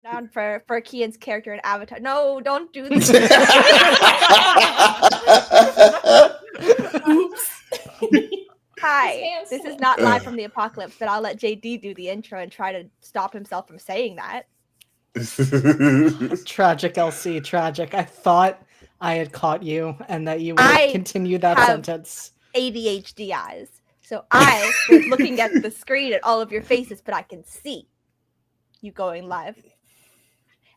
Down for Kian's character in Avatar. No, don't do this. Oops. Hi, this is not live from the apocalypse, but I'll let JD do the intro and try to stop himself from saying that. Tragic, LC, tragic. I thought I had caught you and that you would continue that sentence. ADHD eyes. So I was looking at the screen at all of your faces, but I can see you going live.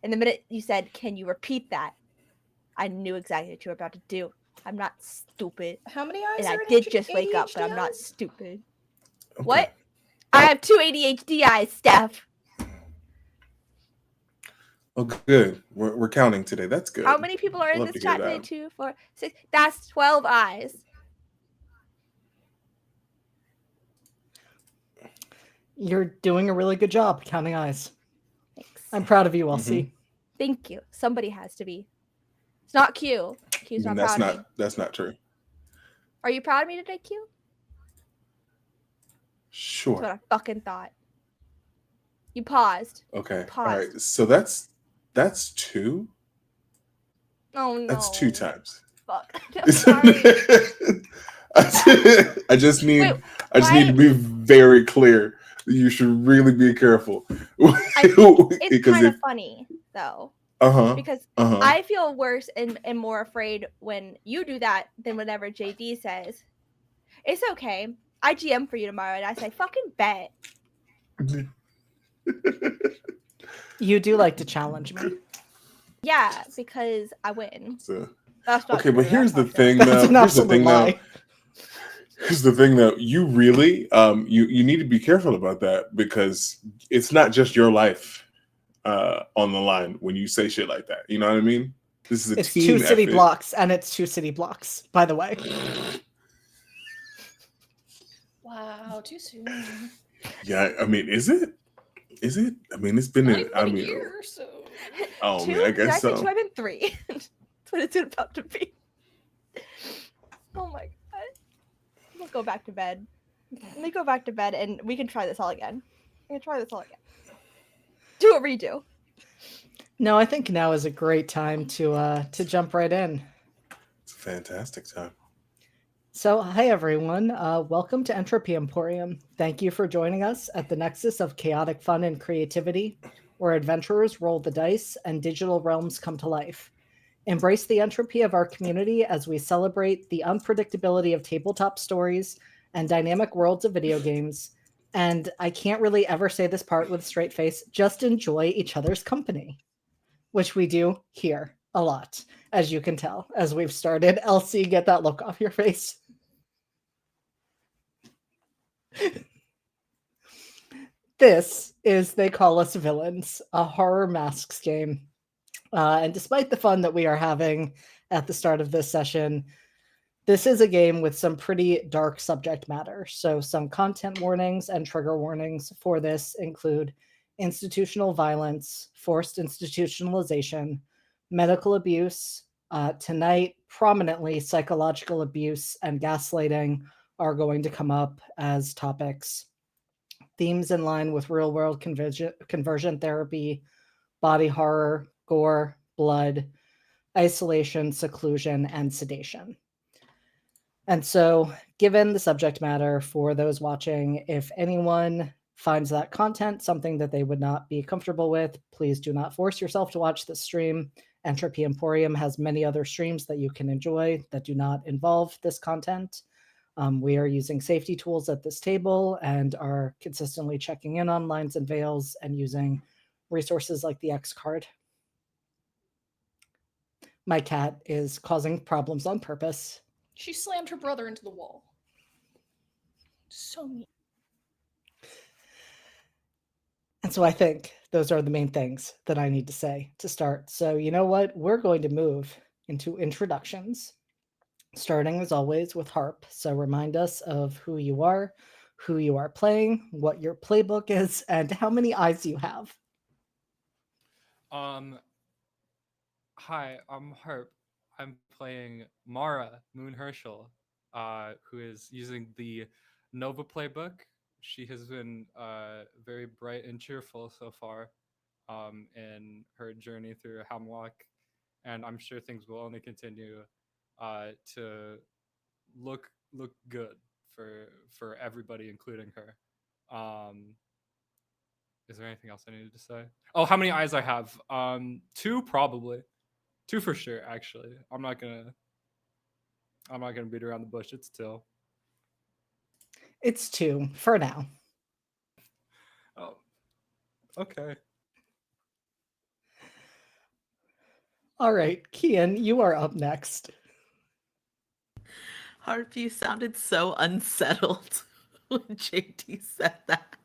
And the minute you said, "Can you repeat that?" I knew exactly what you were about to do. I'm not stupid. How many eyes? And are I did just wake up, but I'm not eyes? stupid. Okay. What? I have 2 ADHD eyes, Steph. Oh, good. We're counting today. That's good. How many people are in Love this to hear chat today? that. 2, 4, 6. That's 12 eyes. You're doing a really good job counting eyes. Thanks. I'm proud of you, LC. Thank you. Somebody has to be. It's not Q. Q's not proud of me. That's not true. Are you proud of me today, Q? Sure. That's what I fucking thought. You paused. Okay. Paused. All right. So that's 2. Oh no. That's 2 times. Fuck. I'm sorry. I just need to be very clear. You should really be careful. It's kind of funny though. Because I feel worse and more afraid when you do that than whenever JD says, "It's okay. I GM for you tomorrow," and I say, "Fucking bet." You do like to challenge me. Yeah, because I win. So, That's not okay, true. but here's the That's thing, That's an though. Here's the absolute thing, lie. though. Here's the thing, though. You really, you need to be careful about that because it's not just your life on the line when you say shit like that. You know what I mean? This is a It's team 2 city effort. blocks, and it's 2 city blocks, by the way. Wow, too soon. Yeah, I mean, is it? Is it? I mean, it's been. A year, so. Oh, 2? man, I guess Did I say so. 2? I meant 3. That's what it's about to be. Oh my god. Let's go back to bed. Let me go back to bed, and we can try this all again. Do a redo. No, I think now is a great time to jump right in. It's a fantastic time. So, hi everyone. Welcome to Entropy Emporium. Thank you for joining us at the nexus of chaotic fun and creativity, where adventurers roll the dice and digital realms come to life. Embrace the entropy of our community as we celebrate the unpredictability of tabletop stories and dynamic worlds of video games. And I can't really ever say this part with a straight face, just enjoy each other's company, which we do here a lot, as you can tell, as we've started. LC, get that look off your face. This is They Call Us Villains, a horror masks game. And despite the fun that we are having at the start of this session, this is a game with some pretty dark subject matter. So some content warnings and trigger warnings for this include institutional violence, forced institutionalization, medical abuse. Tonight, prominently, psychological abuse and gaslighting are going to come up as topics. Themes in line with real-world conversion therapy, body horror, gore, blood, isolation, seclusion, and sedation. And so, given the subject matter for those watching, if anyone finds that content something that they would not be comfortable with, please do not force yourself to watch this stream. Entropy Emporium has many other streams that you can enjoy that do not involve this content. We are using safety tools at this table and are consistently checking in on lines and veils and using resources like the X card. My cat is causing problems on purpose. She slammed her brother into the wall. So mean. And so I think those are the main things that I need to say to start. So you know what? We're going to move into introductions, starting as always with Harp. So remind us of who you are playing, what your playbook is, and how many eyes you have. Hi, I'm Harp. I'm playing Mara Moon Herschel, who is using the Nova playbook. She has been very bright and cheerful so far. in her journey through Hemlock, and I'm sure things will only continue to look good for everybody, including her. Is there anything else I needed to say? Oh, how many eyes I have? 2 probably, 2 for sure. Actually, I'm not gonna beat around the bush. It's 2. It's 2 for now. Oh, okay. All right, Kian, you are up next. Harvey sounded so unsettled when JD said that.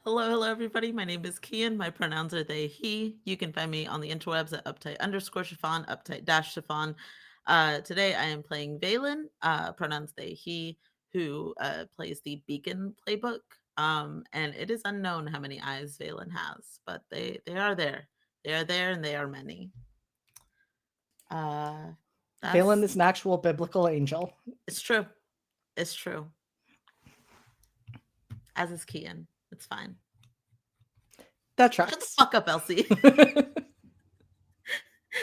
Hello, everybody. My name is Kian. My pronouns are they, he. You can find me on the interwebs at uptight_chiffon, uptight-chiffon. Today I am playing Valen, pronouns they, he, who plays the Beacon playbook. And it is unknown how many eyes Valen has, but they are there. They are there, and they are many. Valen is an actual biblical angel. It's true. It's true. As is Kian. It's fine. That Shut the tracks. fuck up, Elsie.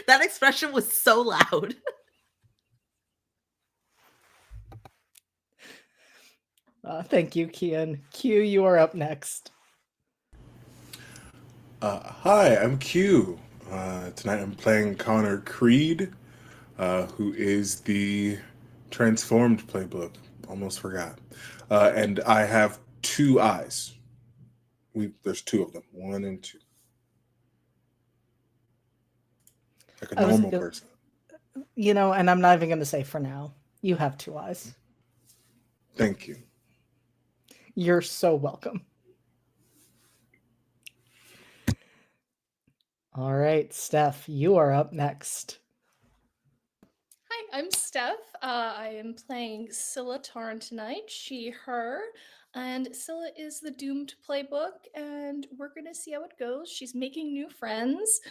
That expression was so loud. Thank you, Kian. Q, you are up next. Hi, I'm Q. Tonight I'm playing Connor Creed, who is the transformed playbook. Almost forgot. And I have 2 eyes. There's 2 of them, 1 and 2. Like a normal person. You know, and I'm not even going to say for now. You have 2 eyes. Thank you. You're so welcome. All right, Steph, you are up next. Hi, I'm Steph. I am playing Scylla Tarn tonight. She, her. And Scylla is the doomed playbook, and we're going to see how it goes. She's making new friends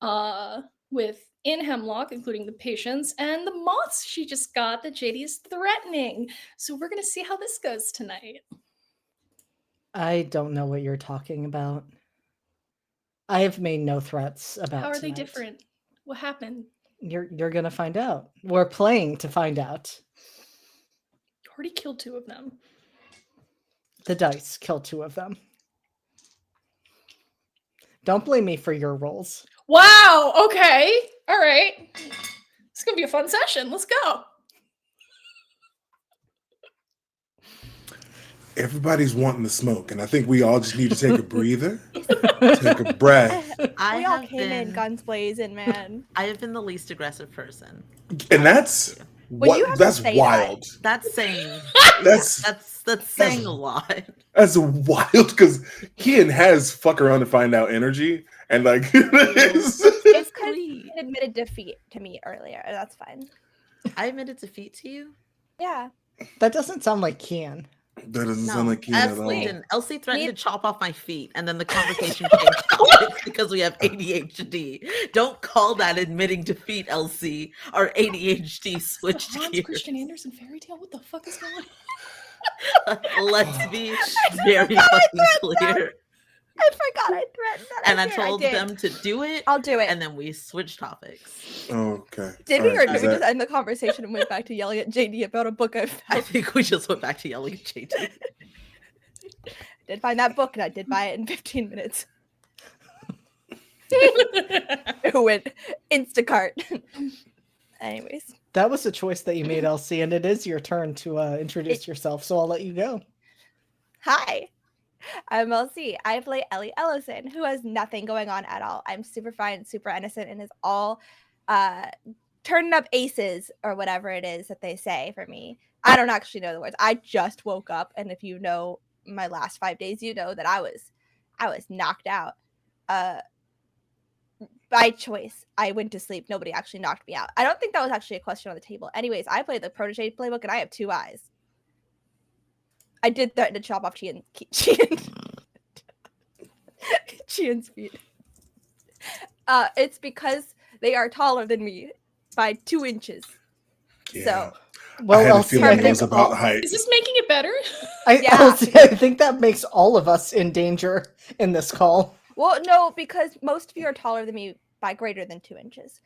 in Hemlock, including the patients, and the moths she just got that JD is threatening. So we're going to see how this goes tonight. I don't know what you're talking about. I have made no threats about How are they tonight. different? What happened? You're going to find out. We're playing to find out. Already killed 2 of them. The dice kill 2 of them. Don't blame me for your rolls. Wow, okay. All right. It's going to be a fun session. Let's go. Everybody's wanting the smoke, and I think we all just need to take a breather, take a breath. We all came in guns blazing, man. I have been the least aggressive person. And that's Well, you have to that's say wild. That's saying That's that's saying a lot. That's wild because Kian has fuck around to find out energy, and like It's because he admitted defeat to me earlier. That's fine. I admitted defeat to you? Yeah. That doesn't sound like Kian. That doesn't sound like Kian at absolutely all. didn't. Elsie threatened to chop off my feet, and then the conversation changed topics because we have ADHD. Don't call that admitting defeat, Elsie. Our ADHD switched Hans gears. Christian Andersen fairy tale? What the fuck is going on? Let's be very fucking clear. I forgot I threatened that. And I told them to do it. I'll do it. And then we switched topics. Okay. Did we, or did we just end the conversation and went back to yelling at JD about a book I found? I think we just went back to yelling at JD. I did find that book, and I did buy it in 15 minutes. It went Instacart. Anyways. That was a choice that you made, Elsie, and it is your turn to introduce yourself, so I'll let you go. Hi, I'm Elsie. I play Ellie Ellison, who has nothing going on at all. I'm super fine, super innocent, and is all turning up aces or whatever it is that they say for me. I don't actually know the words. I just woke up, and if you know my last 5 days, you know that I was knocked out. By choice, I went to sleep. Nobody actually knocked me out. I don't think that was actually a question on the table. Anyways, I play the Protege playbook, and I have 2 eyes. I did threaten to chop off Chian's feet. It's because they are taller than me by 2 inches. Yeah. So, well, I had a Elsie, feeling I it think was about height. Is this making it better? Elsie, I think that makes all of us in danger in this call. Well, no, because most of you are taller than me by greater than 2 inches.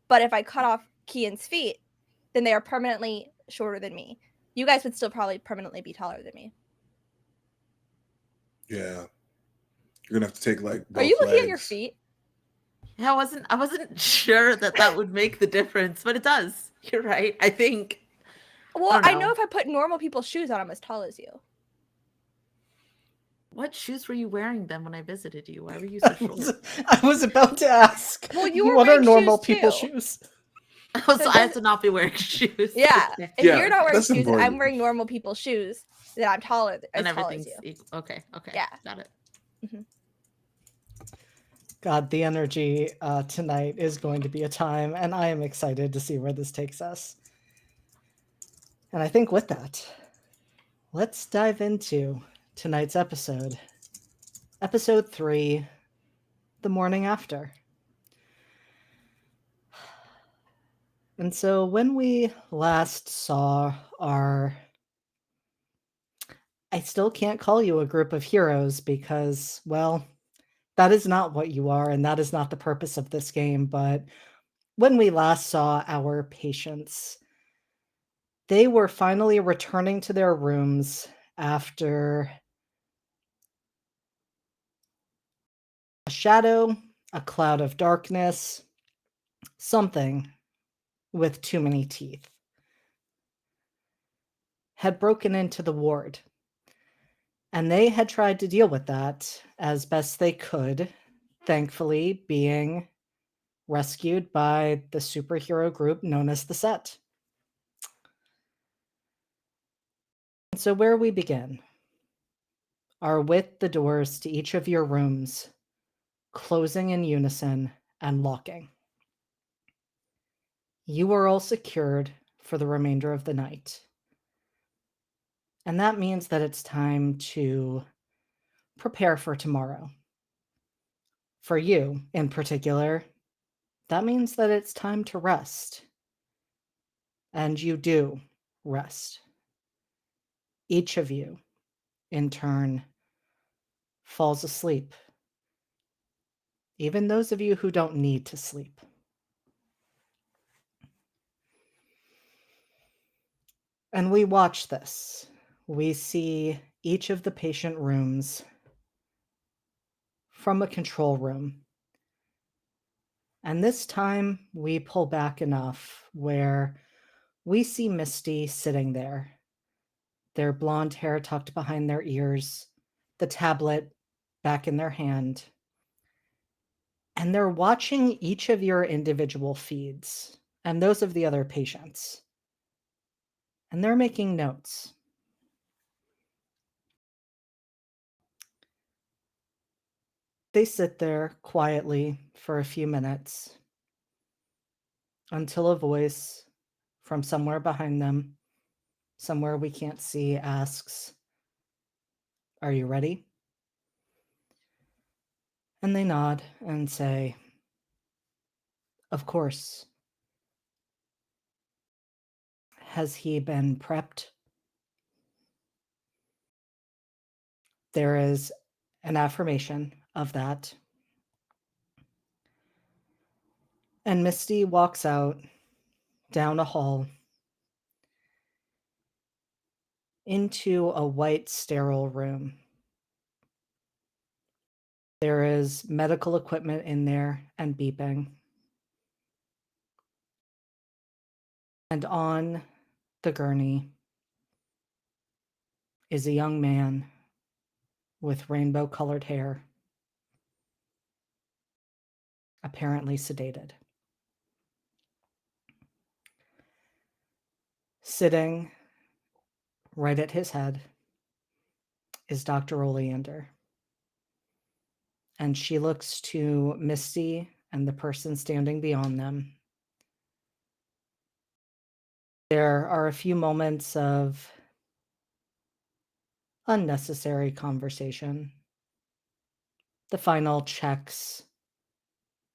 But if I cut off Kian's feet, then they are permanently shorter than me. You guys would still probably permanently be taller than me. Yeah, you're gonna have to take like Are you both looking at your legs. feet? Yeah, I wasn't sure that would make the difference, but it does. You're right. I think. Well, don't I know know. if I put normal people's shoes on, I'm as tall as you. What shoes were you wearing then when I visited you? Why were you so short? I was about to ask. Well, you were what are wearing normal shoes, people's too. shoes? So So it I have doesn't- to not be wearing shoes. Yeah. Okay. If Yeah, you're not wearing that's shoes and I'm important. wearing normal people's shoes, then I'm taller And as tall as everything's you. equal. Okay. Okay. Yeah. Got it. God, the energy tonight is going to be a time, and I am excited to see where this takes us. And I think with that, let's dive into tonight's episode. Episode 3, The Morning After. And so when we last saw our... I still can't call you a group of heroes because, well, that is not what you are, and that is not the purpose of this game. But when we last saw our patients, they were finally returning to their rooms after a shadow, a cloud of darkness, something with too many teeth had broken into the ward. And they had tried to deal with that as best they could, thankfully being rescued by the superhero group known as the Set. So where we begin are with the doors to each of your rooms closing in unison and locking. You are all secured for the remainder of the night. And that means that it's time to prepare for tomorrow. For you, in particular, that means that it's time to rest. And you do rest. Each of you, in turn, falls asleep. Even those of you who don't need to sleep. And we watch this. We see each of the patient rooms from a control room. And this time we pull back enough where we see Misty sitting there, their blonde hair tucked behind their ears, the tablet back in their hand. And they're watching each of your individual feeds and those of the other patients. And they're making notes. They sit there quietly for a few minutes until a voice from somewhere behind them, somewhere we can't see, asks, "Are you ready?" And they nod and say, "Of course." Has he been prepped? There is an affirmation of that. And Misty walks out down a hall into a white, sterile room. There is medical equipment in there and beeping. And on the gurney is a young man with rainbow-colored hair, apparently sedated. Sitting right at his head is Dr. Oleander. And she looks to Misty and the person standing beyond them. There are a few moments of unnecessary conversation. The final checks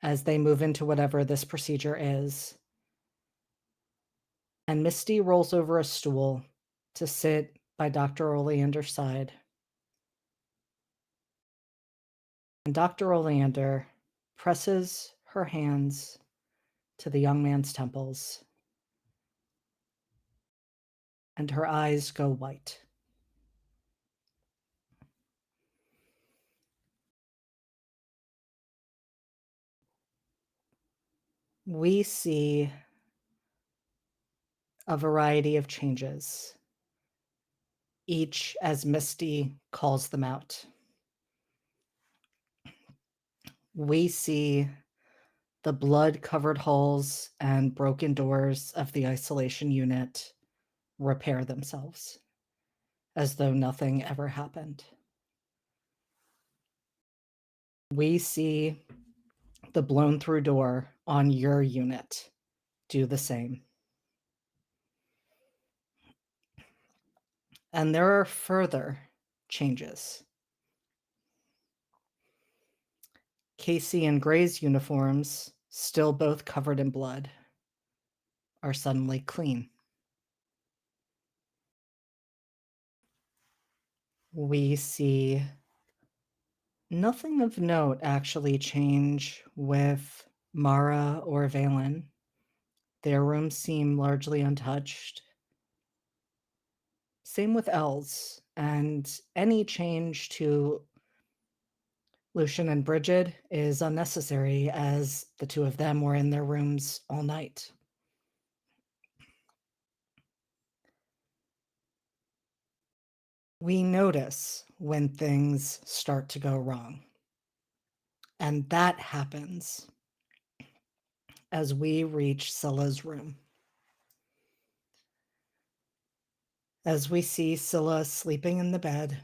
as they move into whatever this procedure is. And Misty rolls over a stool to sit by Dr. Oleander's side. And Dr. Oleander presses her hands to the young man's temples, and her eyes go white. We see a variety of changes, each as Misty calls them out. We see the blood-covered holes and broken doors of the isolation unit repair themselves, as though nothing ever happened. We see the blown-through door on your unit do the same. And there are further changes. Casey and Gray's uniforms, still both covered in blood, are suddenly clean. We see nothing of note actually change with Mara or Valen. Their rooms seem largely untouched. Same with Els, and any change to Lucian and Bridget is unnecessary, as the two of them were in their rooms all night. We notice when things start to go wrong. And that happens as we reach Scylla's room. As we see Scylla sleeping in the bed,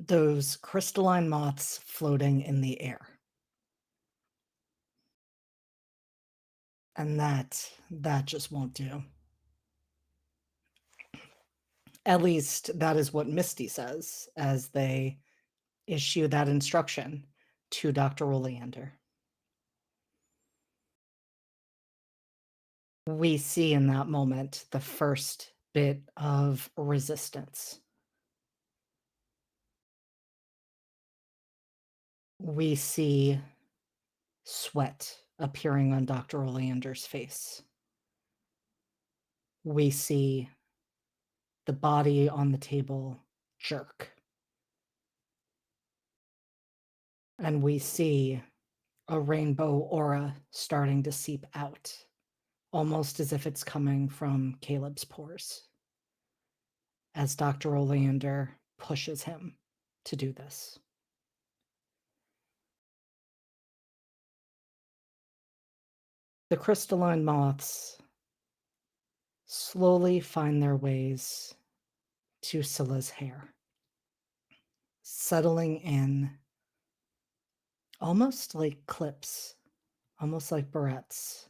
those crystalline moths floating in the air. And that just won't do. At least that is what Misty says as they issue that instruction to Dr. Oleander. We see in that moment the first bit of resistance. We see sweat appearing on Dr. Oleander's face. We see the body on the table jerk. And we see a rainbow aura starting to seep out, almost as if it's coming from Caleb's pores, as Dr. Oleander pushes him to do this. The crystalline moths slowly find their ways to Scylla's hair, settling in almost like clips, almost like barrettes.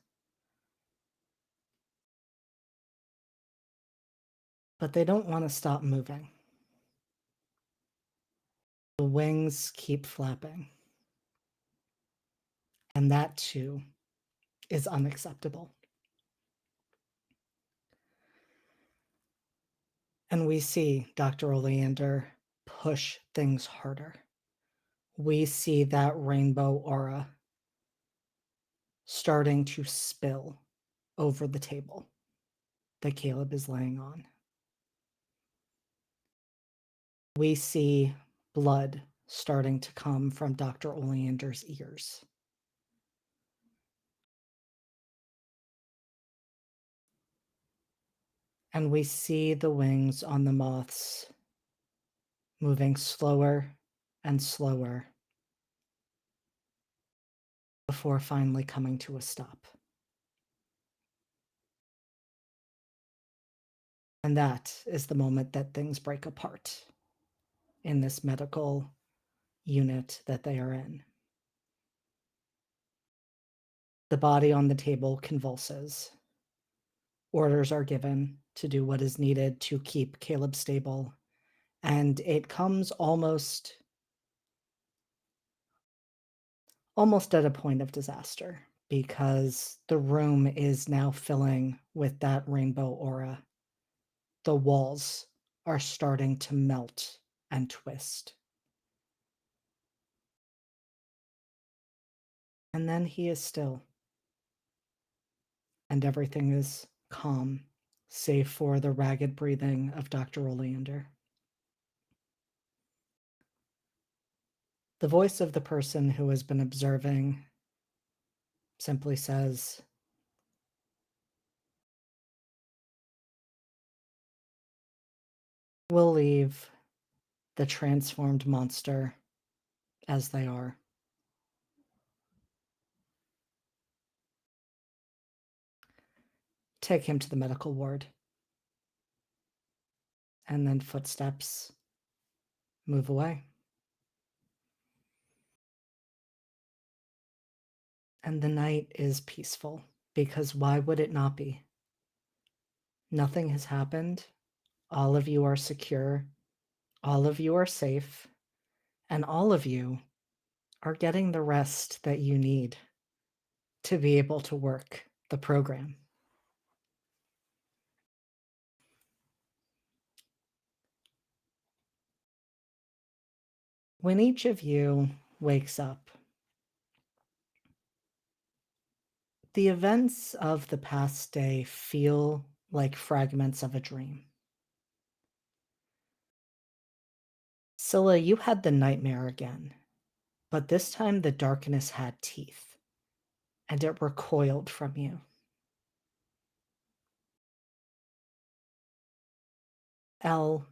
But they don't want to stop moving. The wings keep flapping. And that too is unacceptable. And we see Dr. Oleander push things harder. We see that rainbow aura starting to spill over the table that Caleb is laying on. We see blood starting to come from Dr. Oleander's ears. And we see the wings on the moths moving slower and slower before finally coming to a stop. And that is the moment that things break apart in this medical unit that they are in. The body on the table convulses. Orders are given to do what is needed to keep Caleb stable. And it comes almost at a point of disaster, because the room is now filling with that rainbow aura. The walls are starting to melt and twist. And then he is still. And everything is calm, save for the ragged breathing of Dr. Oleander. The voice of the person who has been observing simply says, "We'll leave the transformed monster as they are." Take him to the medical ward. And then footsteps move away. And the night is peaceful, because why would it not be? Nothing has happened. All of you are secure. All of you are safe. And all of you are getting the rest that you need to be able to work the program. When each of you wakes up, the events of the past day feel like fragments of a dream. Scylla, you had the nightmare again, but this time the darkness had teeth, and it recoiled from you. Elle,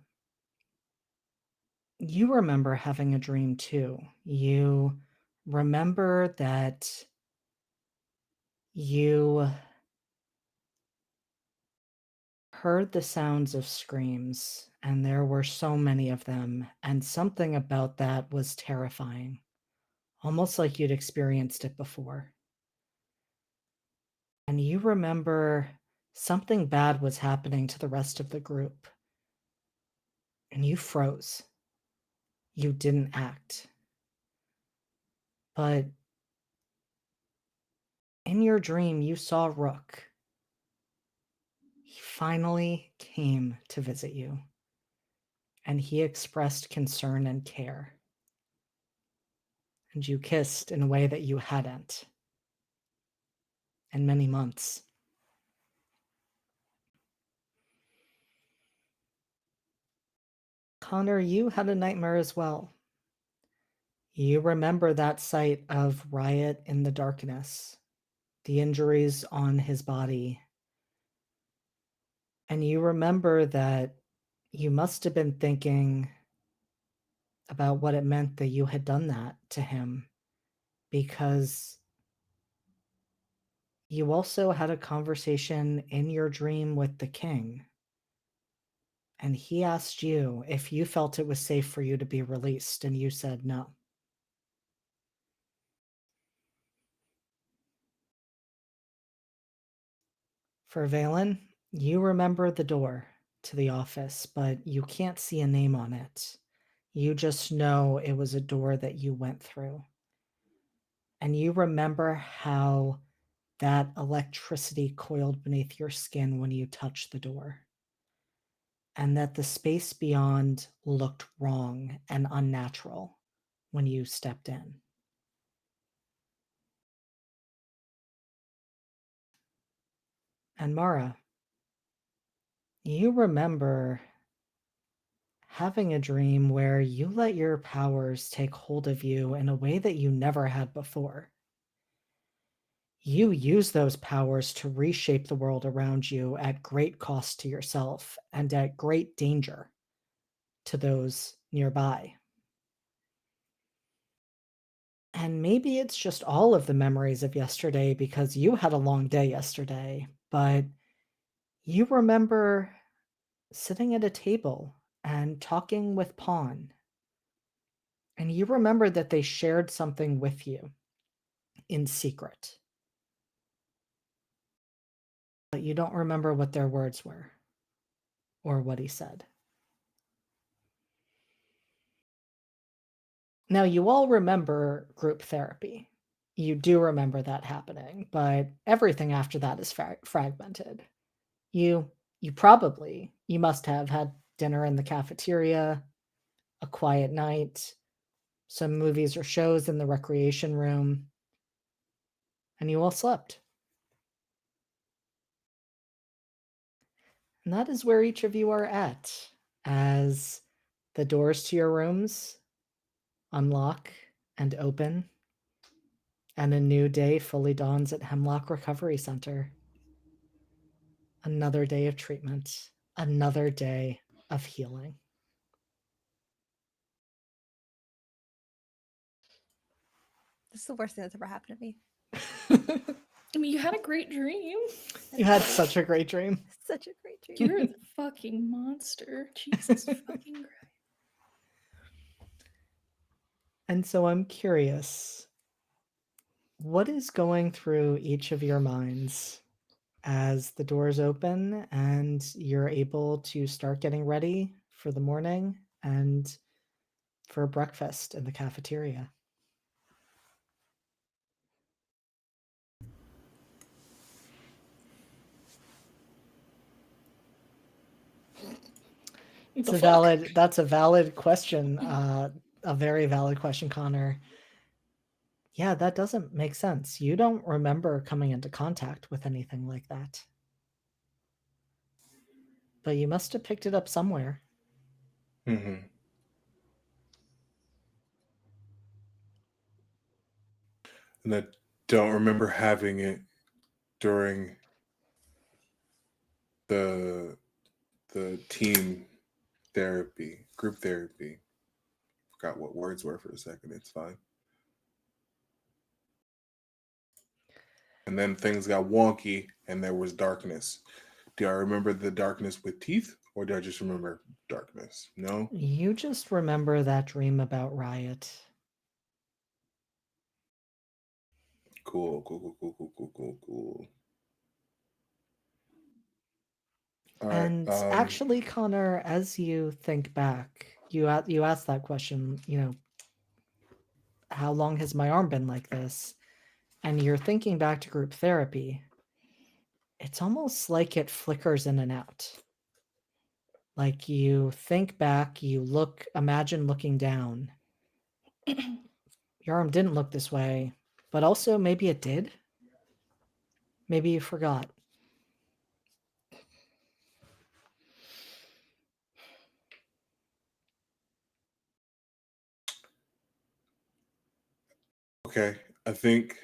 you remember having a dream too. You remember that you heard the sounds of screams, and there were so many of them, and something about that was terrifying, almost like you'd experienced it before. And you remember something bad was happening to the rest of the group, and you froze. You didn't act. But in your dream, you saw Rook. He finally came to visit you, and he expressed concern and care. And you kissed in a way that you hadn't in many months. Connor, you had a nightmare as well. You remember that sight of Riot in the darkness, the injuries on his body. And you remember that you must have been thinking about what it meant that you had done that to him, because you also had a conversation in your dream with the king. And he asked you if you felt it was safe for you to be released, and you said no. For Valen, you remember the door to the office, but you can't see a name on it. You just know it was a door that you went through. And you remember how that electricity coiled beneath your skin when you touched the door. And that the space beyond looked wrong and unnatural when you stepped in. And Mara, you remember having a dream where you let your powers take hold of you in a way that you never had before. You use those powers to reshape the world around you at great cost to yourself and at great danger to those nearby. And maybe it's just all of the memories of yesterday because you had a long day yesterday, but you remember sitting at a table and talking with Pawn. And you remember that they shared something with you in secret. But you don't remember what their words were or what he said. Now, you all remember group therapy. You do remember that happening, but everything after that is fragmented. You must have had dinner in the cafeteria, a quiet night, some movies or shows in the recreation room. and you all slept. And that is where each of you are at as the doors to your rooms unlock and open, and a new day fully dawns at Hemlock Recovery Center. Another day of treatment, another day of healing. This is the worst thing that's ever happened to me. I mean, you had a great dream. You had such a great dream. Such a great dream. You're the fucking monster. Jesus fucking Christ. And so I'm curious, what is going through each of your minds as the doors open and you're able to start getting ready for the morning and for breakfast in the cafeteria? The fuck? That's a valid question. A very valid question, Connor. Yeah, that doesn't make sense. You don't remember coming into contact with anything like that. But you must have picked it up somewhere. Mm-hmm. And I don't remember having it during the team therapy, group therapy. Forgot what words were for a second. It's fine. And then things got wonky and there was darkness. Do I remember the darkness with teeth, or do I just remember darkness? No? You just remember that dream about Riot. Cool. All right. And actually, Connor, as you think back, you asked that question, how long has my arm been like this? And you're thinking back to group therapy. It's almost like it flickers in and out. Like you think back, imagine looking down. Your arm didn't look this way, but also maybe it did. Maybe you forgot. Okay. I think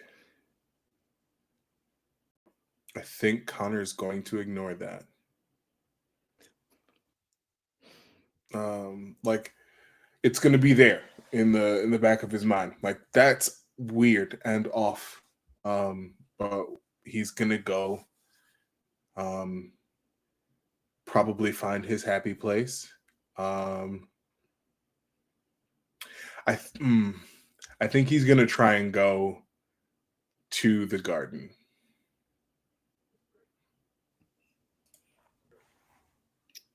Connor's going to ignore that. Like it's going to be there in the back of his mind. Like that's weird and off. But he's going to go probably find his happy place. I think he's going to try and go to the garden.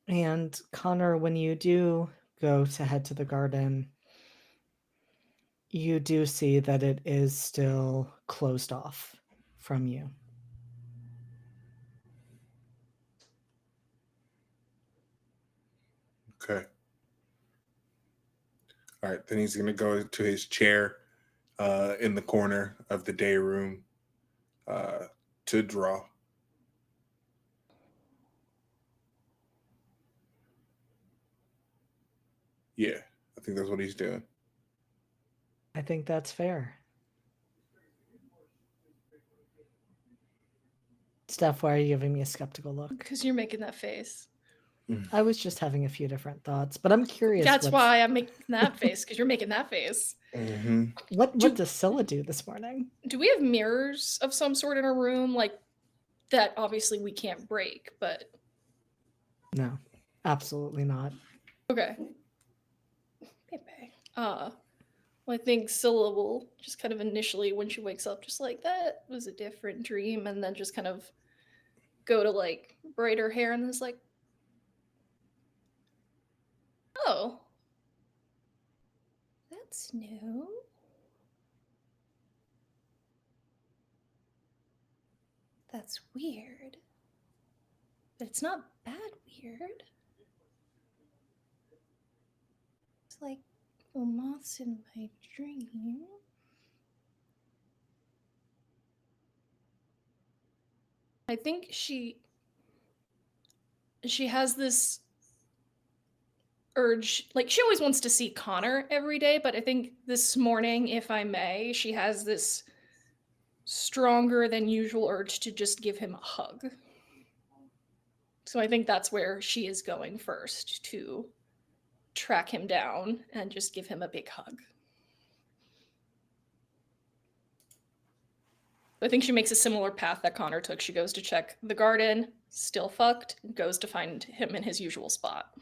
And Connor, when you do go to head to the garden, you do see that it is still closed off from you. Okay. All right. Then he's going to go to his chair in the corner of the day room to draw. Yeah, I think that's what he's doing. I think that's fair. Steph, why are you giving me a skeptical look? Because you're making that face. I was just having a few different thoughts, but I'm curious. That's why I'm making that face, because you're making that face. Mm-hmm. What does Scylla do this morning? Do we have mirrors of some sort in our room? Like, that obviously we can't break, but... No, absolutely not. Okay. Well, I think Scylla will just kind of initially, when she wakes up, just like, that was a different dream, and then just kind of go to, like, braid her hair, and is like, oh. That's new. That's weird. But it's not bad weird. It's like the moths in my dream. I think she has this urge, like she always wants to see Connor every day, but I think this morning, if I may, she has this stronger than usual urge to just give him a hug. So I think that's where she is going first, to track him down and just give him a big hug. I think she makes a similar path that Connor took. She goes to check the garden, still fucked, goes to find him in his usual spot.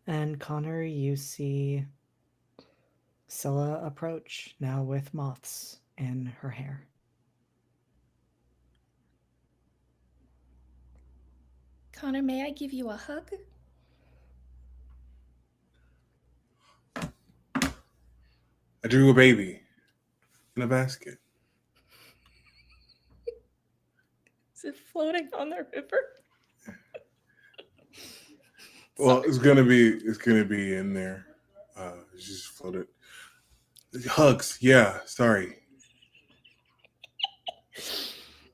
And Connor, you see Scylla approach, now with moths in her hair. Connor, may I give you a hug? I drew a baby in a basket. Is it floating on the river? Well, it's gonna be in there. It's just floated. Hugs, yeah. Sorry.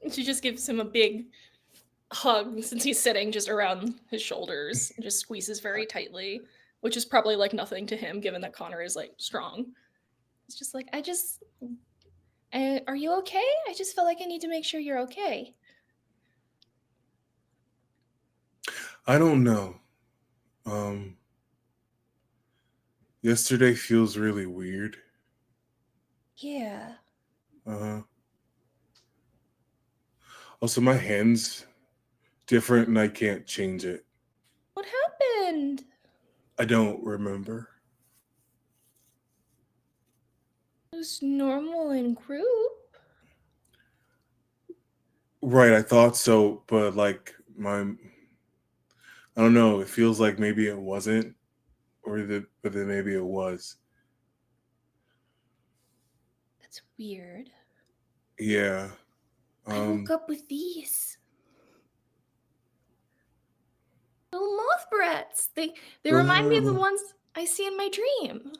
And she just gives him a big hug since he's sitting just around his shoulders and just squeezes very tightly, which is probably like nothing to him given that Connor is like strong. It's just like, are you okay? I just felt like I need to make sure you're okay. I don't know. Yesterday feels really weird. Yeah. Uh-huh. Also, my hand's different and I can't change it. What happened? I don't remember. It was normal in group. Right, I thought so, but like I don't know, it feels like maybe it wasn't, but then maybe it was. That's weird. Yeah. I woke up with these little moth brats. They Those remind me are of the little- ones I see in my dream.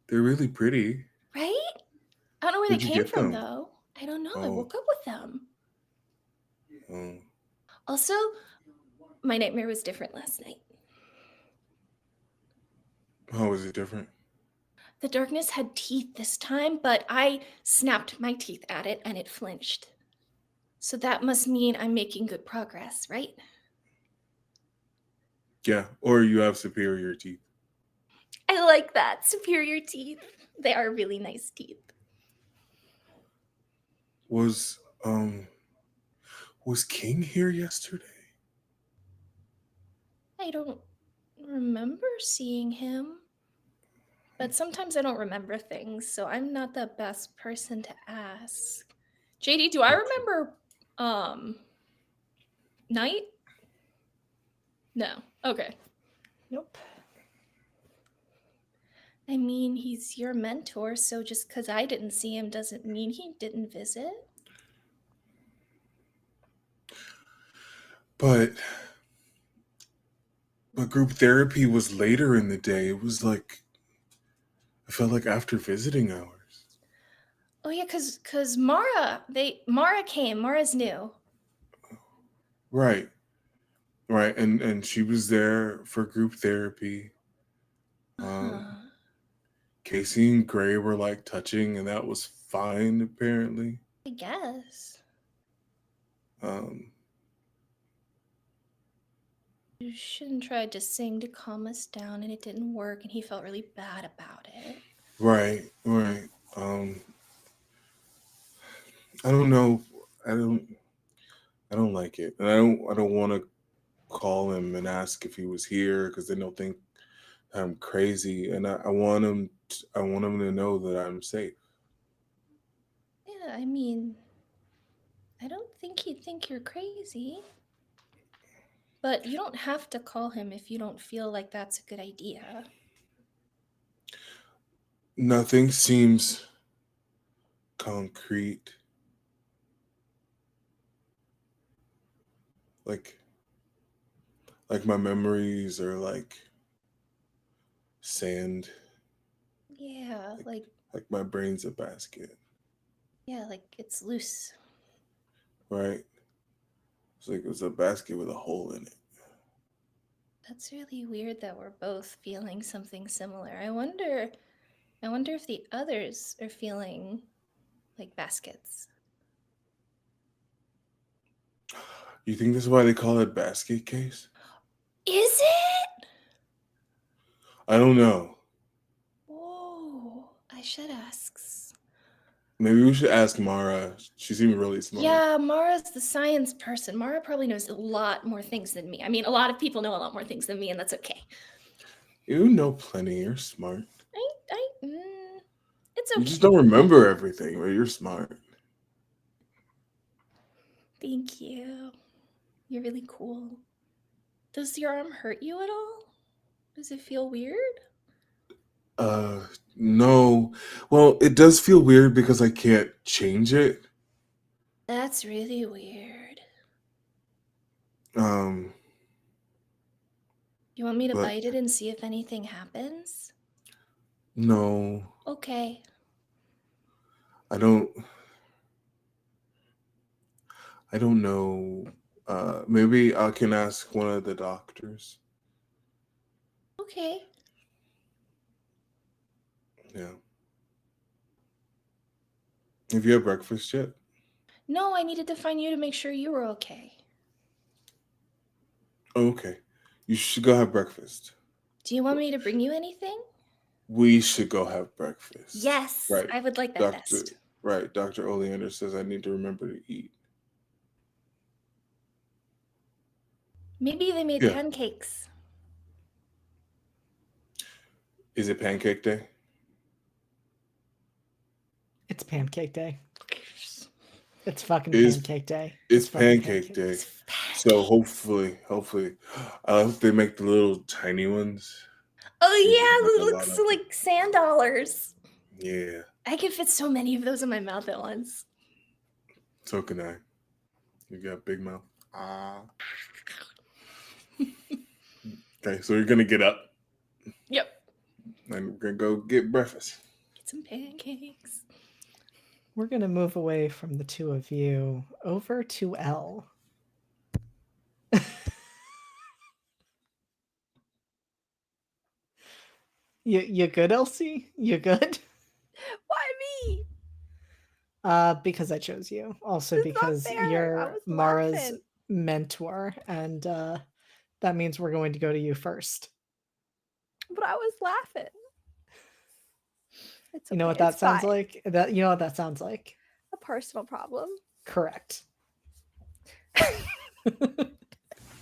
They're really pretty. Right? I don't know where Where'd they you came get from them? though. I don't know. I Oh. woke up with them. Oh. Also, my nightmare was different last night. How was it different? The darkness had teeth this time, but I snapped my teeth at it and it flinched. So that must mean I'm making good progress, right? Yeah, or you have superior teeth. I like that. Superior teeth. They are really nice teeth. Was King here yesterday? I don't remember seeing him. But sometimes I don't remember things, so I'm not the best person to ask. JD, do I remember Night? No. Okay. Nope. I mean, he's your mentor, so just because I didn't see him doesn't mean he didn't visit. But group therapy was later in the day. It was like I felt like after visiting hours. Oh yeah, cause Mara came. Mara's new. Right. Right. And she was there for group therapy. Uh-huh. Casey and Gray were like touching and that was fine apparently. I guess. Um You shouldn't try to sing to calm us down and it didn't work and he felt really bad about it. Right. I don't know. I don't like it. And I don't want to call him and ask if he was here because then they'll think I'm crazy. And I want him to know that I'm safe. Yeah, I mean, I don't think he'd think you're crazy. But you don't have to call him if you don't feel like that's a good idea. Nothing seems concrete. Like my memories are like sand. Yeah, Like my brain's a basket, it's loose. right? It's like it was a basket with a hole in it. That's really weird that we're both feeling something similar. I wonder if the others are feeling like baskets. You think this is why they call it basket case? Is it? I don't know. Whoa, I should ask. Maybe we should ask Mara. She seemed really smart. Yeah, Mara's the science person. Mara probably knows a lot more things than me. I mean, a lot of people know a lot more things than me, and that's okay. You know plenty. You're smart. It's You okay. just don't remember everything, but you're smart. Thank you. You're really cool. Does your arm hurt you at all? Does it feel weird? No. Well, it does feel weird because I can't change it. That's really weird. You want me to But bite it and see if anything happens? no, Okay. I don't. I don't know. Maybe I can ask one of the doctors. Okay. Yeah. Have you had breakfast yet? No, I needed to find you to make sure you were okay. Oh, okay. You should go have breakfast. Do you want me to bring you anything? We should go have breakfast. Yes, Right. I would like that Doctor. best. Right. Dr. Oleander says I need to remember to eat. Maybe they made Yeah. pancakes. Is it pancake day? It's pancake day. It's fucking Is- pancake day. It's fucking pancake day. It's So hopefully, I hope they make the little tiny ones. Oh You can yeah, have it a looks lot of like sand dollars. Yeah. I can fit so many of those in my mouth at once. So can I. You got big mouth. Okay, so you're gonna get up Yep. and we're gonna go get breakfast. Get some pancakes. We're gonna move away from the two of you over to Elle. You good, Elsie? You good? Why me? Because I chose you. Also That's not because fair. I you're was Mara's laughing. mentor, and that means we're going to go to you first. But I was laughing. It's You know okay, what that it's sounds fine. like? You know what that sounds like? A personal problem. Correct.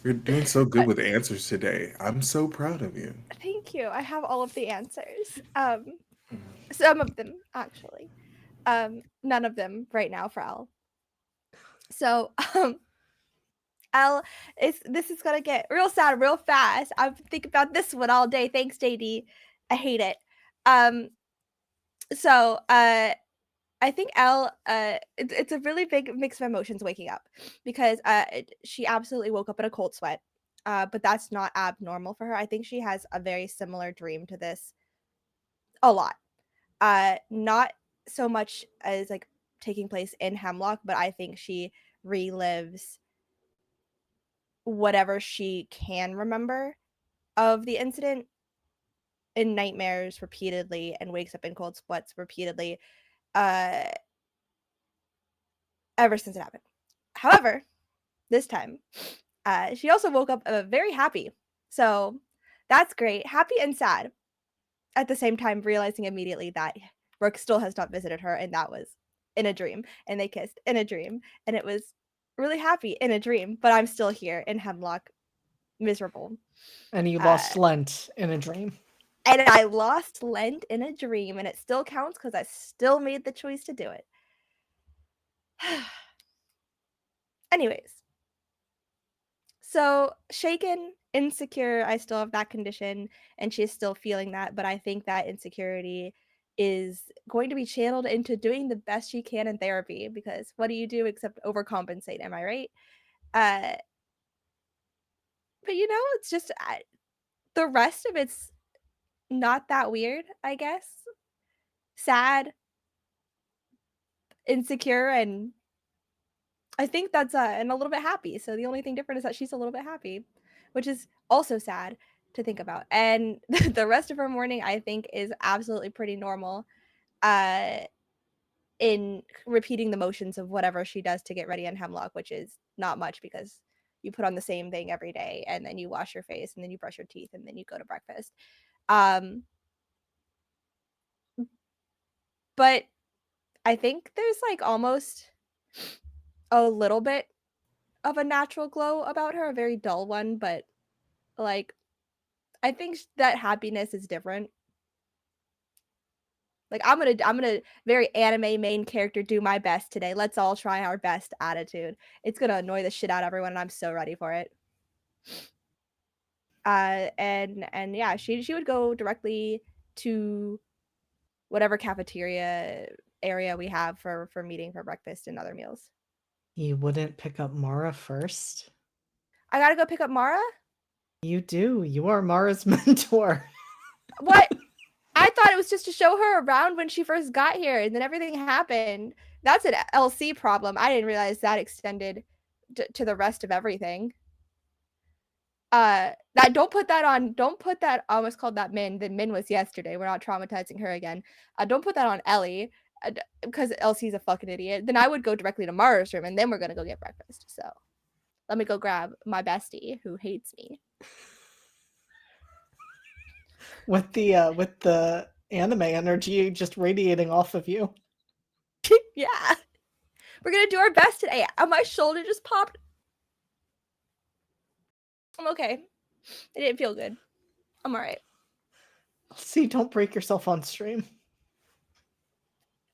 You're doing so good with answers today. I'm so proud of you. Thank you. I have all of the answers. Some of them actually. None of them right now for Elle. So, Elle this is gonna get real sad real fast. I've been thinking about this one all day. Thanks, JD. I hate it. So I think Elle, it's a really big mix of emotions waking up because she absolutely woke up in a cold sweat. But that's not abnormal for her. I think she has a very similar dream to this a lot. Not so much as like taking place in Hemlock, but I think she relives whatever she can remember of the incident in nightmares repeatedly and wakes up in cold sweats repeatedly ever since it happened. However, this time, she also woke up very happy. So that's great. Happy and sad at the same time, realizing immediately that Brooke still has not visited her, and that was in a dream. And they kissed in a dream, and it was really happy in a dream. But I'm still here in Hemlock, miserable. And you lost Lent in a dream. And I lost Lent in a dream, and it still counts because I still made the choice to do it. Anyways, so shaken, insecure, I still have that condition, and she's still feeling that, but I think that insecurity is going to be channeled into doing the best she can in therapy, because what do you do except overcompensate, am I right? But it's just the rest of it's not that weird, I guess. Sad, insecure, and I think that's and a little bit happy. So the only thing different is that she's a little bit happy, which is also sad to think about. And the rest of her morning, I think, is absolutely pretty normal. In repeating the motions of whatever she does to get ready on Hemlock, which is not much because you put on the same thing every day and then you wash your face and then you brush your teeth and then you go to breakfast. But I think there's like almost a little bit of a natural glow about her, a very dull one, but like I think that happiness is different. Like I'm gonna very anime main character do my best today. Let's all try our best attitude. It's gonna annoy the shit out of everyone, and I'm so ready for it. And yeah, she would go directly to whatever cafeteria area we have for meeting for breakfast and other meals. You wouldn't pick up Mara first? I gotta go pick up Mara. You do. You are Mara's mentor. What? I thought it was just to show her around when she first got here, and then everything happened. That's an LC problem. I didn't realize that extended to the rest of everything. That don't put that I almost called that Min. Then Min was yesterday. We're not traumatizing her again. Don't put that on Ellie, because Elsie's a fucking idiot. Then I would go directly to Mara's room, and then we're gonna go get breakfast. So let me go grab my bestie who hates me. With the anime energy just radiating off of you. Yeah. We're gonna do our best today. My shoulder just popped. I'm okay. It didn't feel good. I'm alright. See, don't break yourself on stream.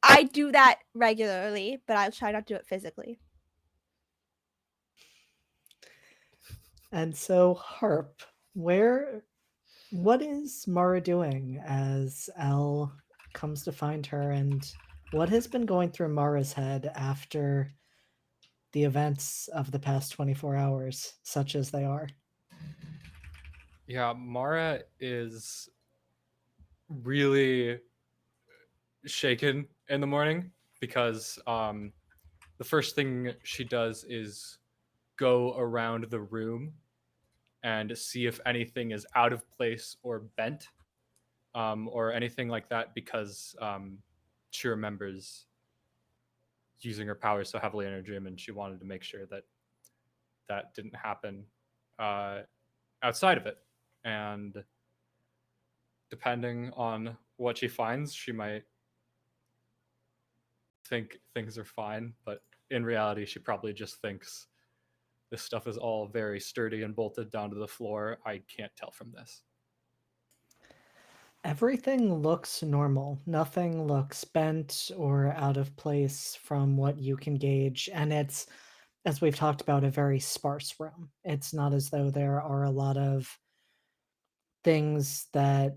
I do that regularly, but I'll try not to do it physically. And so, Harp, what is Mara doing as Elle comes to find her, and what has been going through Mara's head after the events of the past 24 hours, such as they are? Yeah, Mara is really shaken in the morning because the first thing she does is go around the room and see if anything is out of place or bent, or anything like that, because she remembers using her powers so heavily in her dream, and she wanted to make sure that that didn't happen uh, outside of it. And depending on what she finds, she might think things are fine, but in reality, she probably just thinks this stuff is all very sturdy and bolted down to the floor. I can't tell from this. Everything looks normal. Nothing looks bent or out of place from what you can gauge. And it's, as we've talked about, a very sparse room. It's not as though there are a lot of things that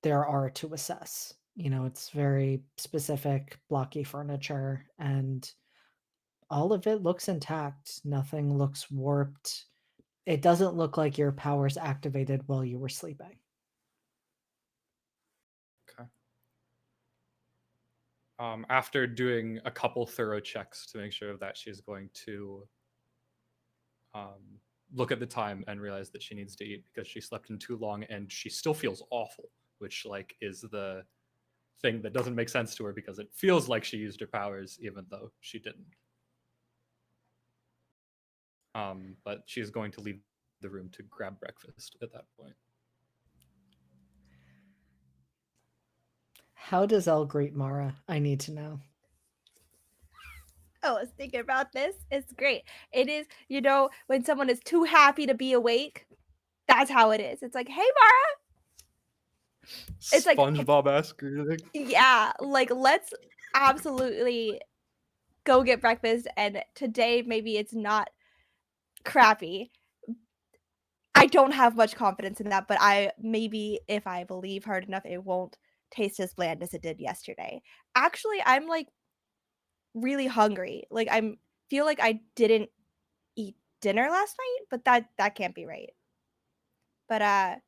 there are to assess. You know, it's very specific, blocky furniture, and all of it looks intact. Nothing looks warped. It doesn't look like your powers activated while you were sleeping. Okay. After doing a couple thorough checks to make sure that she's going to look at the time and realize that she needs to eat because she slept in too long and she still feels awful, which like is the thing that doesn't make sense to her because it feels like she used her powers even though she didn't. But she's going to leave the room to grab breakfast at that point. How does Elle greet Mara? I need to know. I was thinking about this. It's great. It is, when someone is too happy to be awake, that's how it is. It's like, hey, Mara. It's like SpongeBob-esque greeting. Yeah, like let's absolutely go get breakfast. And today maybe it's not crappy. I don't have much confidence in that, but maybe if I believe hard enough, it won't taste as bland as it did yesterday. Actually, I'm like really hungry. Like feel like I didn't eat dinner last night, but that can't be right. But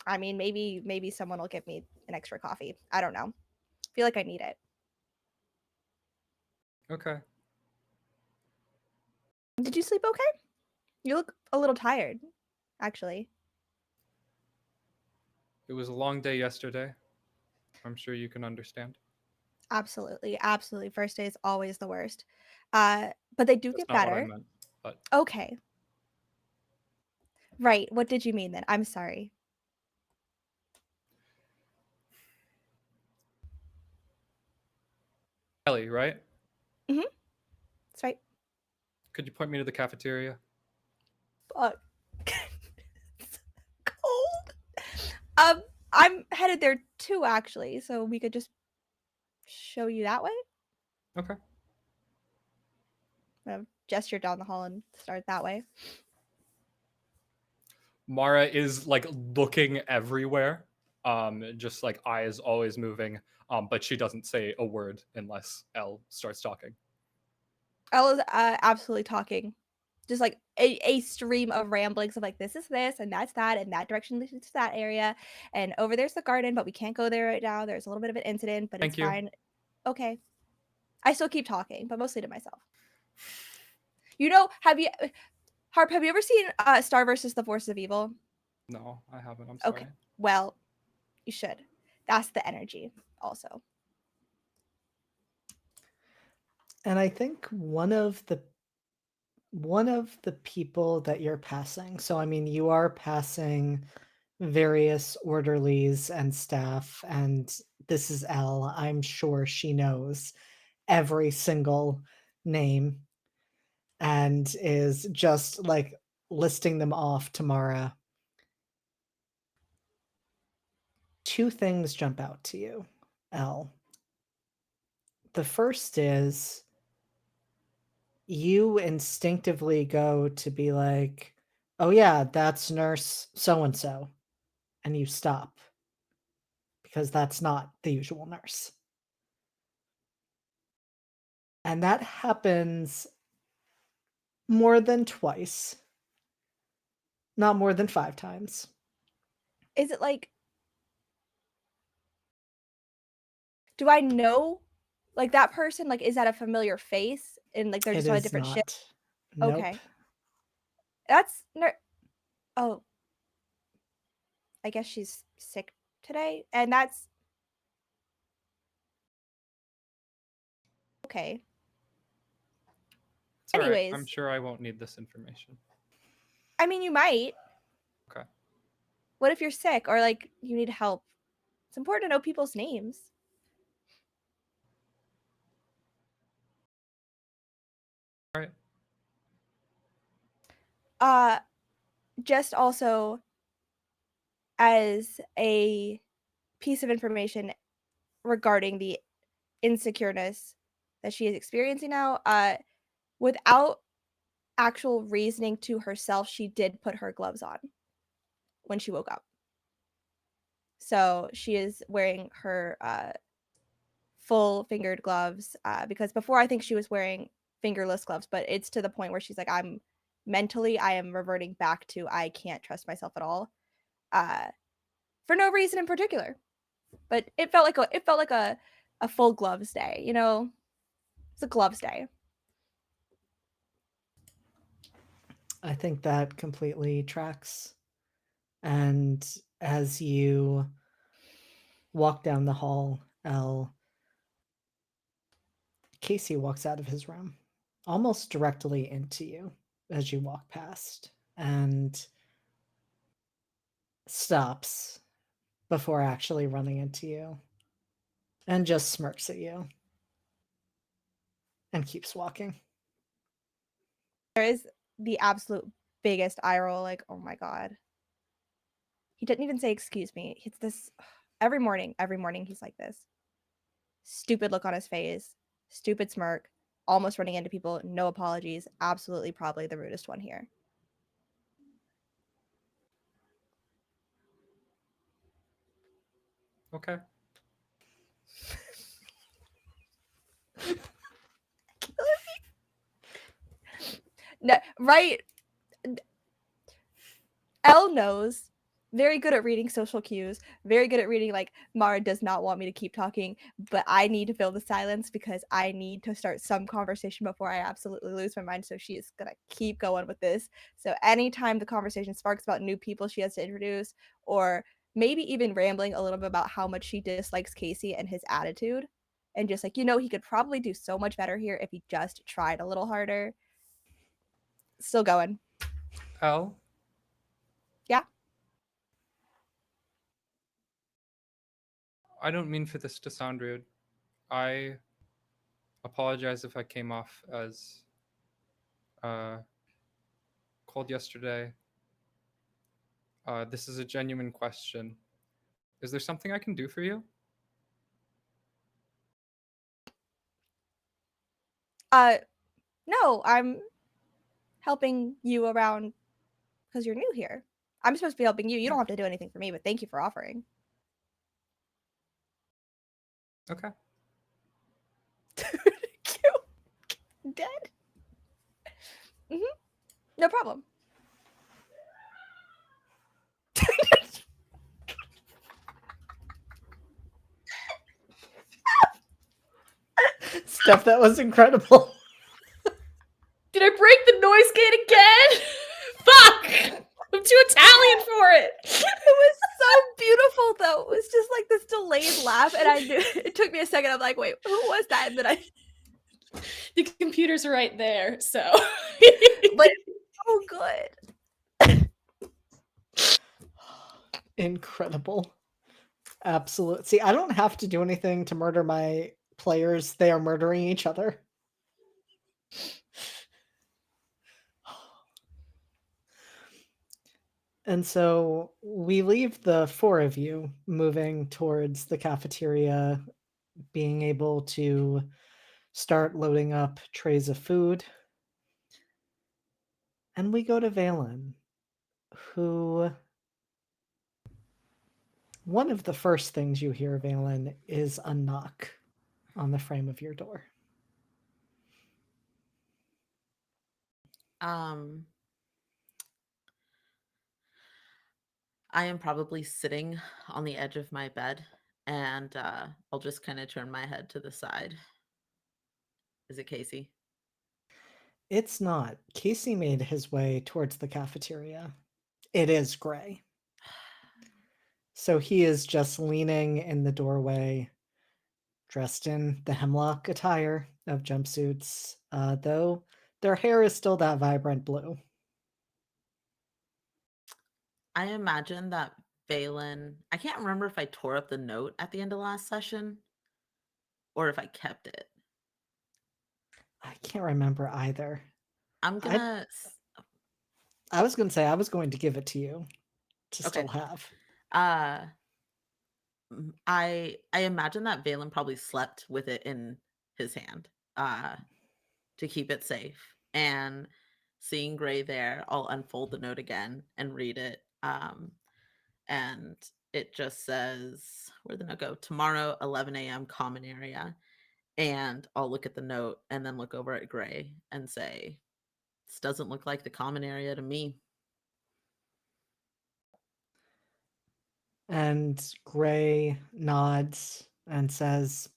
I I mean, maybe someone will give me an extra coffee. I don't know. I feel like I need it. Okay. Did you sleep okay? You look a little tired, actually. It was a long day yesterday. I'm sure you can understand. Absolutely, absolutely. First day is always the worst. But they do That's get not what I better. meant. But Okay. Right. What did you mean then? I'm sorry. Ellie, right? That's right. Could you point me to the cafeteria? Fuck. It's cold. I'm headed there too, actually, so we could just show you that way. Okay. I'm gonna gesture down the hall and start that way. Mara is like looking everywhere, just like eyes always moving, but she doesn't say a word unless Elle starts talking. Ella's absolutely talking, just like a stream of ramblings of like this is this and that's that and that direction leads to that area and over there's the garden but we can't go there right now. There's a little bit of an incident, but Thank it's you. fine. Okay, I still keep talking, but mostly to myself. You know, Harp, have you ever seen Star versus the Forces of Evil? No, I haven't. I'm sorry. Okay, well, you should. That's the energy, also. And I think one of the people that you're passing, so I mean you are passing various orderlies and staff, and this is Elle. I'm sure she knows every single name and is just like listing them off to Mara. Two things jump out to you, Elle. The first is you instinctively go to be like, oh yeah, that's nurse so and so, and you stop because that's not the usual nurse. And that happens more than twice, not more than 5 times. Is it like, do I know like that person? Like, is that a familiar face and like they're It just on a is different ship? not. Nope. Okay. That's oh, I guess she's sick today, and that's okay. It's all right. I'm Anyways, sure I won't need this information. I mean, you might. Okay. What if you're sick or like you need help? It's important to know people's names. All right. Just also as a piece of information regarding the insecureness that she is experiencing now, without actual reasoning to herself, she did put her gloves on when she woke up. So she is wearing her full fingered gloves because before I think she was wearing fingerless gloves, but it's to the point where she's like, I am reverting back to I can't trust myself at all, for no reason in particular. But it felt like a full gloves day, you know. It's a gloves day. I think that completely tracks. And as you walk down the hall, Casey walks out of his room, almost directly into you as you walk past, and stops before actually running into you and just smirks at you and keeps walking. There is the absolute biggest eye roll, like, oh my god. He didn't even say excuse me. It's this every morning he's like this. Stupid look on his face, stupid smirk, almost running into people, no apologies, absolutely probably the rudest one here. Okay. No, right. Elle knows very good at reading social cues, very good at reading like Mara does not want me to keep talking, but I need to fill the silence because I need to start some conversation before I absolutely lose my mind. So she is gonna keep going with this. So anytime the conversation sparks about new people she has to introduce, or maybe even rambling a little bit about how much she dislikes Casey and his attitude, and just like, he could probably do so much better here if he just tried a little harder. Still going. Elle, Yeah. I don't mean for this to sound rude. I apologize if I came off as uh, cold yesterday. This is a genuine question. Is there something I can do for you? No, I'm helping you around because you're new here. I'm supposed to be helping you. You don't have to do anything for me, but thank you for offering. Okay. Cute. Dead? No problem. Steph, that was incredible. Did I break the noise gate again? Fuck! I'm too Italian for it. It was so beautiful, though. It was just like this delayed laugh, and I knew it took me a second. I'm like, wait, who was that? And then I, The computer's right there, so. but oh, good. Incredible. Absolute. See, I don't have to do anything to murder my players. They are murdering each other. And so we leave the four of you moving towards the cafeteria, being able to start loading up trays of food. And we go to Valen, who one of the first things you hear, Valen, is a knock on the frame of your door. I am probably sitting on the edge of my bed, and I'll just kind of turn my head to the side. Is it Casey? It's not. Casey made his way towards the cafeteria. It is Gray. So he is just leaning in the doorway, dressed in the hemlock attire of jumpsuits, though their hair is still that vibrant blue. I imagine that Valen, I can't remember if I tore up the note at the end of last session or if I kept it. I can't remember either. I'm gonna. I was going to say I was going to give it to you to Okay. still have. I imagine that Valen probably slept with it in his hand to keep it safe. And seeing Gray there, I'll unfold the note again and read it. And it just says, where'd the note go? Tomorrow, 11 a.m. common area. And I'll look at the note and then look over at Gray and say, this doesn't look like the common area to me. And Gray nods and says,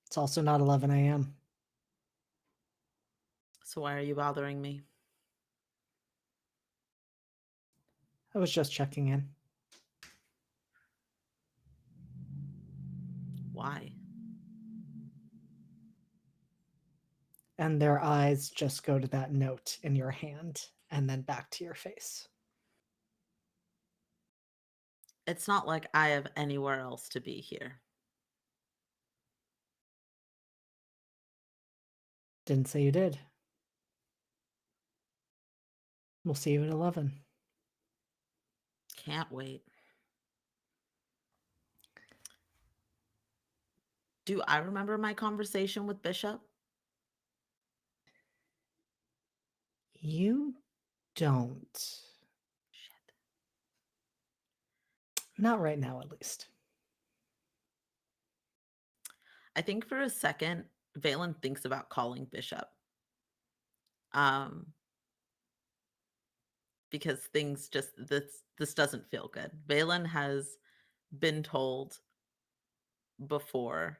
it's also not 11 a.m. So why are you bothering me? I was just checking in. Why? And their eyes just go to that note in your hand and then back to your face. It's not like I have anywhere else to be here. Didn't say you did. We'll see you at 11. Can't wait. Do I remember my conversation with Bishop? You don't. Shit. Not right now, at least. I think for a second, Valen thinks about calling Bishop. because things just this doesn't feel good. Valen has been told before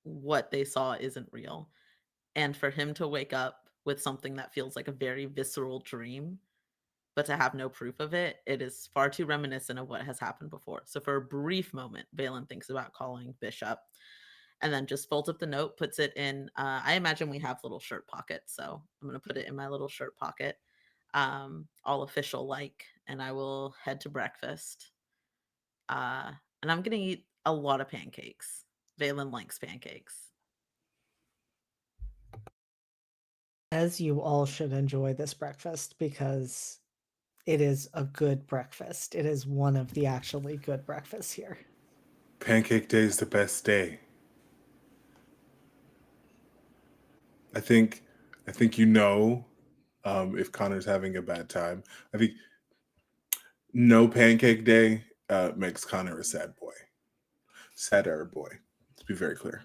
what they saw isn't real. And for him to wake up with something that feels like a very visceral dream, but to have no proof of it, it is far too reminiscent of what has happened before. So for a brief moment, Valen thinks about calling Bishop and then just folds up the note, puts it in. I imagine we have little shirt pockets. So I'm going to put it in my little shirt pocket, all official like, and I will head to breakfast. Uh, and I'm going to eat a lot of pancakes. Valen likes pancakes. As you all should enjoy this breakfast because it is a good breakfast. It is one of the actually good breakfasts here. Pancake day is the best day. I think you know if Connor's having a bad time. I think no pancake day makes Connor a sad boy. Sadder boy. Let's be very clear.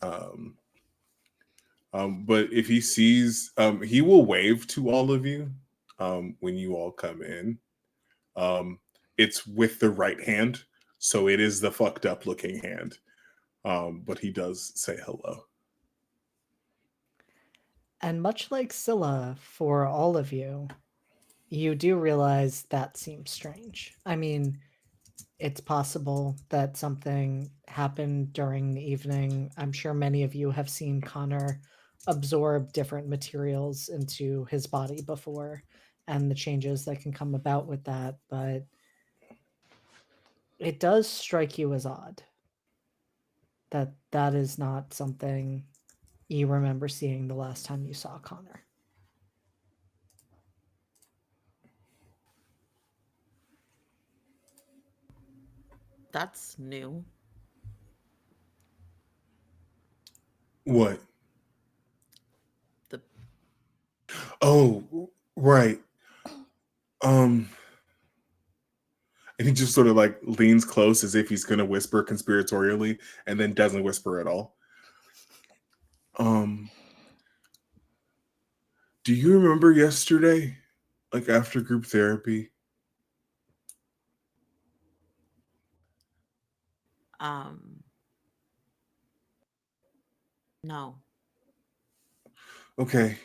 But if he sees, he will wave to all of you when you all come in. It's with the right hand, so it is the fucked up looking hand. But he does say hello. And much like Scylla, for all of you, you do realize that seems strange. I mean, it's possible that something happened during the evening. I'm sure many of you have seen Connor absorb different materials into his body before and the changes that can come about with that, but it does strike you as odd that that is not something you remember seeing the last time you saw Connor. That's new. What? The Oh, right. Um, and he just sort of like leans close as if he's gonna whisper conspiratorially, and then doesn't whisper at all. Do you remember yesterday, like after group therapy? um no, Okay,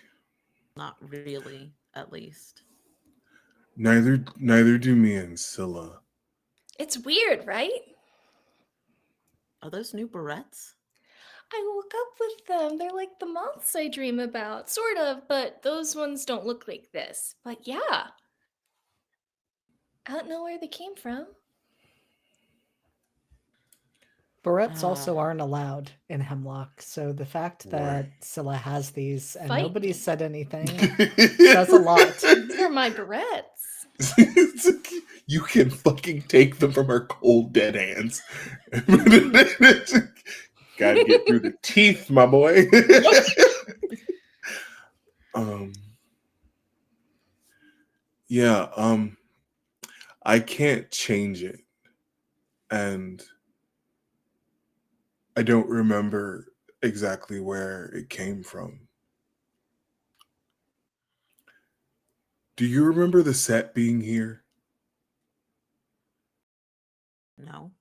not really, at least. neither do me and Scylla. It's weird, right? Are those new barrettes? I woke up with them. They're like the moths I dream about, sort of, but those ones don't look like this. But yeah, I don't know where they came from. Barrettes Uh, also aren't allowed in Hemlock, so the fact that Right. Scylla has these and Fight nobody me. said anything says a lot. They're my barrettes. You can fucking take them from our cold dead hands. Gotta get through the teeth, my boy. um yeah, I can't change it. And I don't remember exactly where it came from. Do you remember the set being here? no.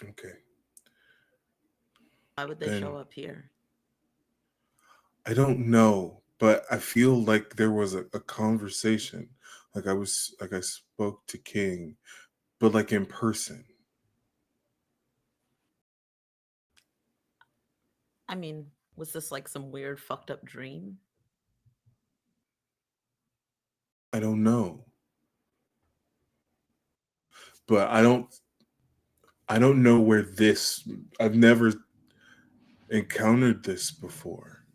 Okay. Why would they show Then up here? I don't know, but I feel like there was a conversation. Like I spoke to King, but like in person. I mean, was this like some weird fucked up dream? I don't know. But I don't know where this I've never encountered this before.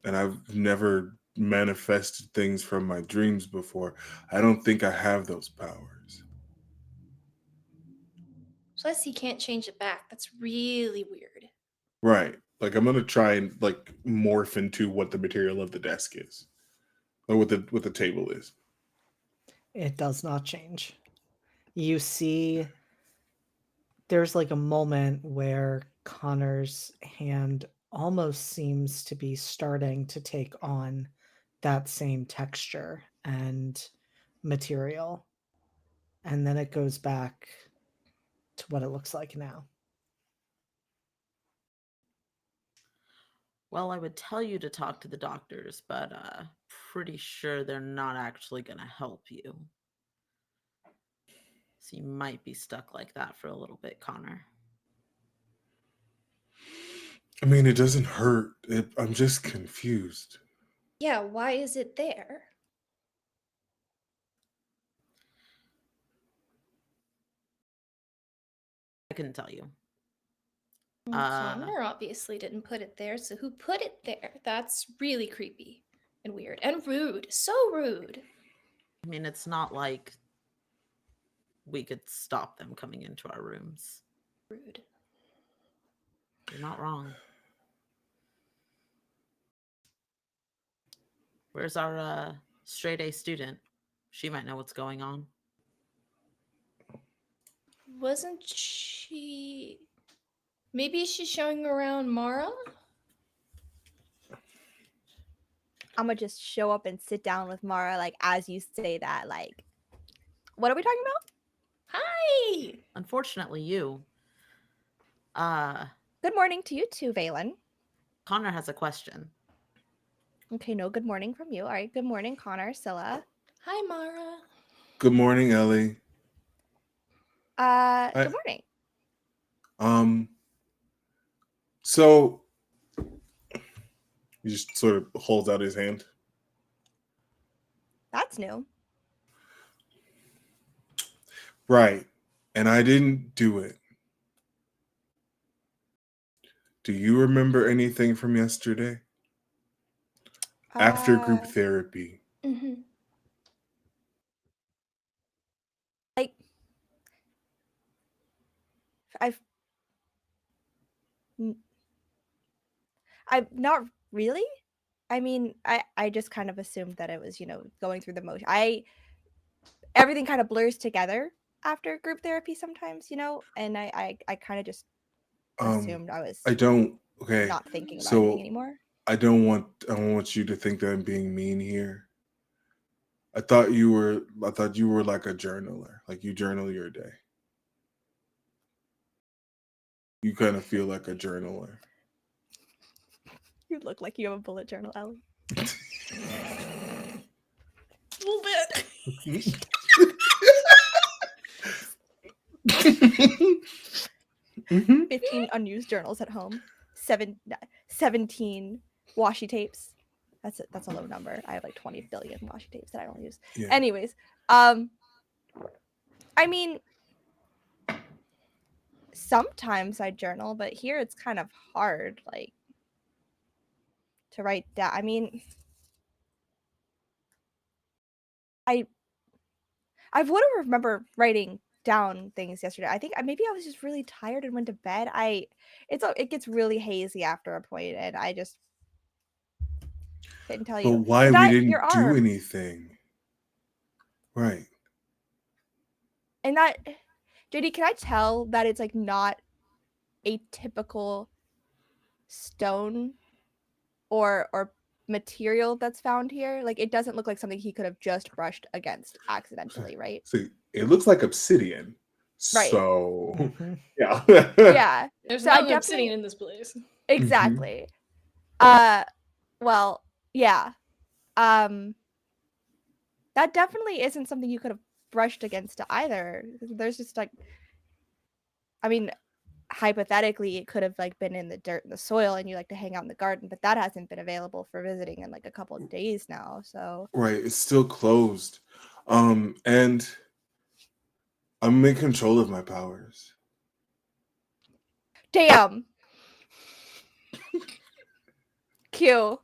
And I've never manifested things from my dreams before. I don't think I have those powers. Plus, you can't change it back. That's really weird. Right. Like I'm gonna try and like morph into what the material of the desk is. Or what the table is. It does not change. You see, there's like a moment where Connor's hand almost seems to be starting to take on that same texture and material. And then it goes back to what it looks like now. Well, I would tell you to talk to the doctors, but pretty sure they're not actually going to help you. So you might be stuck like that for a little bit, Connor. I mean, it doesn't hurt. I'm just confused. Yeah, why is it there? I couldn't tell you. Connor obviously didn't put it there, so who put it there? That's really creepy and weird and rude. So rude. I mean, it's not like we could stop them coming into our rooms. Rude. You're not wrong. Where's our straight A student? She might know what's going on. Wasn't she... Maybe she's showing around Mara? I'm gonna just show up and sit down with Mara, like, as you say that, like, what are we talking about? Hi! Unfortunately, you. Good morning to you too, Valen. Connor has a question. Okay, no good morning from you. All right, good morning, Connor, Scylla. Hi, Mara. Good morning, Ellie. Good morning. So he just sort of holds out his hand. That's new. Right. And I didn't do it. Do you remember anything from yesterday? After group therapy. Mm-hmm. Like, I've not really. I mean, I just kind of assumed that it was, going through the motion. Everything kind of blurs together after group therapy sometimes, and I kind of just assumed I was Okay. not thinking about So anything anymore. I don't want you to think that I'm being mean here. I thought you were like a journaler. Like you journal your day. You kind of feel like a journaler. You look like you have a bullet journal, Ellie. A little bit. 15 unused journals at home. 17 washi tapes. That's a low number. I have like 20 billion washi tapes that I don't use. Yeah. Anyways, I mean, sometimes I journal, but here it's kind of hard, like, to write down. I mean, I would have remember writing down things yesterday. I think maybe I was just really tired and went to bed. It gets really hazy after a point, and I just couldn't tell But you. why But we that your didn't do arm, anything? Right. and that, JD, can I tell that it's like not a typical stone or material that's found here? Like, it doesn't look like something he could have just brushed against accidentally, right? See, it looks like obsidian. Right. So Mhm. yeah. Yeah. There's So I no definitely obsidian in this place. exactly. Well, yeah. That definitely isn't something you could have brushed against either. There's just like, I mean, hypothetically, it could have like been in the dirt and the soil, and you like to hang out in the garden, but that hasn't been available for visiting in like a couple of days now. So Right. It's still closed. And I'm in control of my powers. damn. Q.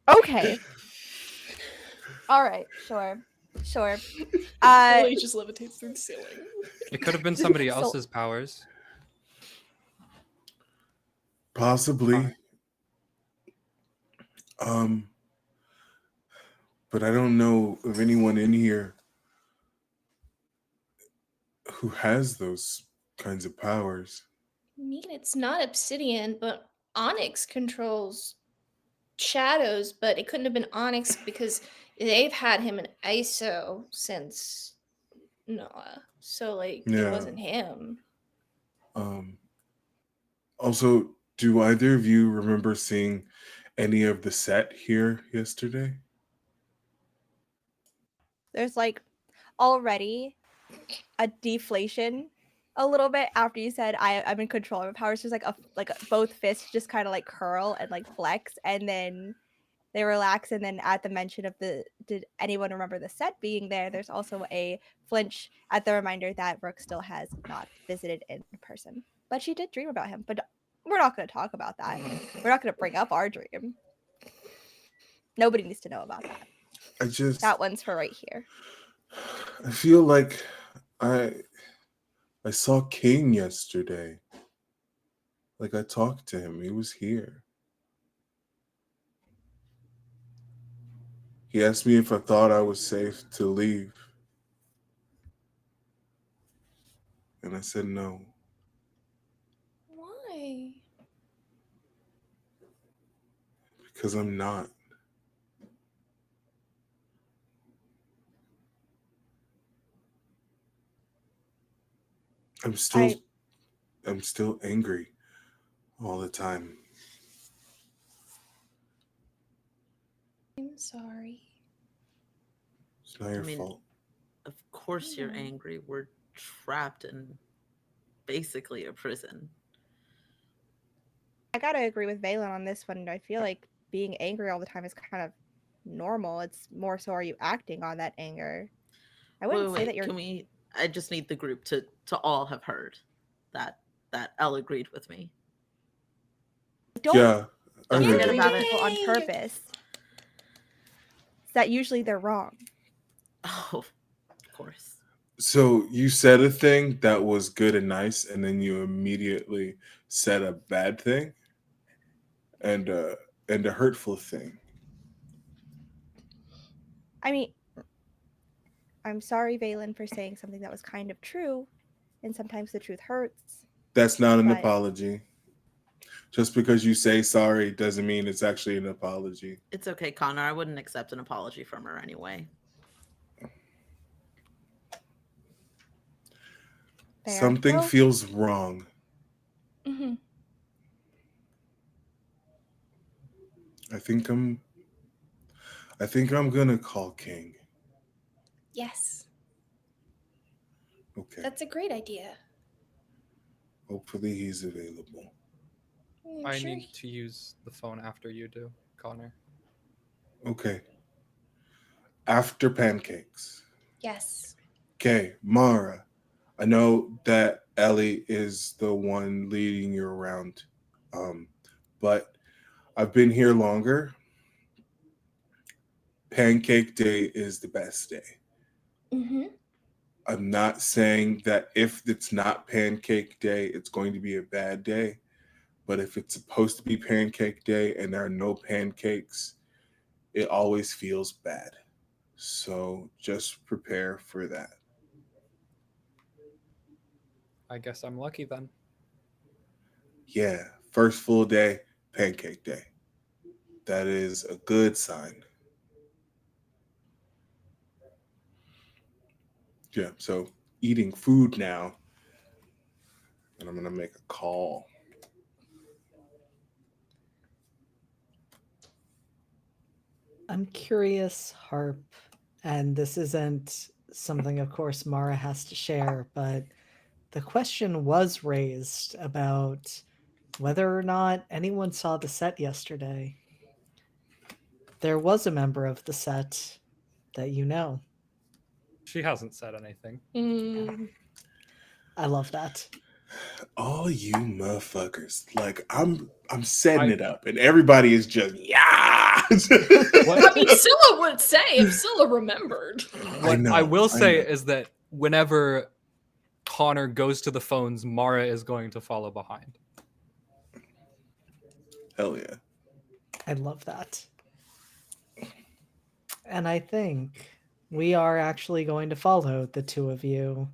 Okay. All right. Sure. Lily just levitates through the ceiling. It could have been somebody So- else's powers. Possibly. But I don't know of anyone in here who has those kinds of powers. I mean, it's not obsidian, but Onyx controls shadows, but it couldn't have been Onyx because they've had him in ISO since Noah. So, like, it Yeah. wasn't him. Also, do either of you remember seeing any of the set here yesterday? There's like already a deflation a little bit after you said I'm in control of my powers. There's both fists just kind of like curl and like flex, and then they relax. And then at the mention of did anyone remember the set being there, there's also a flinch at the reminder that Rook still has not visited in person, but she did dream about him. But we're not going to talk about that. We're not going to bring up our dream. Nobody needs to know about that. That one's for right here. I feel like I saw King yesterday. Like I talked to him. He was here. He asked me if I thought I was safe to leave. And I said no. Why? Because I'm not. I'm still angry all the time. I'm sorry. It's not your fault. Of course you're angry. We're trapped in basically a prison. I gotta agree with Valen on this one. I feel like being angry all the time is kind of normal. It's more so, are you acting on that anger? I wouldn't say that you're. I just need the group to all have heard that Elle agreed with me. Don't forget agree about with it people on purpose. That usually they're wrong. Oh, of course. So you said a thing that was good and nice, and then you immediately said a bad thing and a hurtful thing. I mean, I'm sorry, Valen, for saying something that was kind of true, and sometimes the truth hurts. That's not an apology. Just because you say sorry doesn't mean it's actually an apology. It's okay, Connor. I wouldn't accept an apology from her anyway. Something feels wrong. Mm-hmm. I think I'm gonna call King. Yes. Okay. That's a great idea. Hopefully he's available. I need to use the phone after you do, Connor. Okay. After pancakes. Yes. Okay, Mara. I know that Ellie is the one leading you around, but I've been here longer. Pancake day is the best day. Mm-hmm. I'm not saying that if it's not pancake day, it's going to be a bad day. But if it's supposed to be pancake day and there are no pancakes, it always feels bad. So just prepare for that. I guess I'm lucky then. Yeah, first full day, pancake day. That is a good sign. Yeah, so eating food now. And I'm going to make a call. I'm curious, Harp, and this isn't something, of course, Mara has to share, but the question was raised about whether or not anyone saw the set yesterday. There was a member of the set that you know. She hasn't said anything. I love that. All you motherfuckers. Like I'm setting it up and everybody is just I mean, Scylla would say if Scylla remembered. What I will say is that whenever Connor goes to the phones, Mara is going to follow behind. Hell yeah. I love that. And I think we are actually going to follow the two of you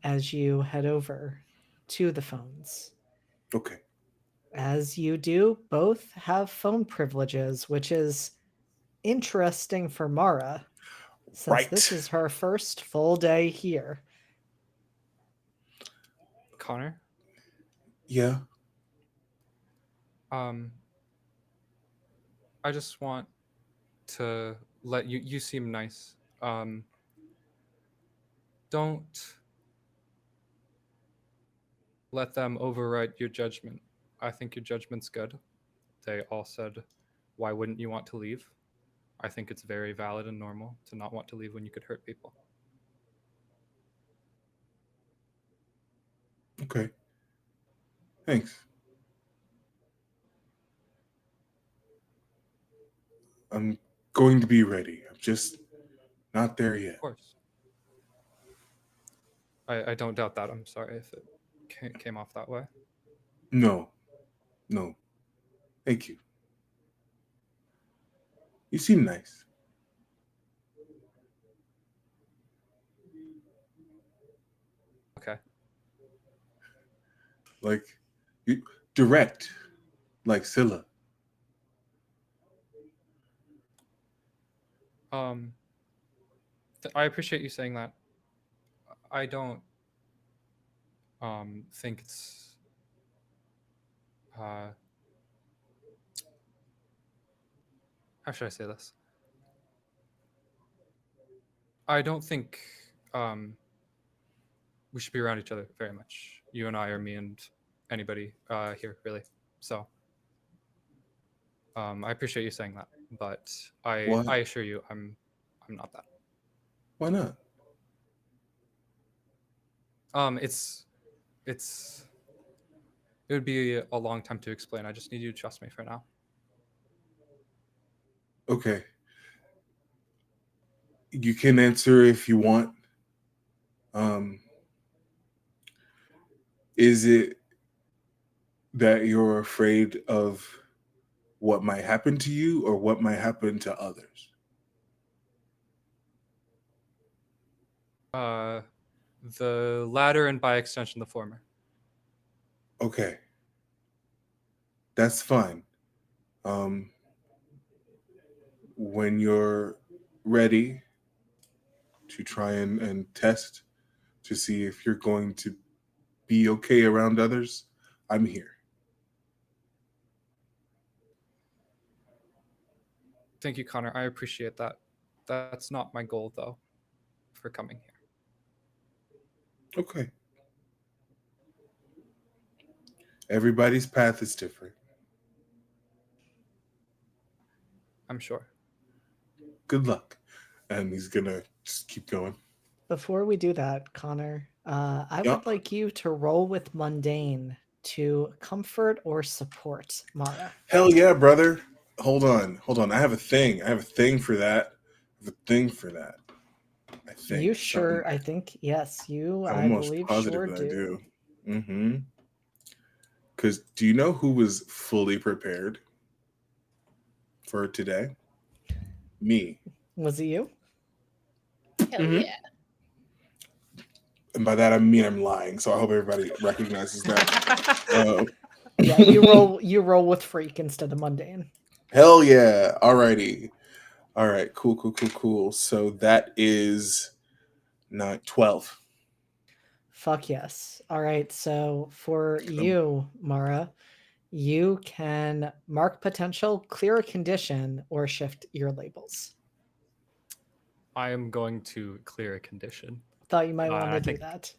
as you head over to the phones. Okay. As you do, both have phone privileges, which is interesting for Mara, since this Right. is her first full day here. Connor, Yeah. um, I just want to let you. You seem nice. Don't let them override your judgment. I think your judgment's good. They all said, "Why wouldn't you want to leave?" I think it's very valid and normal to not want to leave when you could hurt people. Okay. Thanks. I'm going to be ready. I'm just not there Of yet. course. I don't doubt that. I'm sorry if it came off that way. No. No. Thank you. You seem nice. Okay. Like you direct, like Scylla. Um, I appreciate you saying that. I don't think it's uh how should I say this? I don't think um we should be around each other very much. You and I, or me and anybody here, really. So I appreciate you saying that, but Why? I assure you, I'm not that. Why not? It's it's it would be a long time to explain. I just need you to trust me for now. Okay. You can answer if you want. Um, is it that you're afraid of what might happen to you or what might happen to others? Uh, the latter, and by extension, the former. Okay. That's fine. Um, when you're ready to try and test to see if you're going to be okay around others, I'm here. Thank you, Connor. I appreciate that. That's not my goal, though, for coming here. Okay. Everybody's path is different. I'm sure. Good luck. And he's gonna just keep going. Before we do that, Connor, I Yeah. would like you to roll with mundane to comfort or support Mara. Hell yeah, brother. Hold on. Hold on. I have a thing. I have a thing for that. I have a thing for that. I You think sure? I somewhere. think yes. You, I'm I almost believe, positive sure that I do. do. Mm-hmm. Because do you know who was fully prepared for today? Me. Was it you? Hell Mhm. yeah. And by that I mean I'm lying. So I hope everybody recognizes that. Yeah, you roll. You roll with freak instead of mundane. Hell yeah. Alrighty. All right. Cool, cool, cool, cool. So that is 12. Fuck yes. All right. So for you, Mara, you can mark potential, clear a condition, or shift your labels. I am going to clear a condition. Thought you might want I to do think that.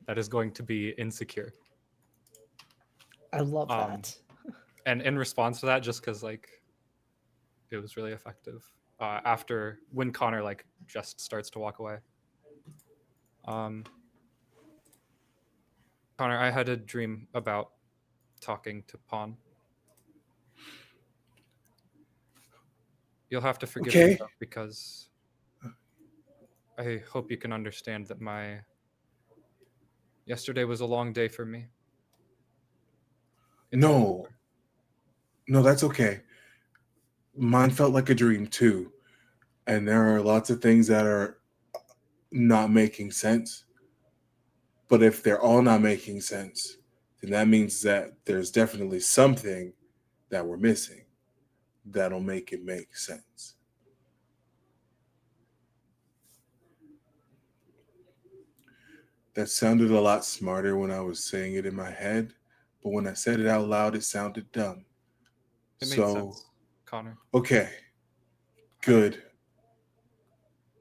that is going to be insecure. I love Um, that. and in response to that, just because like it was really effective. After when Connor like just starts to walk away. Um, Connor, I had a dream about talking to Pawn. You'll have to forgive me Okay. though, because I hope you can understand that my yesterday was a long day for me. It's all No. over. No, that's okay. Mine felt like a dream too. And there are lots of things that are not making sense. But if they're all not making sense, then that means that there's definitely something that we're missing that'll make it make sense. That sounded a lot smarter when I was saying it in my head, but when I said it out loud, it sounded dumb. It made So, sense, Connor. okay, I, good.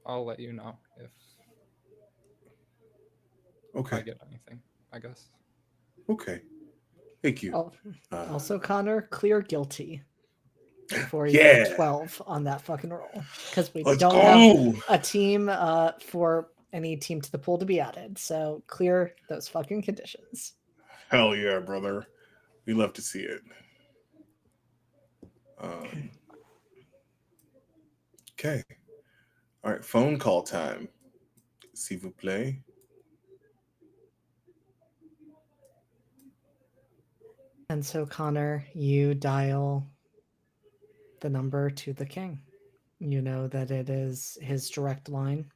I'll let you know if I Okay, get anything, I guess. okay. Thank you. Oh, Uh, also, Connor, clear guilty before you get a yeah, 12 on that fucking roll. Because we let's don't have go. a team for any team to the pool to be added. So clear those fucking conditions. Hell yeah, brother. We love to see it. Um, okay. All right, phone call time. S'il vous plaît. And so, Connor, you dial the number to the king. You know that it is his direct line.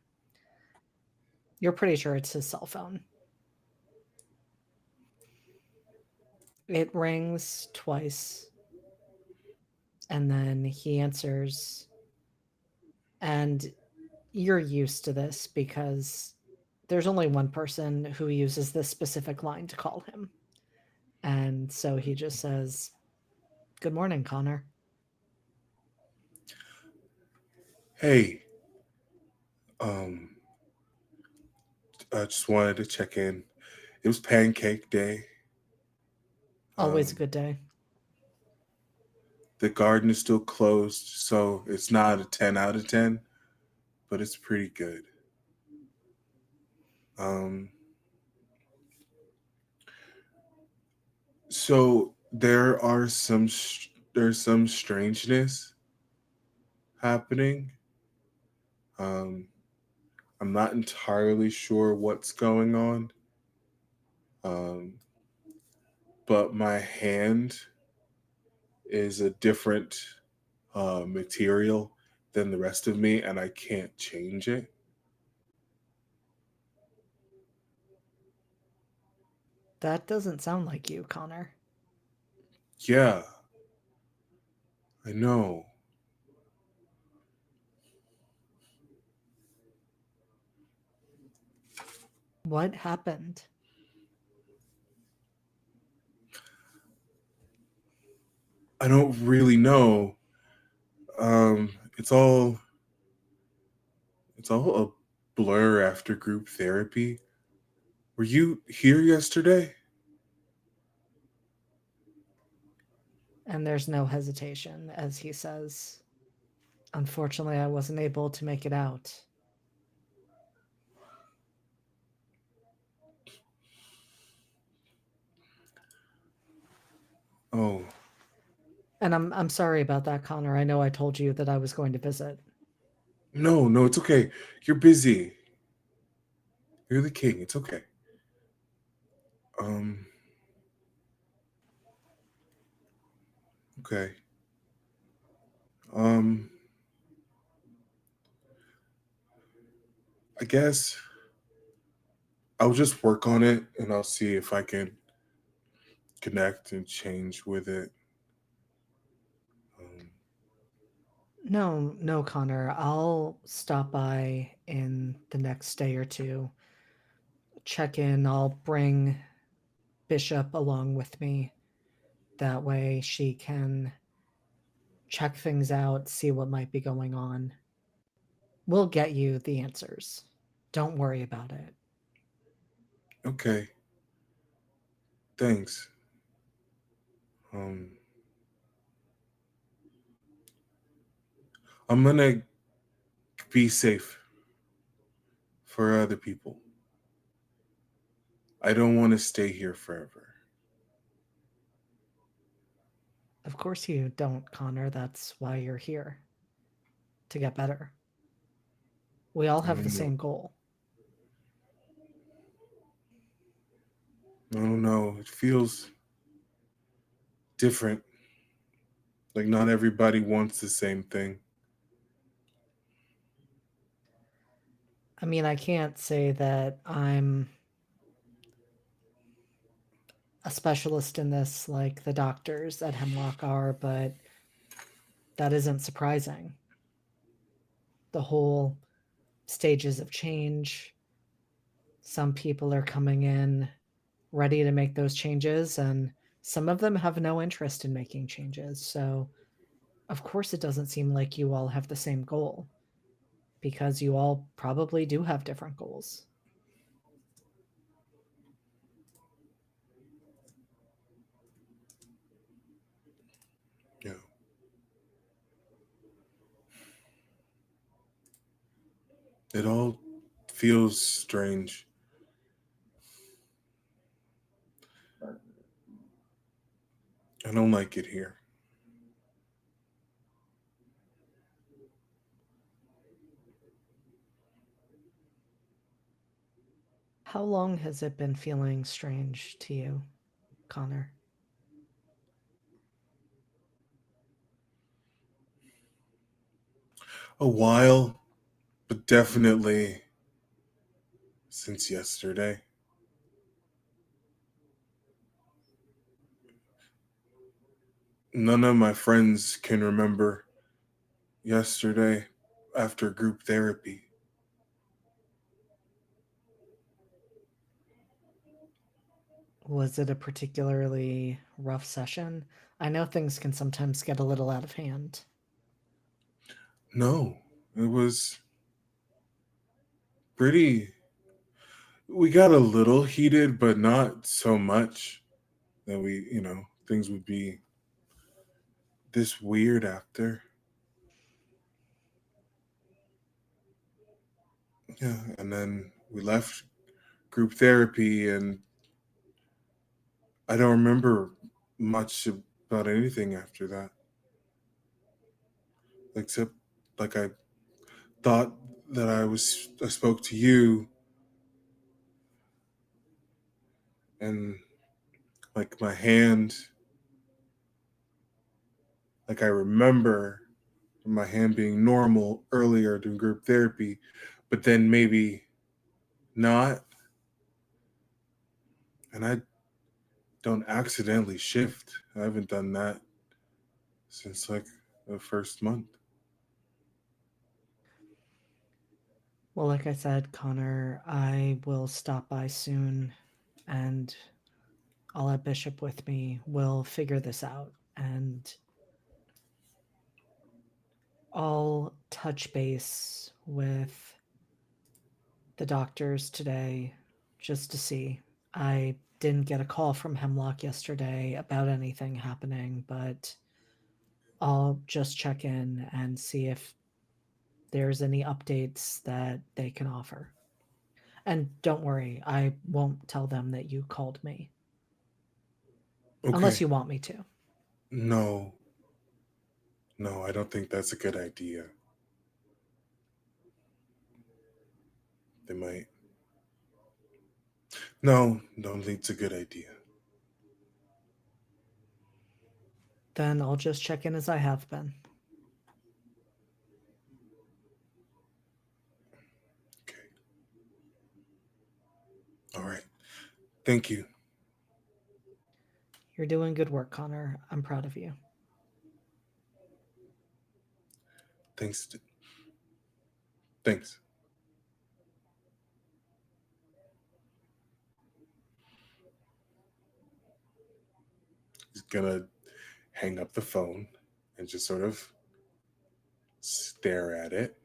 You're pretty sure it's his cell phone. It rings twice, and then he answers. And you're used to this because there's only one person who uses this specific line to call him. And so he just says, "Good morning, Connor." Hey, um, I just wanted to check in. It was pancake day. Always a Um, good day. the garden is still closed, so it's not a 10 out of 10, but it's pretty good. Um, so there's some strangeness happening. Um, I'm not entirely sure what's going on. Um, but my hand is a different material than the rest of me, and I can't change it. That doesn't sound like you, Connor. Yeah, I know. What happened? I don't really know. Um, it's all it's all a blur after group therapy. Were you here yesterday? And there's no hesitation as he says, "Unfortunately, I wasn't able to make it out." Oh, And I'm sorry about that, Connor. I know I told you that I was going to visit. no, no, it's okay. You're busy. You're the king. It's okay. Um, okay. Um, I guess I'll just work on it and I'll see if I can connect and change with it. Um, No, Connor. I'll stop by in the next day or two. Check in. I'll bring Bishop along with me. That way she can check things out, see what might be going on. We'll get you the answers. Don't worry about it. okay. Thanks. Um, I'm gonna be safe for other people. I don't want to stay here forever. Of course you don't, Connor. That's why you're here. To get better. We all I have the don't know. same goal. I don't know. It feels different. Like not everybody wants the same thing. I mean, I can't say that I'm a specialist in this like the doctors at Hemlock are, but that isn't surprising. The whole stages of change, some people are coming in ready to make those changes, and some of them have no interest in making changes. So, of course, it doesn't seem like you all have the same goal because you all probably do have different goals. Yeah. It all feels strange. I don't like it here. How long has it been feeling strange to you, Connor? A while, but definitely since yesterday. None of my friends can remember yesterday after group therapy. Was it a particularly rough session? I know things can sometimes get a little out of hand. No, it was pretty. We got a little heated, but not so much that things would be this weird after. Yeah, and then we left group therapy, and I don't remember much about anything after that, except like I thought that I spoke to you, and like my hand, like I remember my hand being normal earlier during group therapy, but then maybe not, and I don't accidentally shift. I haven't done that since like the first month. Well, like I said, Connor, I will stop by soon and I'll have Bishop with me. We'll figure this out and I'll touch base with the doctors today just to see. I didn't get a call from Hemlock yesterday about anything happening, but I'll just check in and see if there's any updates that they can offer. And don't worry, I won't tell them that you called me. Unless Okay. you want me to. No, no, I don't think that's a good idea. They might. No, don't think it's a good idea. Then I'll just check in as I have been. Okay. All right. Thank you. You're doing good work, Connor. I'm proud of you. Thanks. Thanks. He's gonna hang up the phone and just sort of stare at it.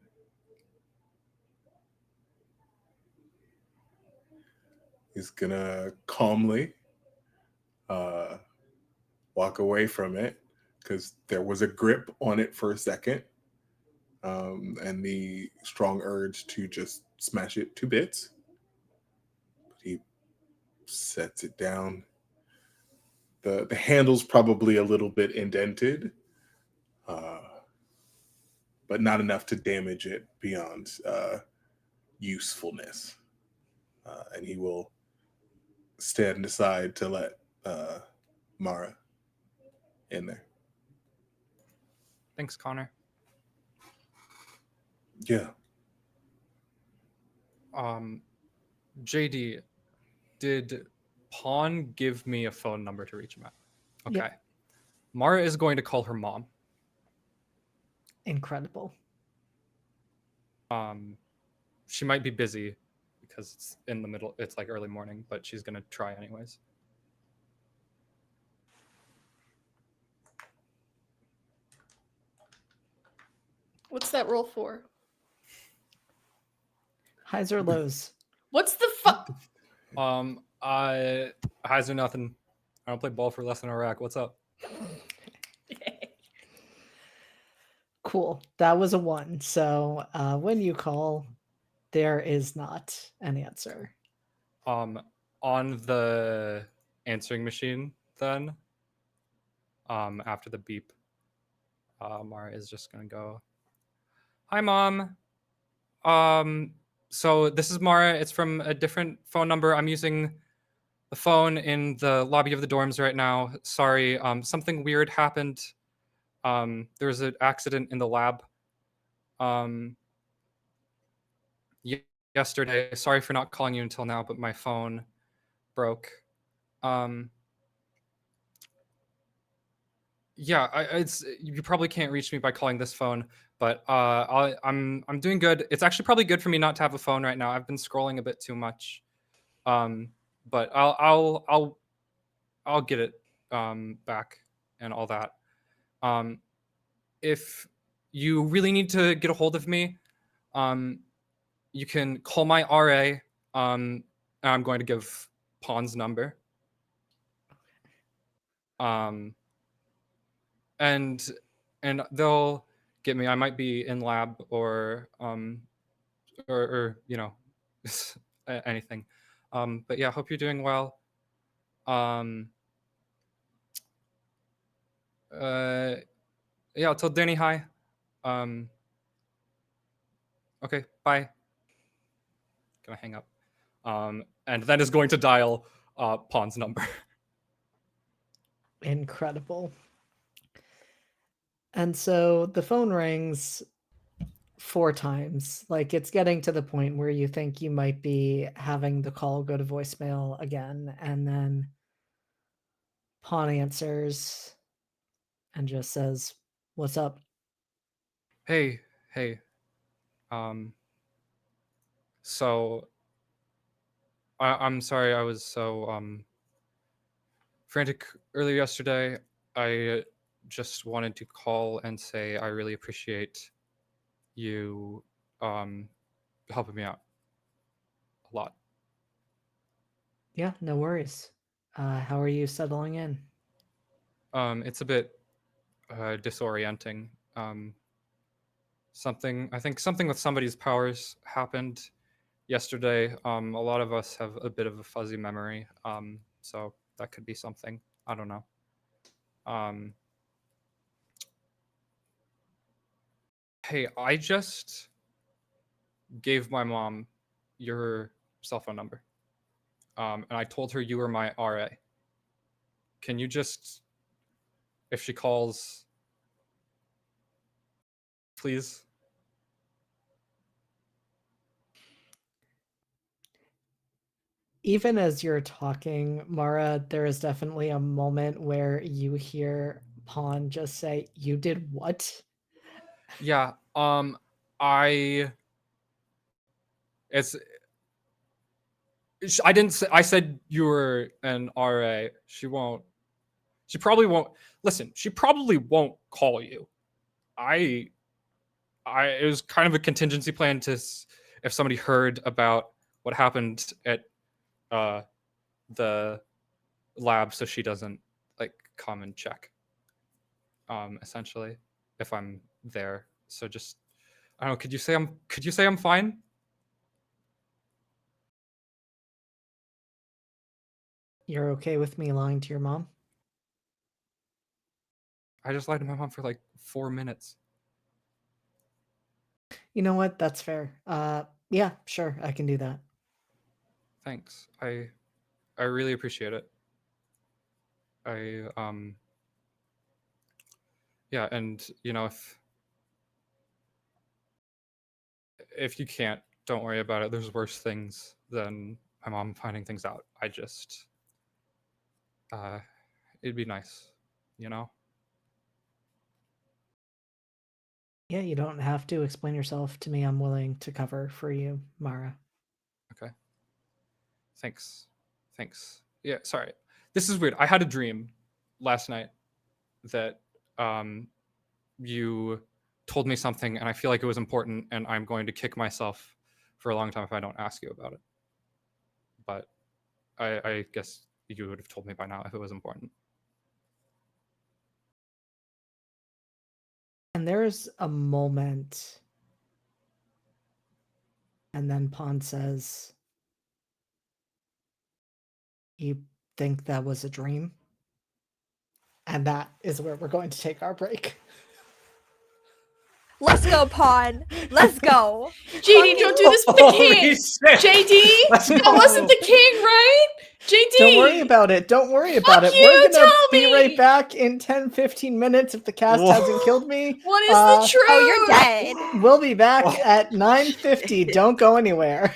He's gonna calmly uh, walk away from it because there was a grip on it for a second, and the strong urge to just smash it to bits. But he sets it down. The handle's probably a little bit indented, uh, but not enough to damage it beyond usefulness. And he will stand aside to let Mara in there. Thanks, Connor. Yeah. JD, did Pawn, give me a phone number to reach him at. Okay. Yep. Mara is going to call her mom. Incredible. She might be busy because it's in the middle. It's like early morning, but she's gonna try anyways. What's that roll for? Highs or lows? What's the fuck? Highs or nothing. I don't play ball for less than Iraq. What's up? Cool. That was a 1. So when you call, there is not an answer. On the answering machine, then, after the beep, Mara is just gonna go, "Hi, Mom. So this is Mara. It's from a different phone number. I'm using the phone in the lobby of the dorms right now. Sorry, something weird happened. There was an accident in the lab. Um, yesterday. Sorry for not calling you until now, but my phone broke. Yeah, it's you probably can't reach me by calling this phone, but I'm doing good. It's actually probably good for me not to have a phone right now. I've been scrolling a bit too much. But I'll get it back and all that. If you really need to get a hold of me, you can call my RA. I'm going to give Pawn's number. And they'll get me. I might be in lab or you know anything. But yeah, hope you're doing well. Yeah, I'll tell Danny hi. Okay, bye. Gonna hang up. And then is going to dial Pawn's number. Incredible. And so the phone rings 4 times. Like it's getting to the point where you think you might be having the call go to voicemail again. And then Pawn answers and just says, "What's up?" Hey. So I'm sorry I was so frantic earlier yesterday. I just wanted to call and say I really appreciate you helping me out a lot. Yeah, no worries. How are you settling in? It's a bit disorienting. I think something with somebody's powers happened yesterday. A lot of us have a bit of a fuzzy memory, so that could be something. I don't know. Hey, I just gave my mom your cell phone number, and I told her you were my RA. Can you just, if she calls, please? Even as you're talking, Mara, there is definitely a moment where you hear Pawn just say, "You did what?" Yeah. I. It's. I didn't say. I said you were an RA. She won't. She probably won't. Listen. She probably won't call you. I. It was kind of a contingency plan to, if somebody heard about what happened at, the lab, so she doesn't like come and check. Essentially, if I'm there. So just, I don't know. Could you say I'm fine? You're okay with me lying to your mom? I just lied to my mom for like 4 minutes. You know what? That's fair. Yeah, sure, I can do that. Thanks. I really appreciate it. I yeah, and you know, if you can't, don't worry about it. There's worse things than my mom finding things out. I just It'd be nice, you know? Yeah, you don't have to explain yourself to me. I'm willing to cover for you, Mara. Okay. Thanks. Thanks. Yeah, sorry. This is weird. I had a dream last night that you told me something and I feel like it was important and I'm going to kick myself for a long time if I don't ask you about it. But I guess you would have told me by now if it was important. And there's a moment, and then Pond says, "You think that was a dream?" And that is where we're going to take our break. Let's go, Pawn. Let's go. JD, don't do this with the Holy king. shit! JD, Let's that go. wasn't the king, right? JD, Don't worry about it. Don't worry about Fuck it. We're you, gonna tell be me. right back in 10-15 minutes if the cast Whoa. hasn't killed me. What is the truth? Oh, you're dead. We'll be back at 9:50. Don't go anywhere.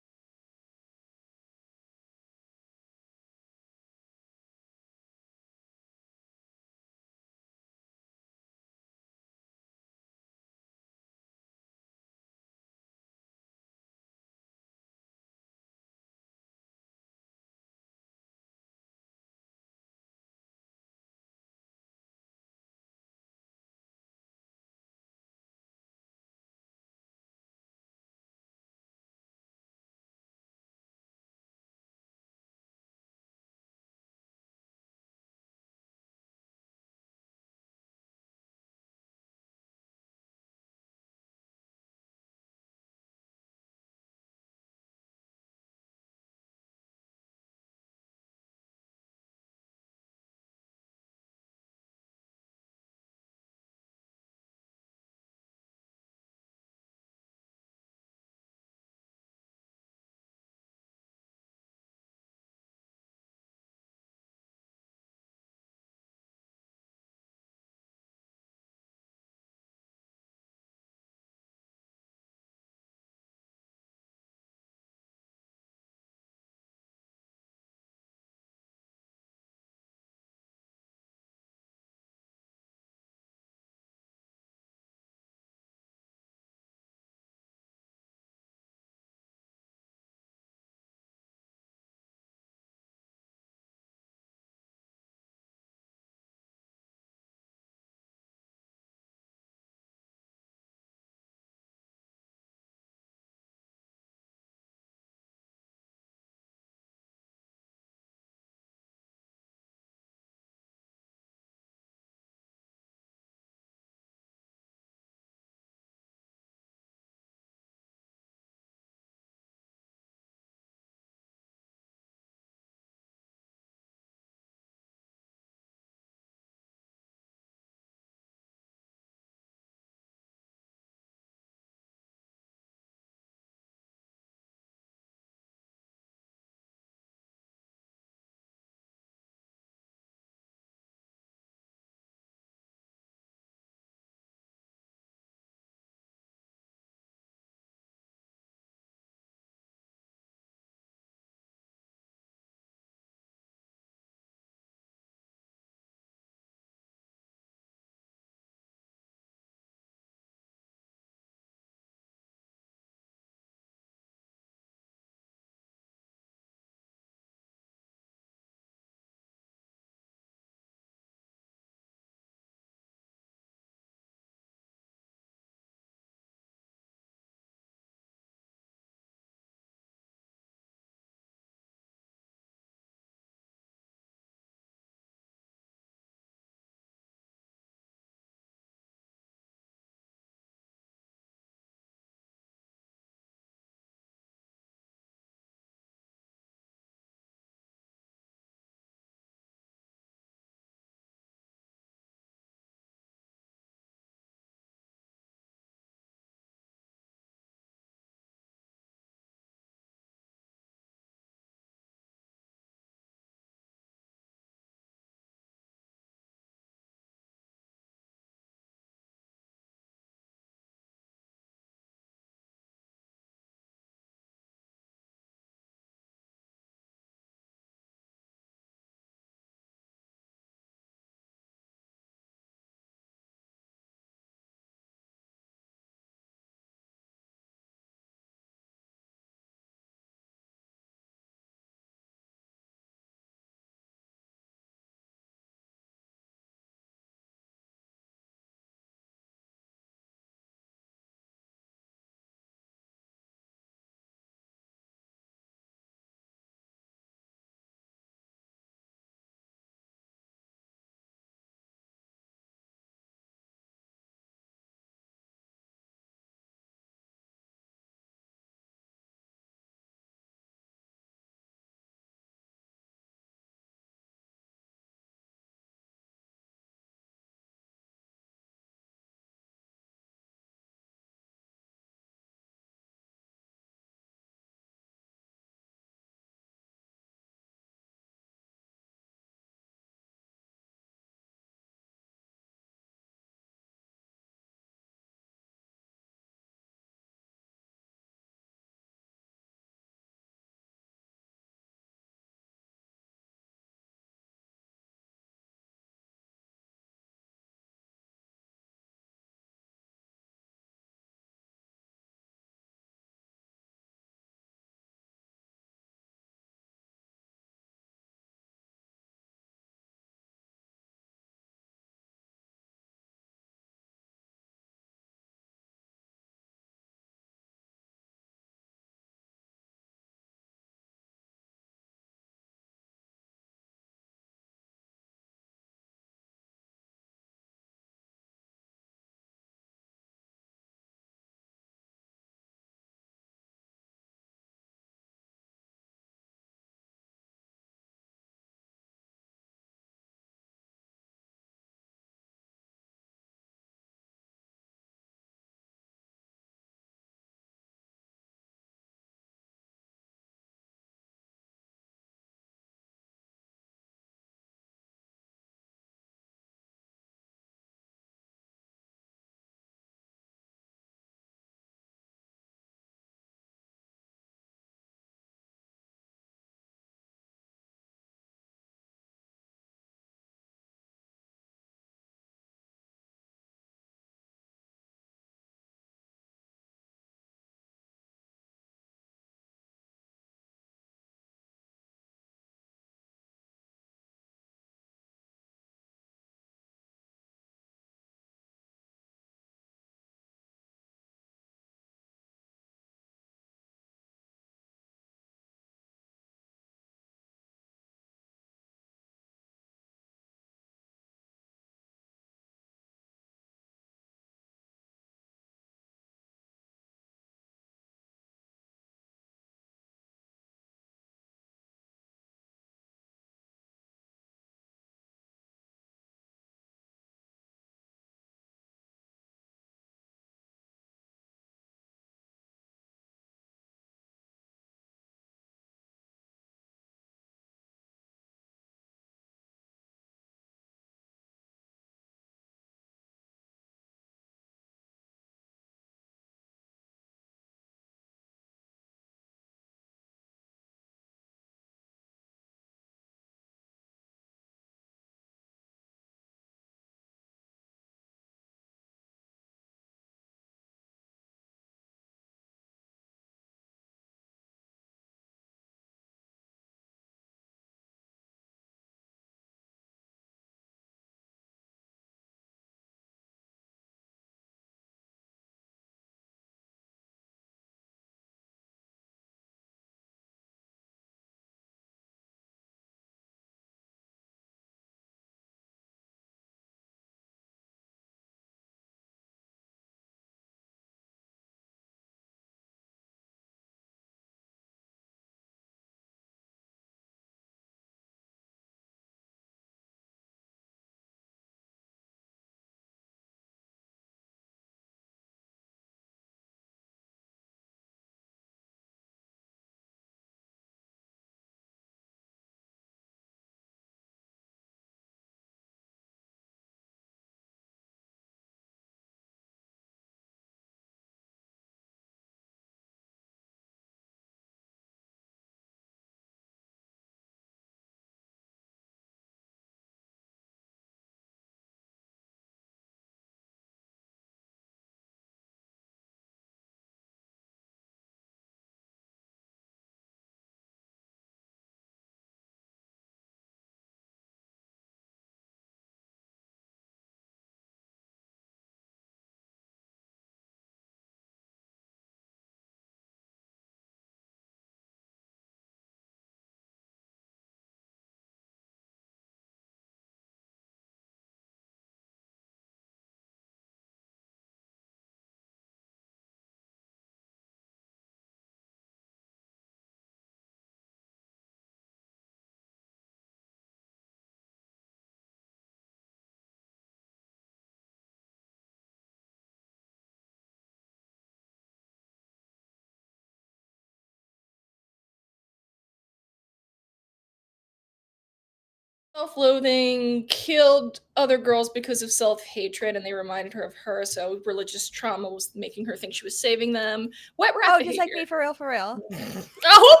self-loathing, killed other girls because of self-hatred, and they reminded her of her, so religious trauma was making her think she was saving them. Wet rat Oh, behavior. just like me, for real, for real. I hope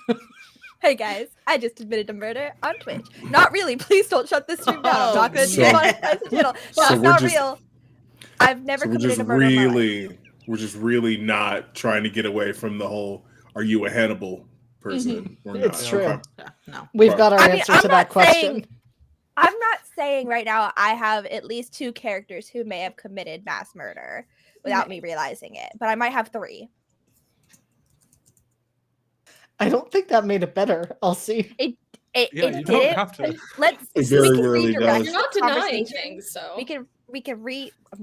not! Hey guys, I just admitted to murder on Twitch. Not really. Please don't shut this stream down. I'm not going to So- demonetize the channel. so That's we're not just- real. I've never So we're committed just a murder in my life. we're just really not trying to get away from the whole "Are you a Hannibal person or not?" It's true. Okay. Yeah, no. We've got our I mean, answer I'm to not that question. I'm not saying right now I have at least 2 characters who may have committed mass murder without me realizing it, but I might have 3. I don't think that made it better. I'll see. It Yeah, it you did don't it. have to. Let's It very we can rarely redirect does. You're not the denying conversation. things, so. We can I'm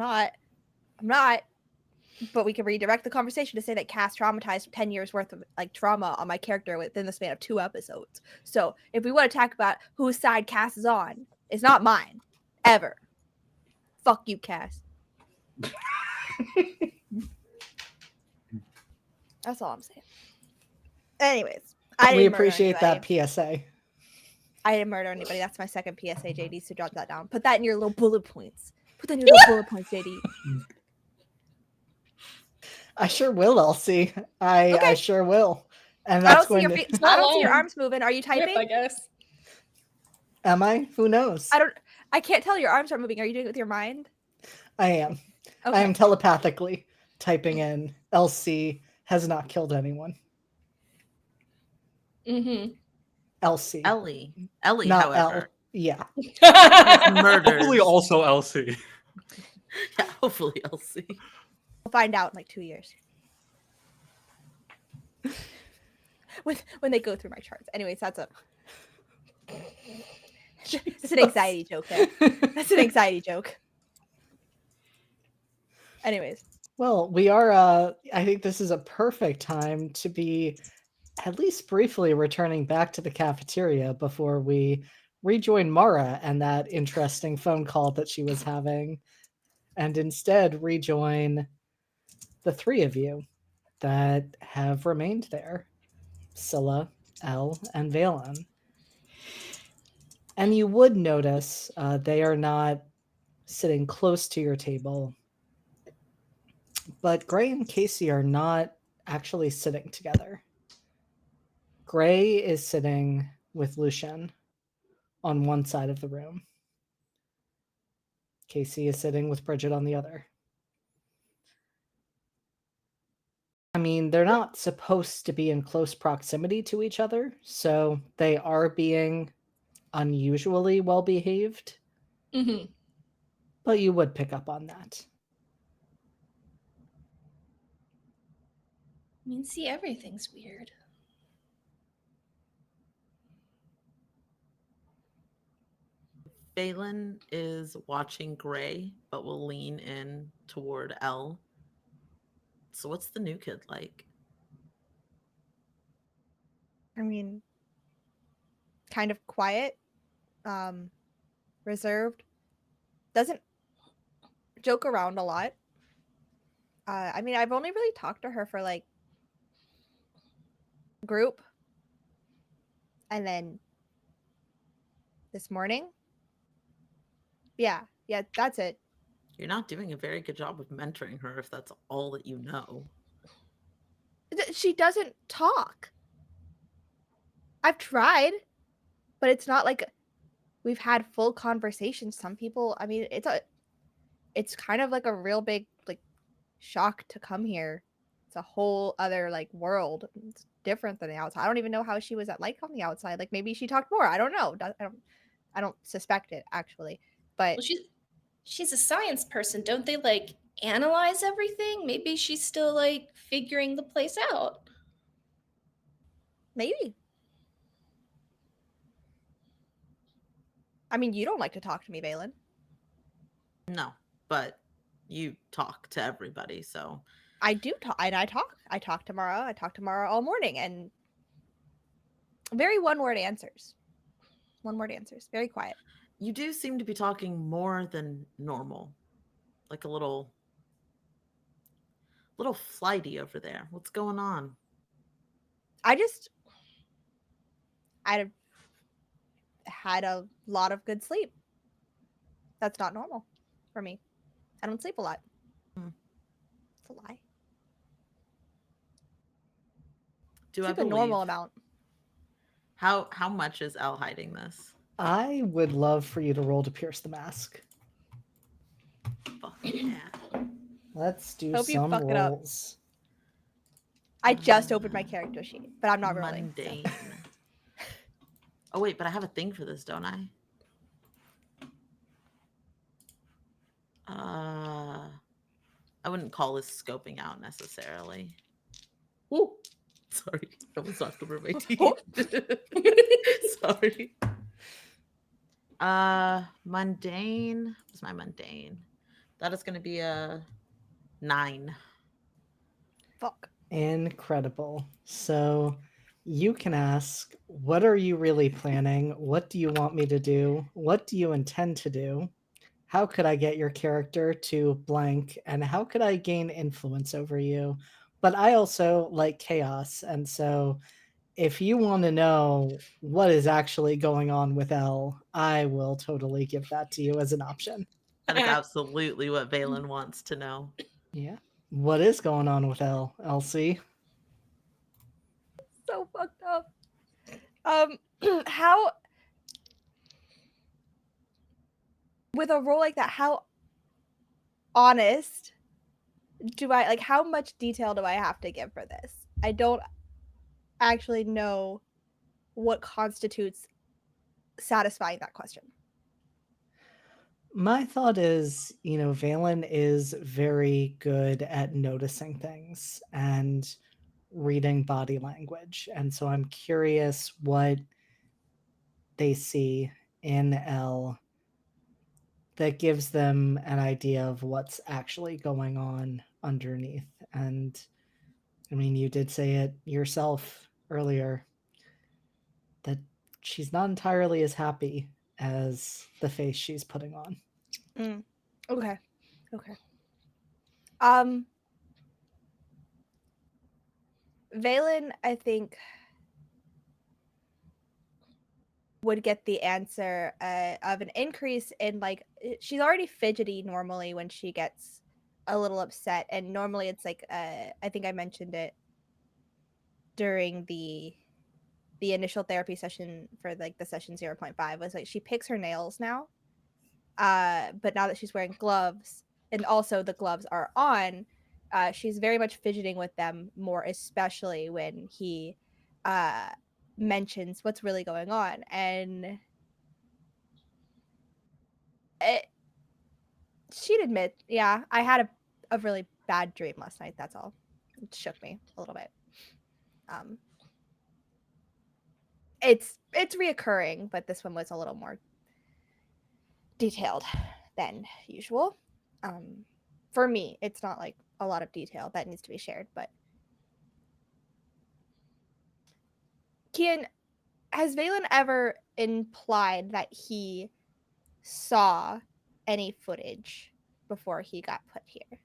not, but we can redirect the conversation to say that Cass traumatized 10 years worth of like trauma on my character within the span of 2 episodes. So if we want to talk about whose side Cass is on, it's not mine. Ever. Fuck you, Cass. That's all I'm saying. Anyways, I We didn't murder appreciate that anybody. PSA. I didn't murder anybody. That's my second PSA, JD. So jot that down. Put that in your little bullet points. Put that in your little bullet points, JD. I sure will, Elsie. I Okay. sure will. And I that's don't see going your to. I don't see your long. arms moving. Are you Rip, typing? I guess. Am I? Who knows? I can't tell your arms are moving. Are you doing it with your mind? I am. Okay. I am telepathically typing in Elsie has not killed anyone. Mm-hmm. Elsie. Ellie, Not L. however, Yeah. has murders. Hopefully, also Elsie. Yeah, hopefully Elsie. We'll find out in like 2 years. When they go through my charts. Anyways, that's an anxiety joke there. That's an anxiety joke. Anyways. Well, we are I think this is a perfect time to be at least briefly returning back to the cafeteria before we rejoin Mara and that interesting phone call that she was having, and instead rejoin the 3 of you that have remained there. Scylla, Elle, and Valen. And you would notice they are not sitting close to your table, but Gray and Casey are not actually sitting together. Gray is sitting with Lucian on one side of the room. Casey is sitting with Bridget on the other. I mean, they're not supposed to be in close proximity to each other, so they are being unusually well behaved, Mm-hmm. but you would pick up on that. I mean, see, everything's weird. Valen is watching Gray, but will lean in toward Elle. So what's the new kid like? I mean, kind of quiet, reserved, doesn't joke around a lot. I mean, I've only really talked to her for like group, and then this morning. Yeah, that's it. You're not doing a very good job of mentoring her if that's all that you know. She doesn't talk. I've tried, but it's not like we've had full conversations. Some people, I mean, it's kind of like a real big like shock to come here. It's a whole other like world. It's different than the outside. I don't even know how she was at like on the outside. Like maybe she talked more. I don't know. I don't suspect it actually. But Well, she's a science person. Don't they like analyze everything? Maybe she's still like figuring the place out. maybe. I mean, you don't like to talk to me, Valen. No, but you talk to everybody, so I do talk, and I talk tomorrow. I talk tomorrow all morning, and very one-word answers. One-word answers. Very quiet. you do seem to be talking more than normal. Like a little flighty over there. What's going on? I had a lot of good sleep. That's not normal for me. I don't sleep a lot. Hmm. It's a lie. Do I Sleep a believe? normal amount. How much is Elle hiding this? I would love for you to roll to pierce the mask. Fuck yeah. Let's do Hope you some fuck it up. rolls. I just opened my character sheet, but I'm not rolling. So. Mundane. Oh wait, but I have a thing for this, don't I? I wouldn't call this scoping out necessarily. Ooh, sorry, I almost knocked over my teeth. Sorry. Mundane. What's my mundane? That is going to be a 9. Fuck. Incredible. So you can ask, what are you really planning? What do you want me to do? What do you intend to do? How could I get your character to blank? And how could I gain influence over you? But I also like chaos. And so if you want to know what is actually going on with Elle, I will totally give that to you as an option. That is absolutely what Valen wants to know. Yeah. What is going on with Elle, Elsie? So fucked up. How with a role like that, how honest do I like how much detail do I have to give for this? I don't actually know what constitutes satisfying that question. My thought is, Valen is very good at noticing things and reading body language. And so I'm curious what they see in Elle that gives them an idea of what's actually going on underneath. And I mean, you did say it yourself earlier that she's not entirely as happy as the face she's putting on. Okay. Valen, I think, would get the answer of an increase in like she's already fidgety normally when she gets a little upset, and normally it's like I think I mentioned it during the initial therapy session for like the session 0.5 was like she picks her nails now, but now that she's wearing gloves and also the gloves are on, she's very much fidgeting with them more, especially when he mentions what's really going on. And she'd admit, yeah, I had a really bad dream last night. That's all. It shook me a little bit. It's reoccurring, but this one was a little more detailed than usual. For me, it's not like a lot of detail that needs to be shared, but Kian, has Valen ever implied that he saw any footage before he got put here?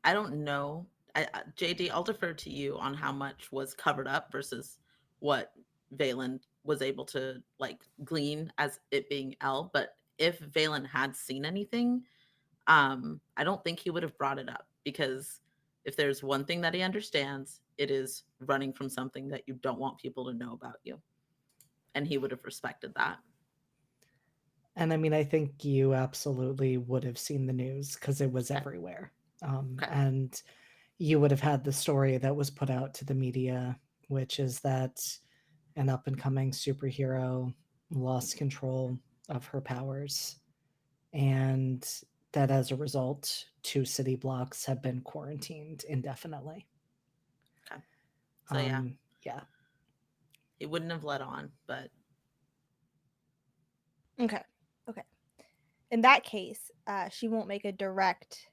I don't know. JD, I'll defer to you on how much was covered up versus what Valen was able to like glean as it being Elle. But if Valen had seen anything, I don't think he would have brought it up, because if there's one thing that he understands, it is running from something that you don't want people to know about you. And he would have respected that. And I mean, I think you absolutely would have seen the news because it was everywhere. And you would have had the story that was put out to the media, which is that an up and coming superhero lost control of her powers. And that as a result, 2 city blocks have been quarantined indefinitely. Okay. So yeah. He wouldn't have let on, but Okay. In that case, she won't make a direct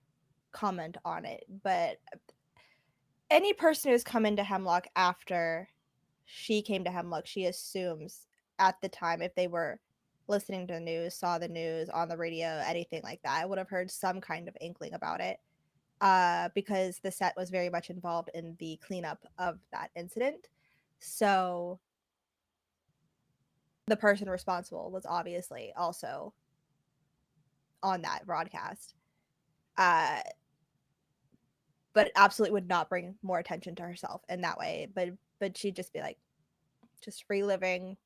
comment on it, but any person who's come into Hemlock after she came to Hemlock, she assumes at the time, if they were listening to the news, saw the news on the radio, anything like that. I would have heard some kind of inkling about it. Because the set was very much involved in the cleanup of that incident. So the person responsible was obviously also on that broadcast. But absolutely would not bring more attention to herself in that way. But she'd just be like, just reliving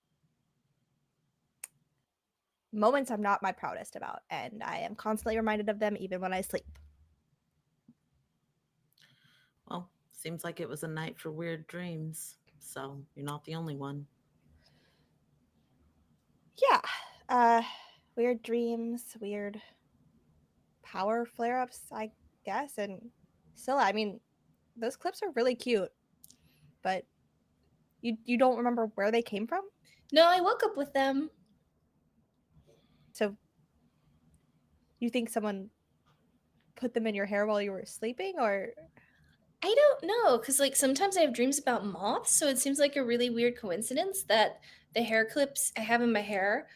moments I'm not my proudest about, and I am constantly reminded of them even when I sleep. Well, seems like it was a night for weird dreams. So you're not the only one. Yeah. Weird dreams, weird power flare-ups, I guess. And still, I mean, those clips are really cute, but you don't remember where they came from? No, I woke up with them. So you think someone put them in your hair while you were sleeping, or I don't know, because like sometimes I have dreams about moths, so it seems like a really weird coincidence that the hair clips I have in my hair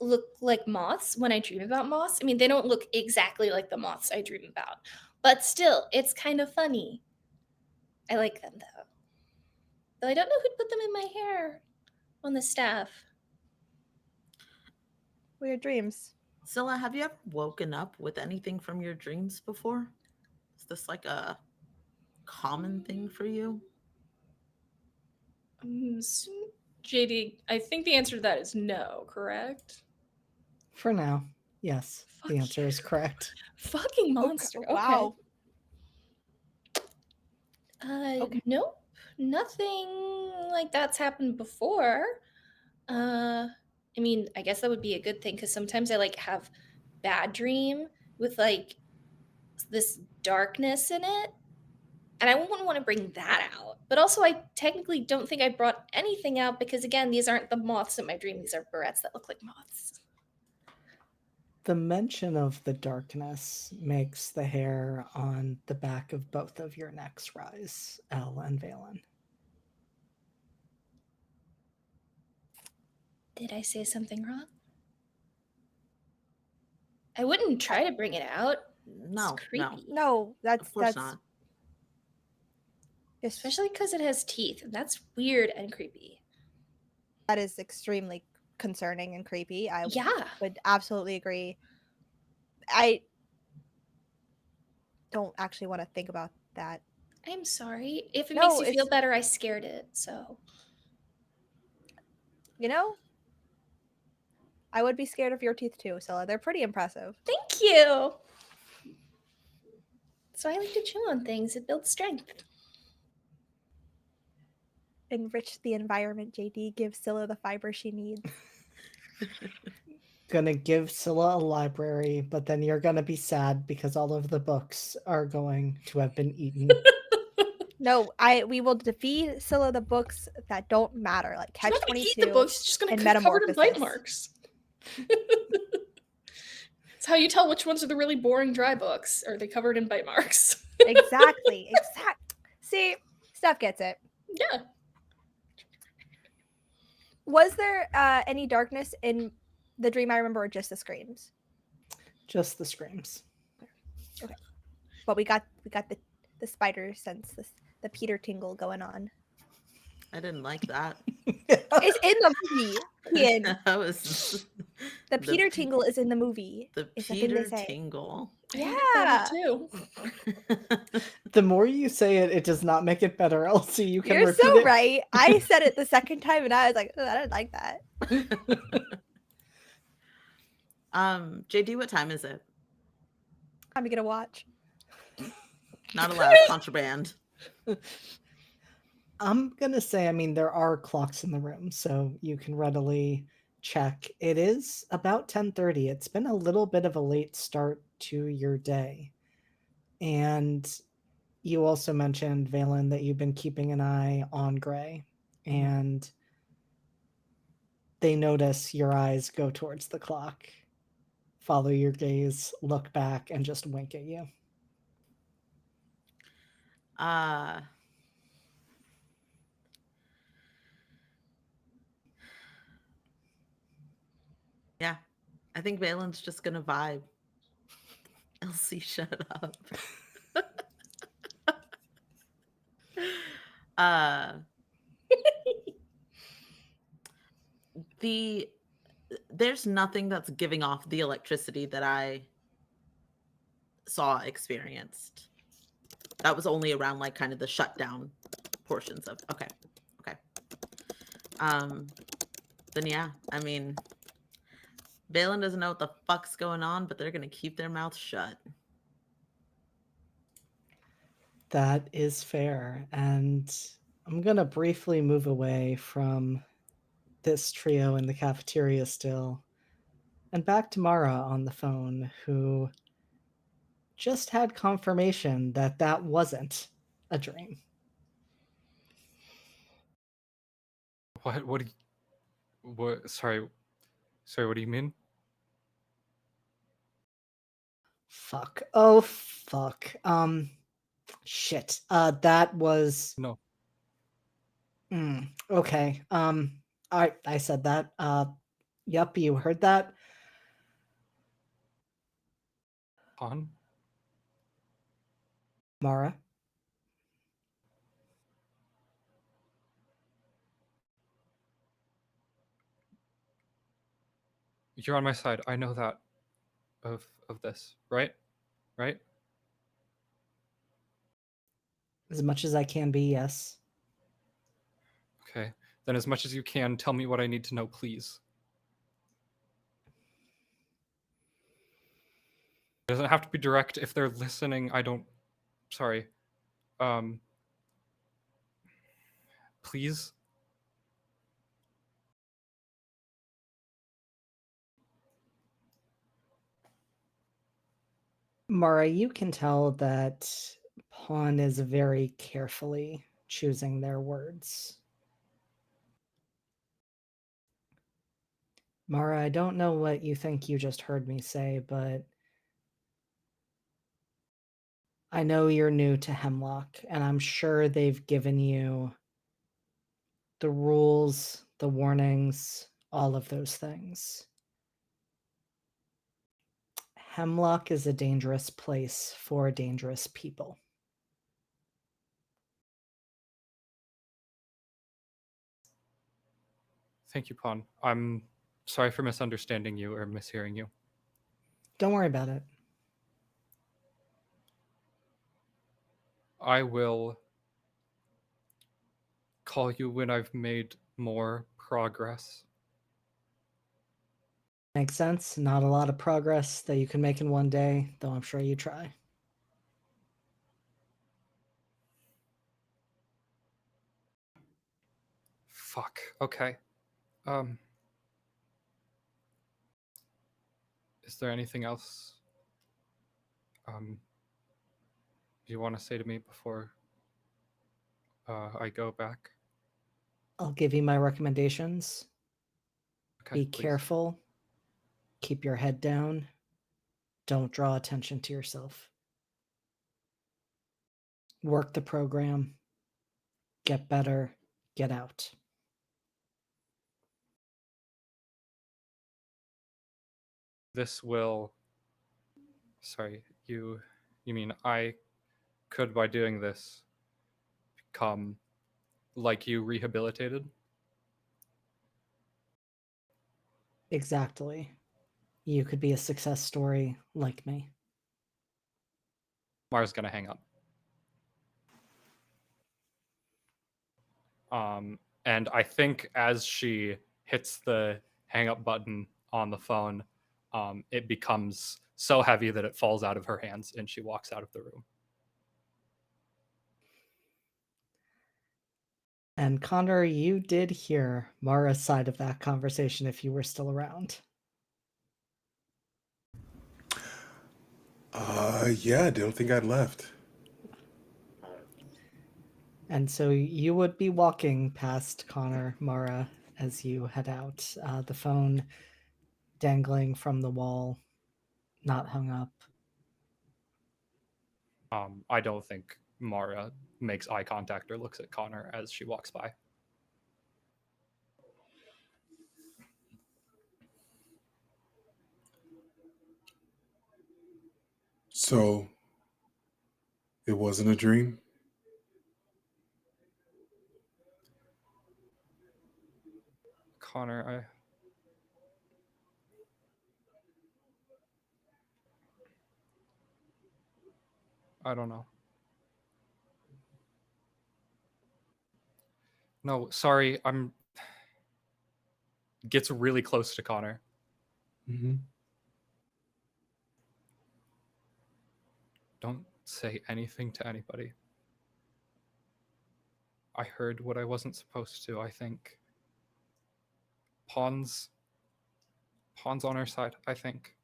look like moths when I dream about moths. I mean, they don't look exactly like the moths I dream about, but still, it's kind of funny. I like them though. Though I don't know who'd put them in my hair on the staff. weird dreams? Scylla, have you ever woken up with anything from your dreams before? Is this like a common thing for you? JD, I think the answer to that is no, correct? For now, yes, Fuck the answer is you. correct. Fucking monster. Okay. Wow. Okay. Nope. Nothing like that's happened before. I mean, I guess that would be a good thing because sometimes I like have bad dream with like this darkness in it. And I wouldn't want to bring that out. But also I technically don't think I brought anything out because again, these aren't the moths in my dream. These are barrettes that look like moths. The mention of the darkness makes the hair on the back of both of your necks rise, Elle and Valen. Did I say something wrong? I wouldn't try to bring it out. No, It's creepy. No, of course not. just Especially because it has teeth. And that's weird and creepy. that is extremely concerning and creepy. I Yeah. would absolutely agree. I don't actually want to think about that. I'm sorry. If it No, makes you feel it's better, I scared it. So you know, I would be scared of your teeth too, Scylla. They're pretty impressive. thank you. So I like to chew on things. It builds strength. Enrich the environment, JD. Give Scylla the fiber she needs. Gonna give Scylla a library, but then you're gonna be sad because all of the books are going to have been eaten. No, we will defeat Scylla the books that don't matter, like She's Catch not gonna eat 22. the books. She's just gonna and get covered in bite Metamorphosis. marks. It's how you tell which ones are the really boring dry books. Are they covered in bite marks? Exactly. See, Steph gets it. Yeah. Was there any darkness in the dream I remember, or just the screams? Just the screams. But we got the spider sense, the Peter tingle going on. I didn't like that. It's in the movie. Ian. That was The Peter tingle is in the movie. the It's a thing they Peter say. tingle. I hated that Yeah. too. The more you say it, it does not make it better. Elsie, you can You're repeat so it. right. I said it the second time and I was like, oh, I didn't like that. JD, what time is it? Time to get a watch. Not allowed. Contraband. I'm gonna say, I mean, there are clocks in the room, so you can readily check. It is about 10:30. It's been a little bit of a late start to your day. And you also mentioned, Valen, that you've been keeping an eye on Gray, and they notice your eyes go towards the clock, follow your gaze, look back, and just wink at you. Yeah. I think Valen's just gonna vibe. Elsie, shut up. uh the there's nothing that's giving off the electricity that I saw experienced. That was only around like kind of the shutdown portions of okay. Um then yeah, I mean Valen doesn't know what the fuck's going on, but they're gonna keep their mouths shut. That is fair. And I'm going to briefly move away from this trio in the cafeteria still and back to Mara on the phone, who just had confirmation that that wasn't a dream. What? What? What? Sorry. Sorry. What do you mean? Fuck. Oh, fuck. Shit. That was. No. Okay. I said that. Yep, you heard that. On. Mara. You're on my side. I know that. Of this, right? Right? As much as I can be, yes. Okay. Then, as much as you can, tell me what I need to know, please. It doesn't have to be direct. If they're listening, I don't. Sorry. Um. Please. Mara, you can tell that Pawn is very carefully choosing their words. Mara, I don't know what you think you just heard me say, but I know you're new to Hemlock, and I'm sure they've given you the rules, the warnings, all of those things. Hemlock is a dangerous place for dangerous people. Thank you, Pawn. I'm sorry for misunderstanding you or mishearing you. Don't worry about it. I will call you when I've made more progress. Makes sense. Not a lot of progress that you can make in one day, though I'm sure you try. Fuck. Okay. Um. Is there anything else you want to say to me before I go back? I'll give you my recommendations. Okay, Be please. careful. Keep your head down. Don't draw attention to yourself. Work the program. Get better. Get out. This will. Sorry, you. You mean I could, by doing this, become like you, rehabilitated? Exactly. You could be a success story like me. Mara's gonna hang up. And I think as she hits the hang up button on the phone, it becomes so heavy that it falls out of her hands and she walks out of the room. And Connor, you did hear Mara's side of that conversation if you were still around. Yeah, I don't think I'd left. And so you would be walking past Connor, Mara, as you head out. The phone dangling from the wall, not hung up. I don't think Mara makes eye contact or looks at Connor as she walks by. So, it wasn't a dream? Connor, I don't know. No, sorry, I'm gets really close to Connor. Mm-hmm. Don't say anything to anybody. I heard what I wasn't supposed to, I think. Pawn's on our side, I think.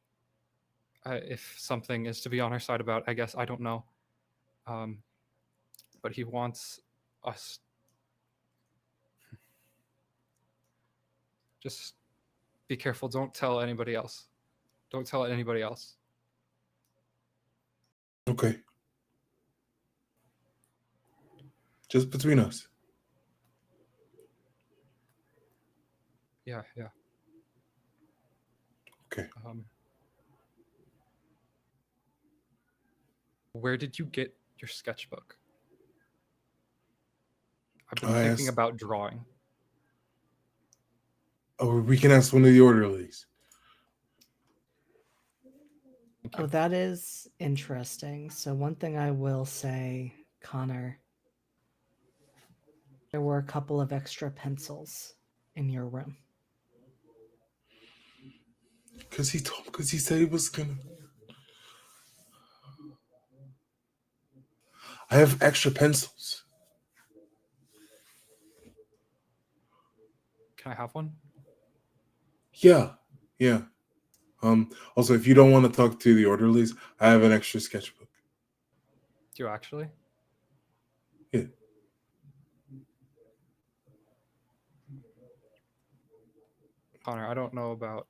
If something is to be on our side about, I guess, I don't know. But he wants us. Just be careful. Don't tell anybody else. Don't tell anybody else. Okay. Just between us. Yeah. Okay. Where did you get your sketchbook? I've been I thinking asked- about drawing. Oh, we can ask one of the orderlies. Thank you. Oh, that is interesting. So one thing I will say, Connor, there were a couple of extra pencils in your room. Because he said he was gonna. I have extra pencils. Can I have one? Yeah. Also, if you don't want to talk to the orderlies, I have an extra sketchbook. Do you actually? Yeah. Connor, I don't know about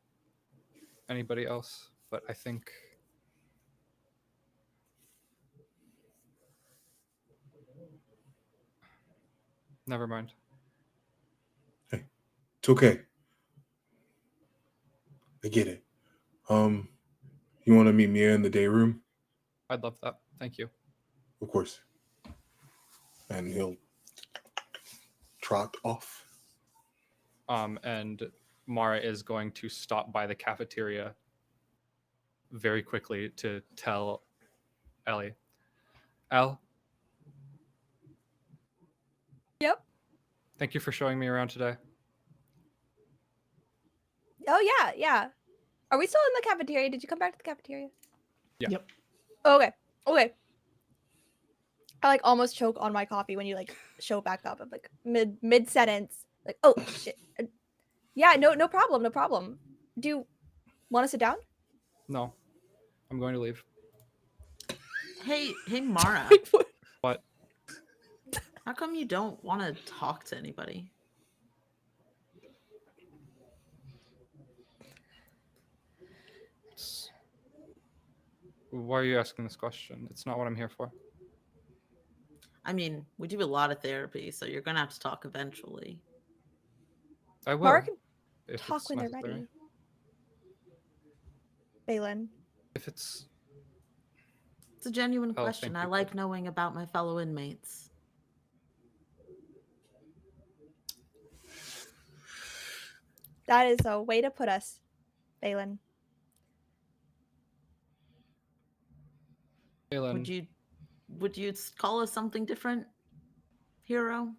anybody else, but I think never mind. Hey, it's okay. I get it. You want to meet me in the day room? I'd love that. Thank you. Of course. And he'll trot off. And Mara is going to stop by the cafeteria very quickly to tell Ellie. Elle, Yep. thank you for showing me around today. Oh yeah. Are we still in the cafeteria? Did you come back to the cafeteria? Yeah. Yep. Okay. I like almost choke on my coffee when you like show back up. I'm like mid sentence. Like, oh shit. Yeah, no problem. Do you want to sit down? No, I'm going to leave. Hey, Mara. What? How come you don't want to talk to anybody? Why are you asking this question? It's not what I'm here for. I mean, we do a lot of therapy, so you're gonna have to talk eventually. I will. Mara can if talk it's when they're necessary. ready. Balin. If it's It's a genuine Oh, question. thank I you. like knowing about my fellow inmates. That is a way to put us, Balin. Balin, Would you call us something different, hero?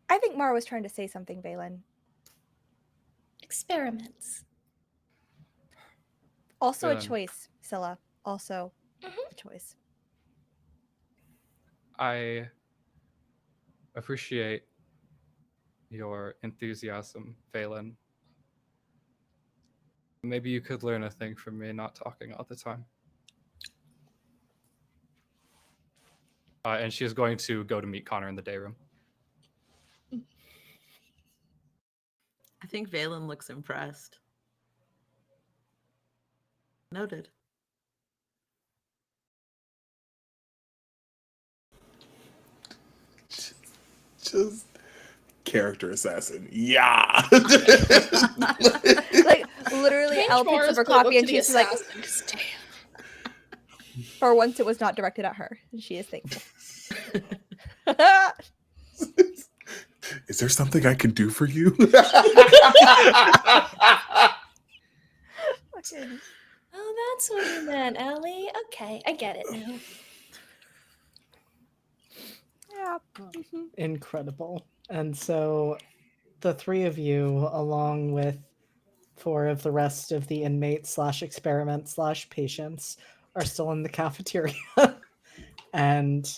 I think Mara was trying to say something, Balin. Experiments. Also a Balin. choice, Scylla. Also a choice. I appreciate your enthusiasm, Valen. Maybe you could learn a thing from me not talking all the time. And she is going to go to meet Connor in the day room. I think Valen looks impressed. Noted. Just character assassin. Yeah. Like literally, Elle picks up her coffee and she's like, "Damn." For once, it was not directed at her. And she is thankful. Is there something I can do for you? Fucking- Oh, that's what you meant, Ellie. Okay, I get it now. yeah. Mhm. Incredible. And so the three of you, along with 4 of the rest of the inmates / experiment / patients, are still in the cafeteria. And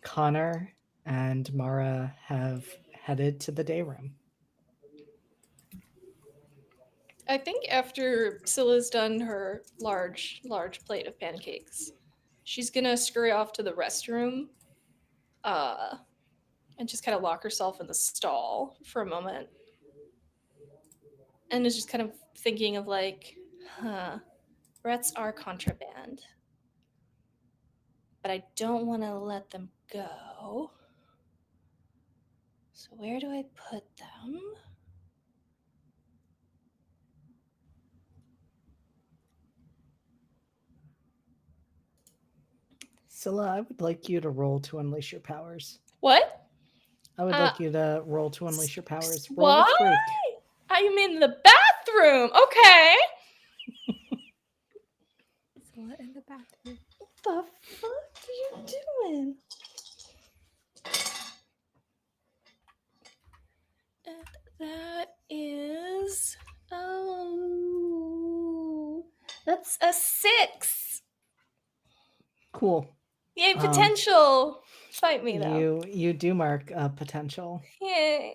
Connor and Mara have headed to the day room. I think after Scylla's done her large plate of pancakes, she's gonna scurry off to the restroom, and just kind of lock herself in the stall for a moment, and is just kind of thinking of like, rats are contraband, but I don't want to let them go. So where do I put them? Scylla, I would like you to roll to unleash your powers. What? I would like you to roll to unleash your powers. Roll Why? with freak. I'm in the bathroom. Okay. Scylla in the bathroom. What the fuck are you doing? And that is that's a 6. Cool. Yay, potential. Fight me though. You do mark potential. Yay.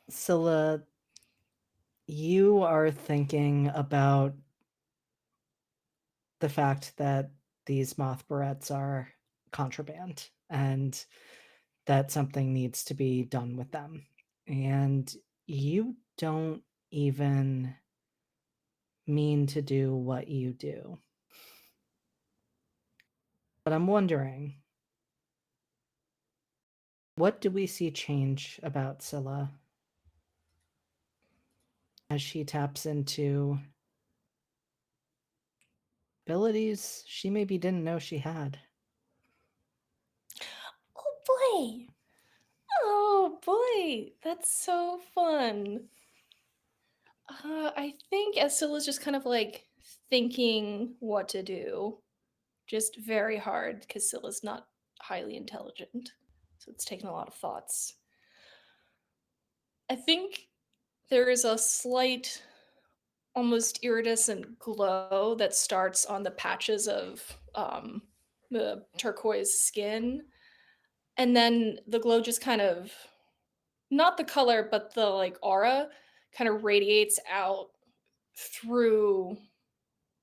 Scylla, you are thinking about the fact that these moth barrettes are contraband and that something needs to be done with them. And you don't even mean to do what you do. But I'm wondering, what do we see change about Scylla as she taps into abilities she maybe didn't know she had? Oh boy. Oh boy. That's so fun. I think Scylla's just kind of like thinking what to do. Just very hard because Scylla's not highly intelligent. So it's taken a lot of thoughts. I think there is a slight, almost iridescent glow that starts on the patches of the turquoise skin. And then the glow just kind of, not the color, but the like aura kind of radiates out through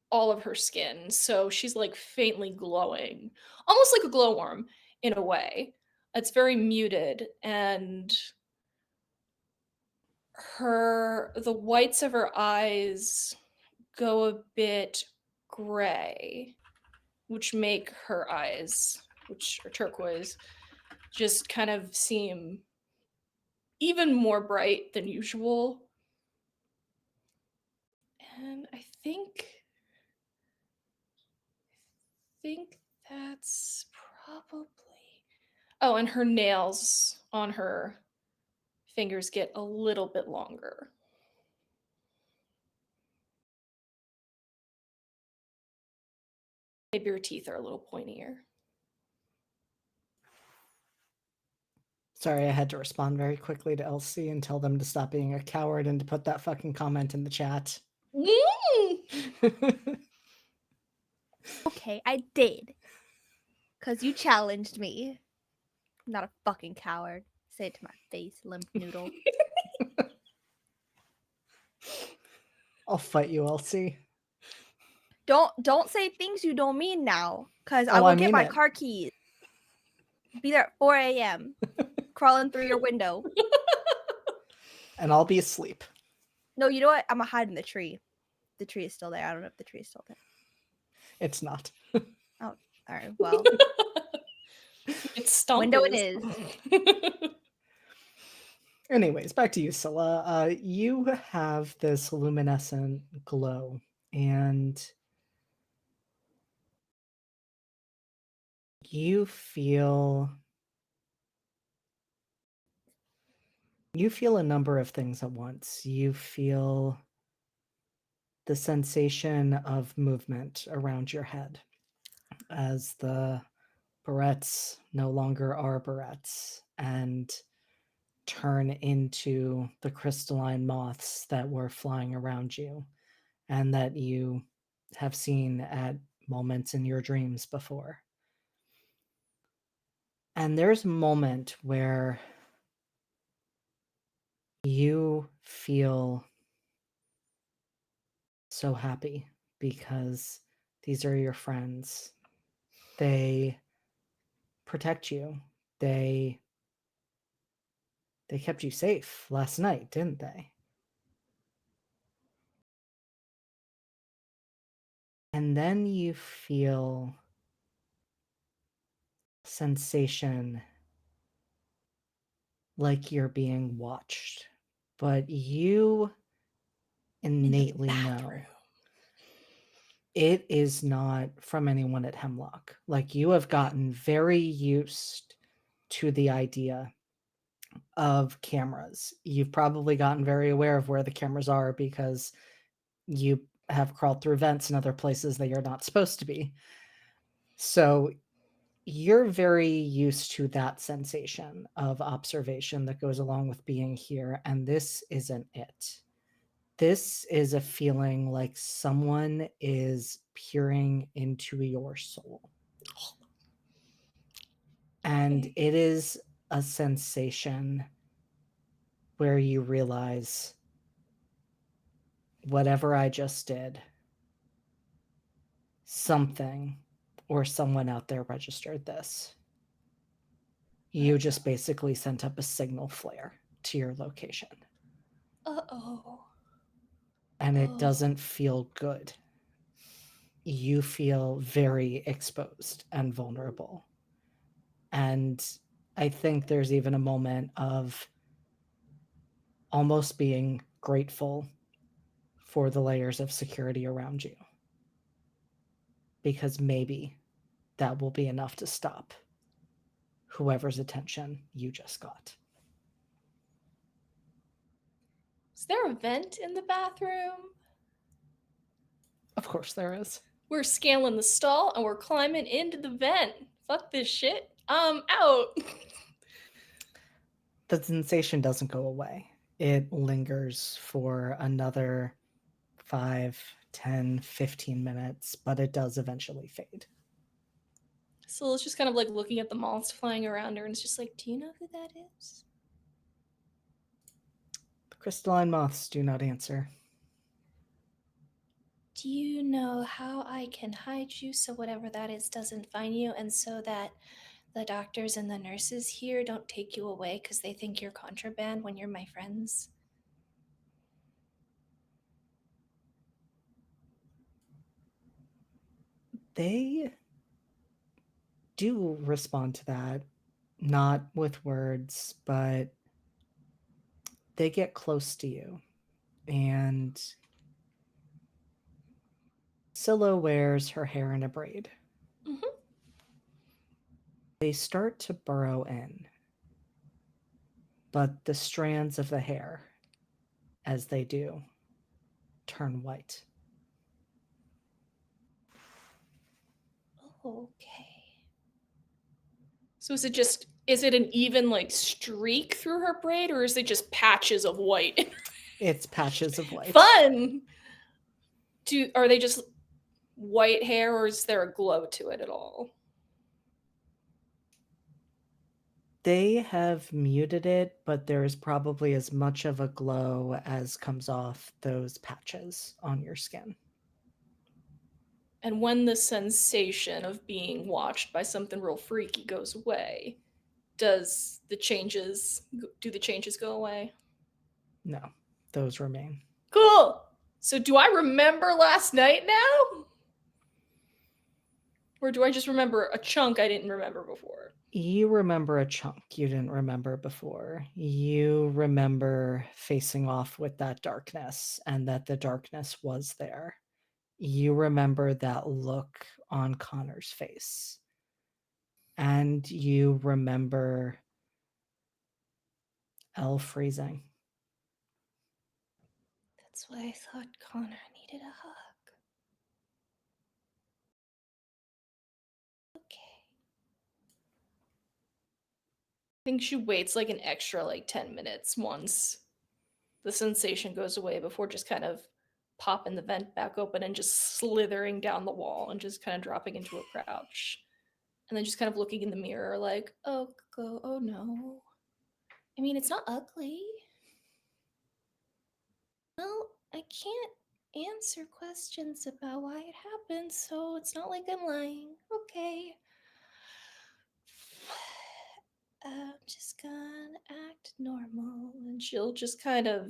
all of her skin. So she's like faintly glowing, almost like a glowworm in a way. It's very muted, and the whites of her eyes go a bit gray, which make her eyes, which are turquoise, just kind of seem even more bright than usual. And I think that's probably. Oh, and her nails on her fingers get a little bit longer. Maybe her teeth are a little pointier. Sorry, I had to respond very quickly to Elsie and tell them to stop being a coward and to put that fucking comment in the chat. Okay, I did. Because you challenged me. I'm not a fucking coward. Say it to my face, limp noodle. I'll fight you, Elsie. Don't say things you don't mean now. Because I Oh, will I get mean my it. car keys. Be there at 4 a.m. Crawling through your window. And I'll be asleep. No, you know what? I'm gonna hide in the tree. The tree is still there. I don't know if the tree is still there. It's not. All right, well. It's stunk. Window it is. Anyways, back to you, Scylla. You have this luminescent glow, and you feel a number of things at once. You feel the sensation of movement around your head as the barrettes no longer are barrettes and turn into the crystalline moths that were flying around you and that you have seen at moments in your dreams before. And there's a moment where you feel so happy because these are your friends. They protect you. They kept you safe last night, didn't they? And then you feel sensation like you're being watched, but you innately know it is not from anyone at Hemlock. Like, you have gotten very used to the idea of cameras. You've probably gotten very aware of where the cameras are because you have crawled through vents and other places that you're not supposed to be. So you're very used to that sensation of observation that goes along with being here, and this isn't it. This is a feeling like someone is peering into your soul. And Okay. it is a sensation where you realize whatever I just did, something or someone out there registered this. You just basically sent up a signal flare to your location. Uh-oh. And it Oh. doesn't feel good. You feel very exposed and vulnerable. And I think there's even a moment of almost being grateful for the layers of security around you. Because maybe that will be enough to stop whoever's attention you just got. Is there a vent in the bathroom? Of course there is. We're scaling the stall and we're climbing into the vent. Fuck this shit. I'm out. The sensation doesn't go away. It lingers for another 5, 10, 15 minutes, but it does eventually fade. So it's just kind of like looking at the moths flying around her and it's just like, do you know who that is? The crystalline moths do not answer. Do you know how I can hide you so whatever that is doesn't find you and so that the doctors and the nurses here don't take you away because they think you're contraband when you're my friends? They do respond to that, not with words, but they get close to you. And Scylla wears her hair in a braid. Mhm. They start to burrow in, but the strands of the hair, as they do, turn white. Okay. So is it an even like streak through her braid or is it just patches of white? It's patches of white. Fun! Are they just white hair or is there a glow to it at all? They have muted it, but there is probably as much of a glow as comes off those patches on your skin. And when the sensation of being watched by something real freaky goes away, do the changes go away? No, those remain. Cool. So do I remember last night now? Or do I just remember a chunk I didn't remember before? You remember a chunk you didn't remember before. You remember facing off with that darkness and that the darkness was there. You remember that look on Connor's face. And you remember Elle freezing. That's why I thought Connor needed a hug. Okay. I think she waits like an extra 10 minutes once the sensation goes away before just kind of popping the vent back open and just slithering down the wall and just kind of dropping into a crouch. And then just kind of looking in the mirror like, oh no. I mean, it's not ugly. Well, I can't answer questions about why it happened, so it's not like I'm lying. Okay. I'm just gonna act normal. And she'll just kind of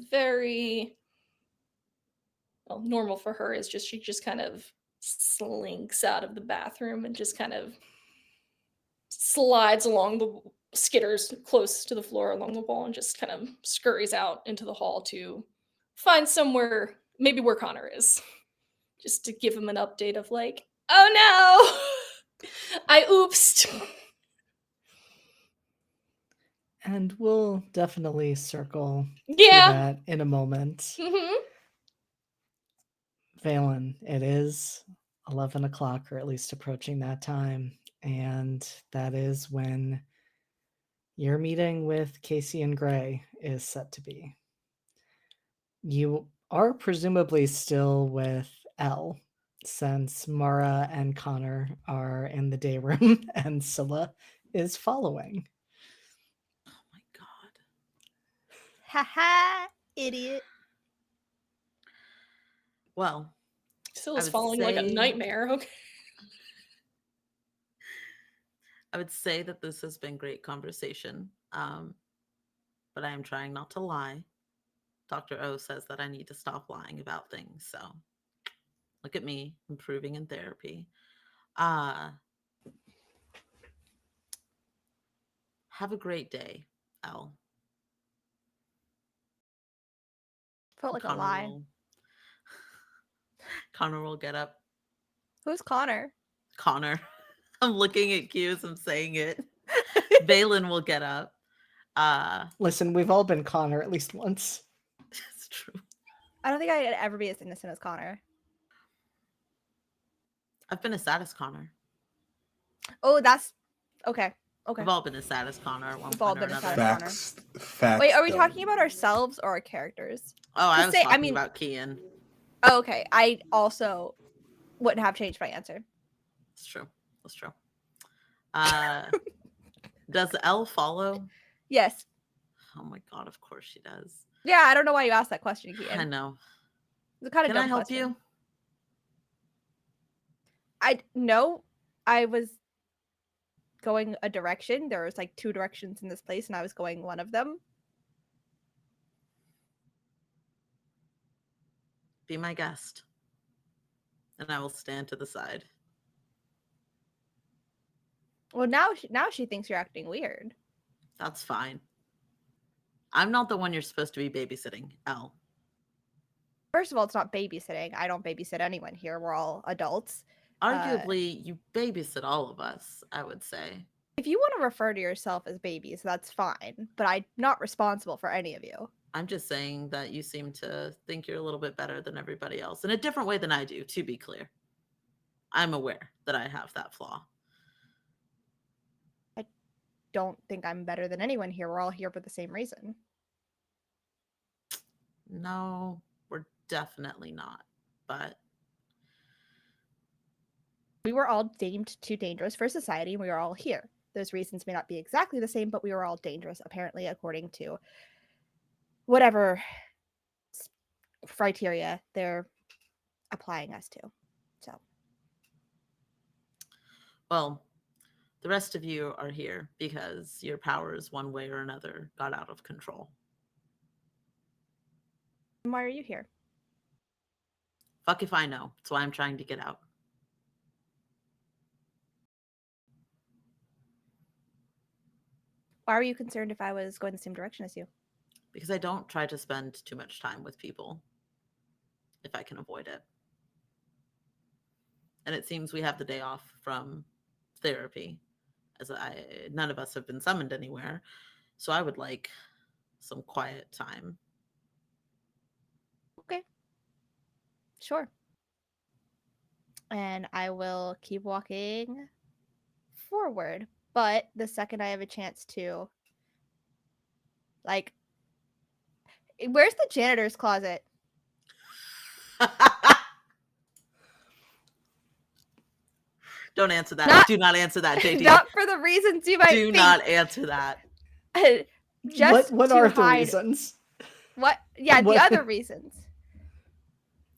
normal for her is she just kind of slinks out of the bathroom and just kind of slides along the skitters close to the floor along the wall and just kind of scurries out into the hall to find somewhere, maybe where Connor is, just to give him an update of oh no, I oopsed. And we'll definitely circle to Yeah. that in a moment. Mm-hmm. Valen, it is 11 o'clock, or at least approaching that time. And that is when your meeting with Casey and Gray is set to be. You are presumably still with Elle, since Mara and Connor are in the day room and Scylla is following. Oh my god. Haha, idiot. Well, Still I is would following like a say- nightmare. Okay. I would say that this has been great conversation, but I am trying not to lie. Dr. O says that I need to stop lying about things, so look at me improving in therapy. Have a great day, Elle. Felt like a Connor lie. will Connor will get up. Who's Connor? Connor. I'm looking at Q as I'm saying it. Valen will get up. Listen, we've all been Connor at least once. It's true. I don't think I'd ever be as innocent as Connor. I've been as sad as Connor. Oh, that's okay. Okay. We've all been as sad as Connor at one We've all point or been as another. sad as Facts. Wait, are we though. talking about ourselves or our characters? Oh, I Just was say- I talking mean- about Kian. Oh, okay. I also wouldn't have changed my answer. That's true. That's true. Does Elle follow? Yes. Oh my god, of course she does. Yeah, I don't know why you asked that question, I Keaton. know. It's a kind of Can dumb I help question. you? No, I was going a direction. There was like two directions in this place, and I was going one of them. Be my guest. And I will stand to the side. Well, now she thinks you're acting weird. That's fine. I'm not the one you're supposed to be babysitting, Elle. First of all, it's not babysitting. I don't babysit anyone here. We're all adults. Arguably, you babysit all of us, I would say. If you want to refer to yourself as babies, that's fine. But I'm not responsible for any of you. I'm just saying that you seem to think you're a little bit better than everybody else in a different way than I do, to be clear. I'm aware that I have that flaw. Don't think I'm better than anyone here. We're all here for the same reason. No, we're definitely not. But We were all deemed too dangerous for society, and we are all here. Those reasons may not be exactly the same, but we were all dangerous, apparently, according to whatever criteria they're applying us to. So, well, the rest of you are here because your powers, one way or another, got out of control. why are you here? Fuck if I know. That's why I'm trying to get out. Why were you concerned if I was going the same direction as you? Because I don't try to spend too much time with people if I can avoid it. And it seems we have the day off from therapy, as none of us have been summoned anywhere. So I would like some quiet time. Okay. Sure. And I will keep walking forward. But the second I have a chance to, like, where's the janitor's closet? Don't answer that. Not- Do not answer that, JD. Not for the reasons you might Do think. not answer that. Just what to are the hide. reasons? What? Yeah, What- the other reasons.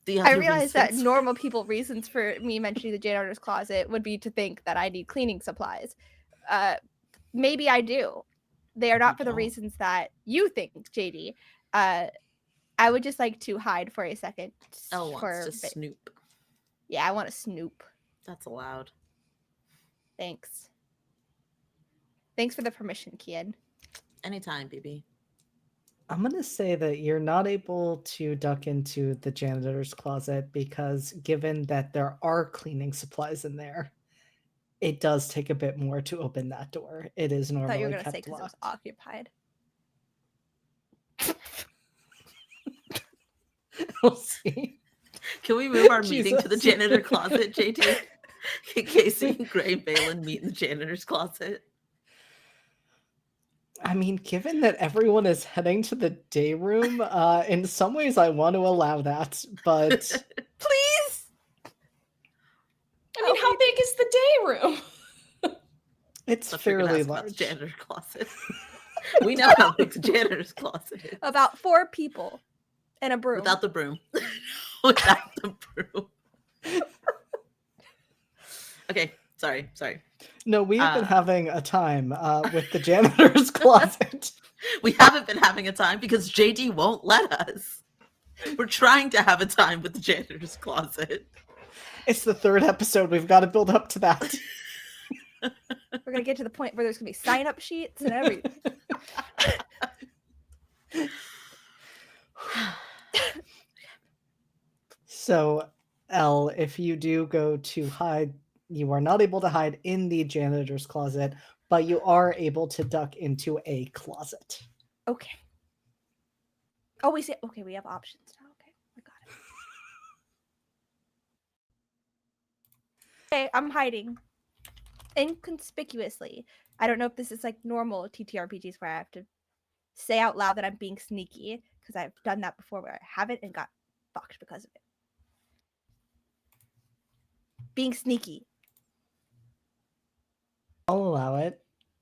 The I other realize that reasons. normal people reasons for me mentioning the janitor's closet would be to think that I need cleaning supplies. Maybe I do. They are not for the don't. reasons that you think, JD. I would just like to hide for a second. Elle wants for to a bit. snoop. Yeah, I want to snoop. That's allowed. Thanks. Thanks for the permission, Kian. Anytime, BB. I'm going to say that you're not able to duck into the janitor's closet because given that there are cleaning supplies in there, it does take a bit more to open that door. It is I thought normally you were going to say kept because it was locked. occupied. We'll see. Can we move our meeting to the Jesus. janitor closet, JD? Can Casey and Gray Balin meet in the janitor's closet? I mean, given that everyone is heading to the day room, in some ways I want to allow that, but Please! I mean, how big is the day room? it's So I figured to fairly ask about the large. janitor closet. We know how big the janitor's closet is. About 4 people and a broom. Without the broom. Without the broom. Okay, sorry. No, we've been Uh, having a time with the janitor's closet. We haven't been having a time because JD won't let us. We're trying to have a time with the janitor's closet. It's the 3rd episode. We've got to build up to that. We're going to get to the point where there's going to be sign-up sheets and everything. So, Elle, if you do go to hide, you are not able to hide in the janitor's closet, but you are able to duck into a closet. Okay. Oh, we say okay. We have options now. Okay, I got it. Okay, I'm hiding inconspicuously. I don't know if this is like normal TTRPGs where I have to say out loud that I'm being sneaky because I've done that before where I haven't and got fucked because of it. Being sneaky. I'll allow it.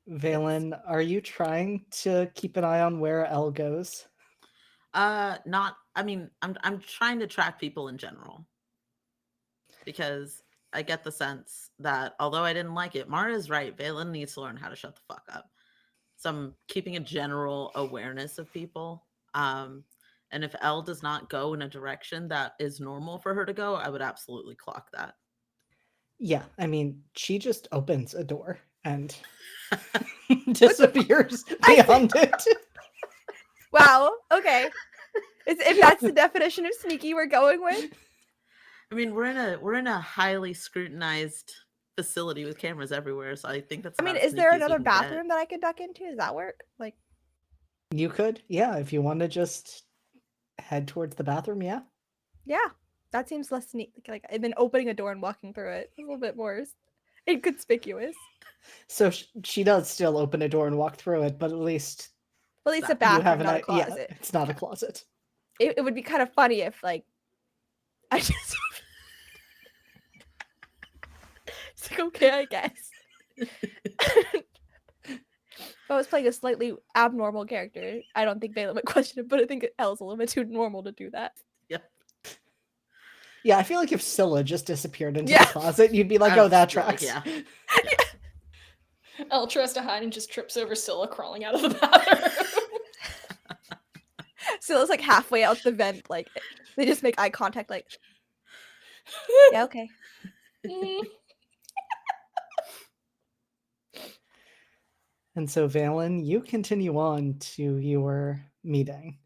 Valen, are you trying to keep an eye on where Elle goes? Not. I mean, I'm trying to track people in general because I get the sense that although I didn't like it, Mara is right. Valen needs to learn how to shut the fuck up. So I'm keeping a general awareness of people. And if Elle does not go in a direction that is normal for her to go, I would absolutely clock that. Yeah, I mean, she just opens a door and disappears beyond it. Wow. Okay. If that's the definition of sneaky we're going with. I mean, we're in a highly scrutinized facility with cameras everywhere, so I think that's. I mean, about as is there sneaky as we another can get. bathroom that I could duck into? Does that work? Like, You could, yeah, if you want to just head towards the bathroom, yeah. yeah, that seems less sneaky. Like, and then opening a door and walking through it, a little bit more inconspicuous. So she does still open a door and walk through it, but at least Well, at least a you bathroom, have not a yeah, closet. it's not a closet. It would be kind of funny if, like, I just. It's like, okay, I guess. If I was playing a slightly abnormal character, I don't think Valen would question it, but I think Elle's a little bit too normal to do that. Yep. Yeah, I feel like if Scylla just disappeared into Yeah. the closet, you'd be like, I oh, would that just be like, tracks. yeah. Elle tries to hide and just trips over Scylla crawling out of the bathroom. Scylla's like halfway out the vent, like they just make eye contact, like, yeah, okay. Mm. And so, Valen, you continue on to your meeting,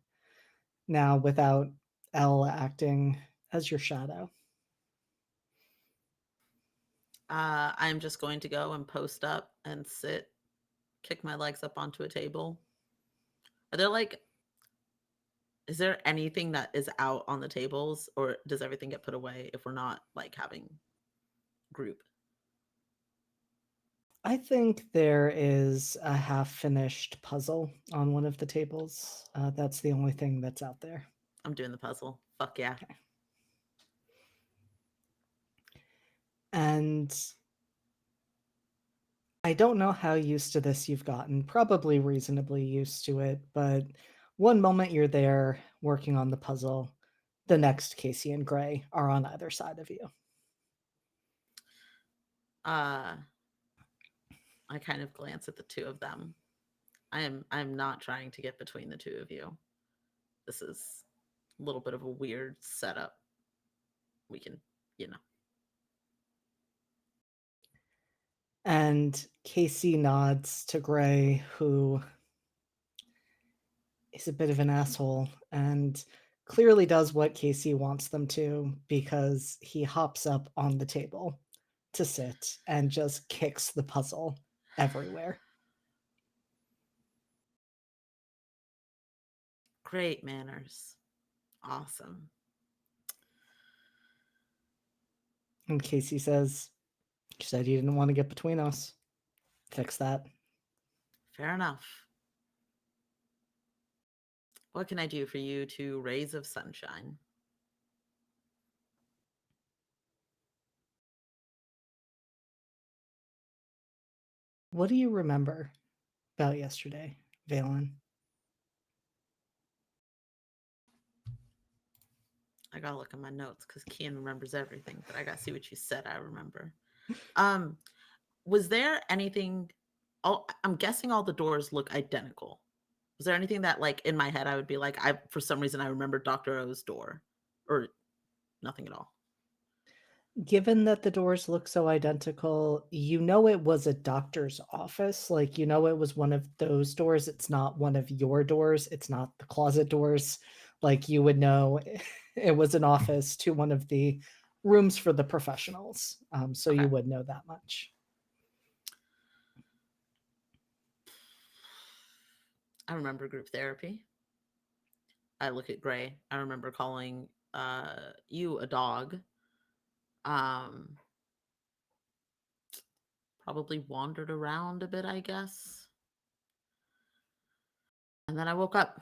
now without Elle acting as your shadow. I'm just going to go and post up and sit, kick my legs up onto a table. Are there like, is there anything that is out on the tables, or does everything get put away if we're not like having group? I think there is a half-finished puzzle on one of the tables. That's the only thing that's out there. I'm doing the puzzle. Fuck yeah. Okay. And I don't know how used to this you've gotten, probably reasonably used to it, but one moment you're there working on the puzzle, the next Casey and Gray are on either side of you. I kind of glance at the two of them. I'm not trying to get between the two of you. This is a little bit of a weird setup. We can, you know. And Casey nods to Gray, who is a bit of an asshole and clearly does what Casey wants them to, because he hops up on the table to sit and just kicks the puzzle everywhere. Great manners. Awesome. And Casey says, "You said you didn't want to get between us. Fix that." Fair enough. What can I do for you, two rays of sunshine? What do you remember about yesterday, Valen? I gotta look at my notes because Kian remembers everything, but I gotta see what you said. I remember. Was there anything? I'm guessing all the doors look identical. Was there anything that, like, in my head, I would be like, I for some reason I remember Dr. O's door, or nothing at all? Given that the doors look so identical, you know it was a doctor's office. Like, you know it was one of those doors. It's not one of your doors. It's not the closet doors. Like, you would know it was an office to one of the rooms for the professionals. So Okay. you would know that much. I remember group therapy. I look at Gray. I remember calling you a dog. Probably wandered around a bit, I guess. And then I woke up.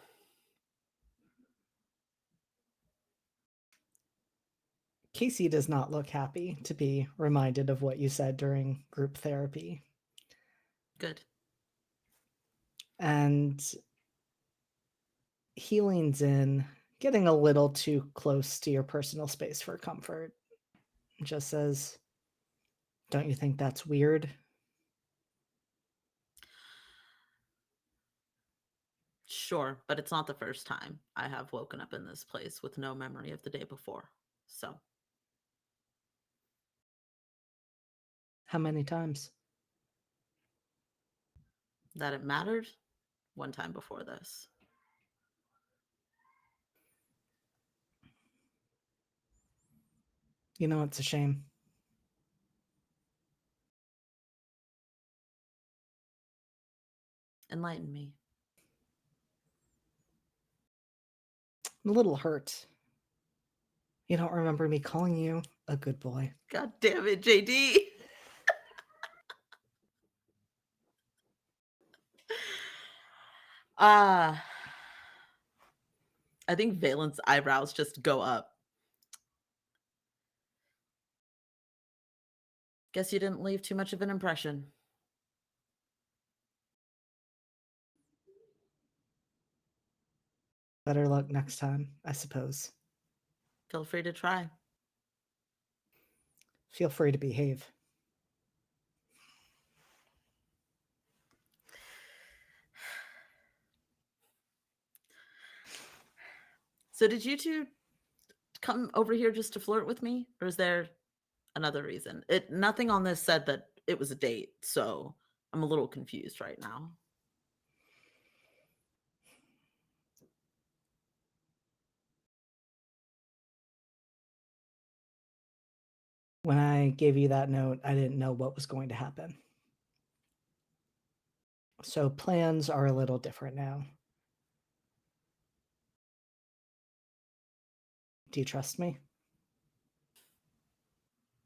Casey does not look happy to be reminded of what you said during group therapy. Good. And he leans in, getting a little too close to your personal space for comfort. Just says, "Don't you think that's weird?" Sure, but it's not the first time I have woken up in this place with no memory of the day before. So, How many times? that it mattered one time before this. You know, it's a shame. Enlighten me. I'm a little hurt. You don't remember me calling you a good boy. God damn it, JD. I think Valen's eyebrows just go up. Guess you didn't leave too much of an impression. Better luck next time, I suppose. Feel free to try. Feel free to behave. So did you two come over here just to flirt with me, or is there another reason? Nothing on this said that it was a date, so I'm a little confused right now. When I gave you that note, I didn't know what was going to happen. So plans are a little different now. Do you trust me?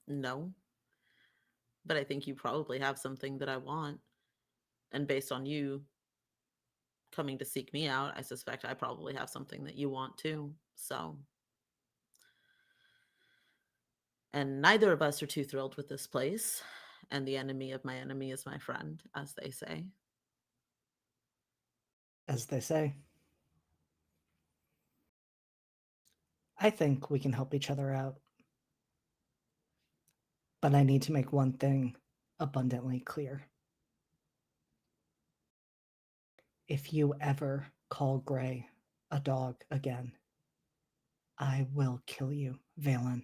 No. But I think you probably have something that I want. And based on you coming to seek me out, I suspect I probably have something that you want too. So, and neither of us are too thrilled with this place. And the enemy of my enemy is my friend, as they say. As they say. I think we can help each other out. But I need to make one thing abundantly clear. If you ever call Gray a dog again, I will kill you, Valen.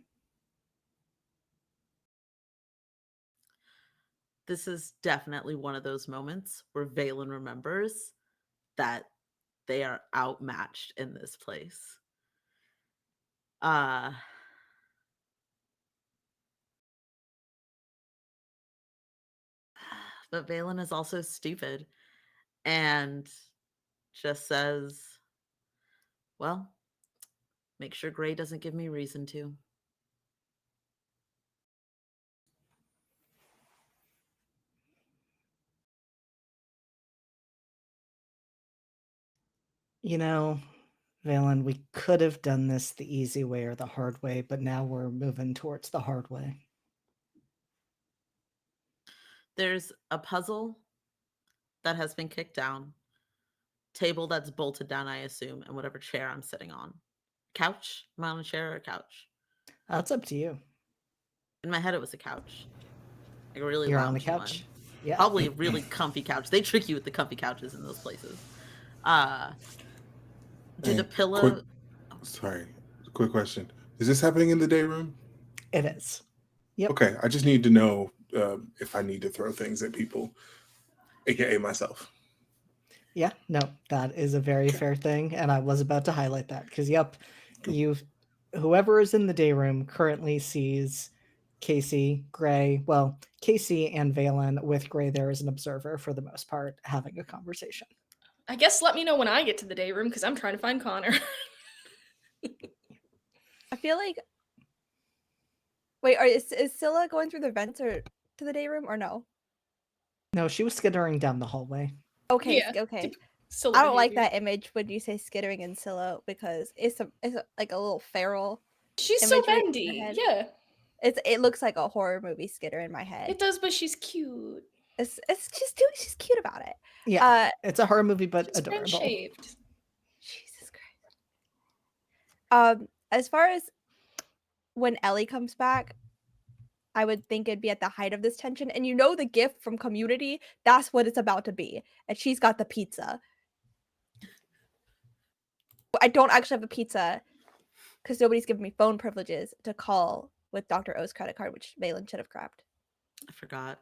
This is definitely one of those moments where Valen remembers that they are outmatched in this place. Uh but Valen is also stupid and just says, well, make sure Gray doesn't give me reason to. You know, Valen, we could have done this the easy way or the hard way, but now we're moving towards the hard way. There's a puzzle that has been kicked down, table that's bolted down, I assume, and whatever chair I'm sitting on. Couch? Am I on a chair or a couch? That's up to you. In my head, it was a couch. Like a really You're on the loungy couch. one. Yeah. Probably a really comfy couch. They trick you with the comfy couches in those places. Do the Hey, pillow... quick question. Is this happening in the day room? It is. Yep. Okay, I just need to know if I need to throw things at people, aka myself. Yeah, no, that is a very fair thing, and I was about to highlight that because, yep, whoever is in the day room currently sees Casey, Gray, well, Casey and Valen with Gray there as an observer for the most part, having a conversation. I guess let me know when I get to the day room because I'm trying to find Connor. I feel like. Wait, is Scylla going through the vents or to the day room or no? No, she was skittering down the hallway. Okay, Yeah, okay. Scylla I don't like behavior. that image when you say skittering and Scylla because it's like a little feral She's so imagery in my bendy. head. Yeah, It looks like a horror movie skitter in my head. it does, but she's cute. She's cute about it. Yeah, it's a horror movie, but She's French adorable. shaped. Jesus Christ. As far as when Ellie comes back, I would think it'd be at the height of this tension. And you know the gift from Community, that's what it's about to be. And she's got the pizza. I don't actually have a pizza because nobody's given me phone privileges to call with Dr. O's credit card, which Valen should have grabbed. I forgot.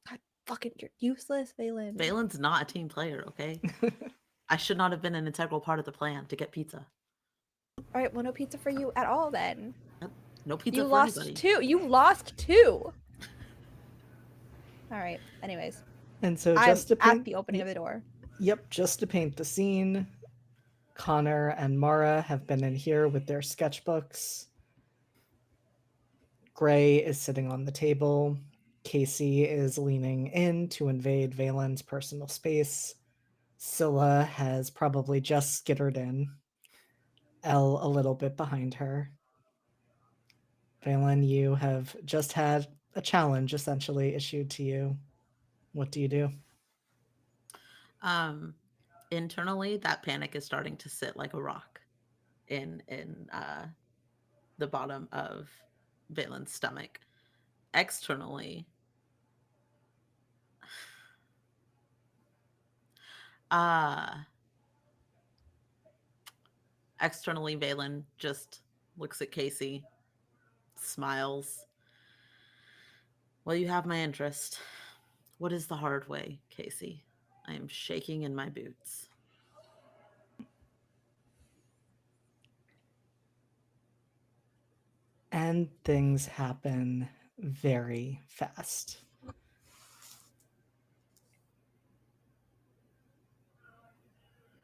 God, fucking, you're useless, Valen. Valen's not a team player, okay? I should not have been an integral part of the plan to get pizza. All right, well, no pizza for you at all then. No pizza You for lost anybody. 2. You lost 2. All right. Anyways, And so I'm just to paint, at the opening of the door. Yep, just to paint the scene, Connor and Mara have been in here with their sketchbooks. Gray is sitting on the table. Casey is leaning in to invade Valen's personal space. Scylla has probably just skittered in. Elle a little bit behind her. Valen, you have just had a challenge essentially issued to you. What do you do? Internally, that panic is starting to sit like a rock in the bottom of Valen's stomach. Externally, Valen just looks at Casey, smiles. Well, you have my interest. What is the hard way, Casey? I am shaking in my boots. And things happen very fast.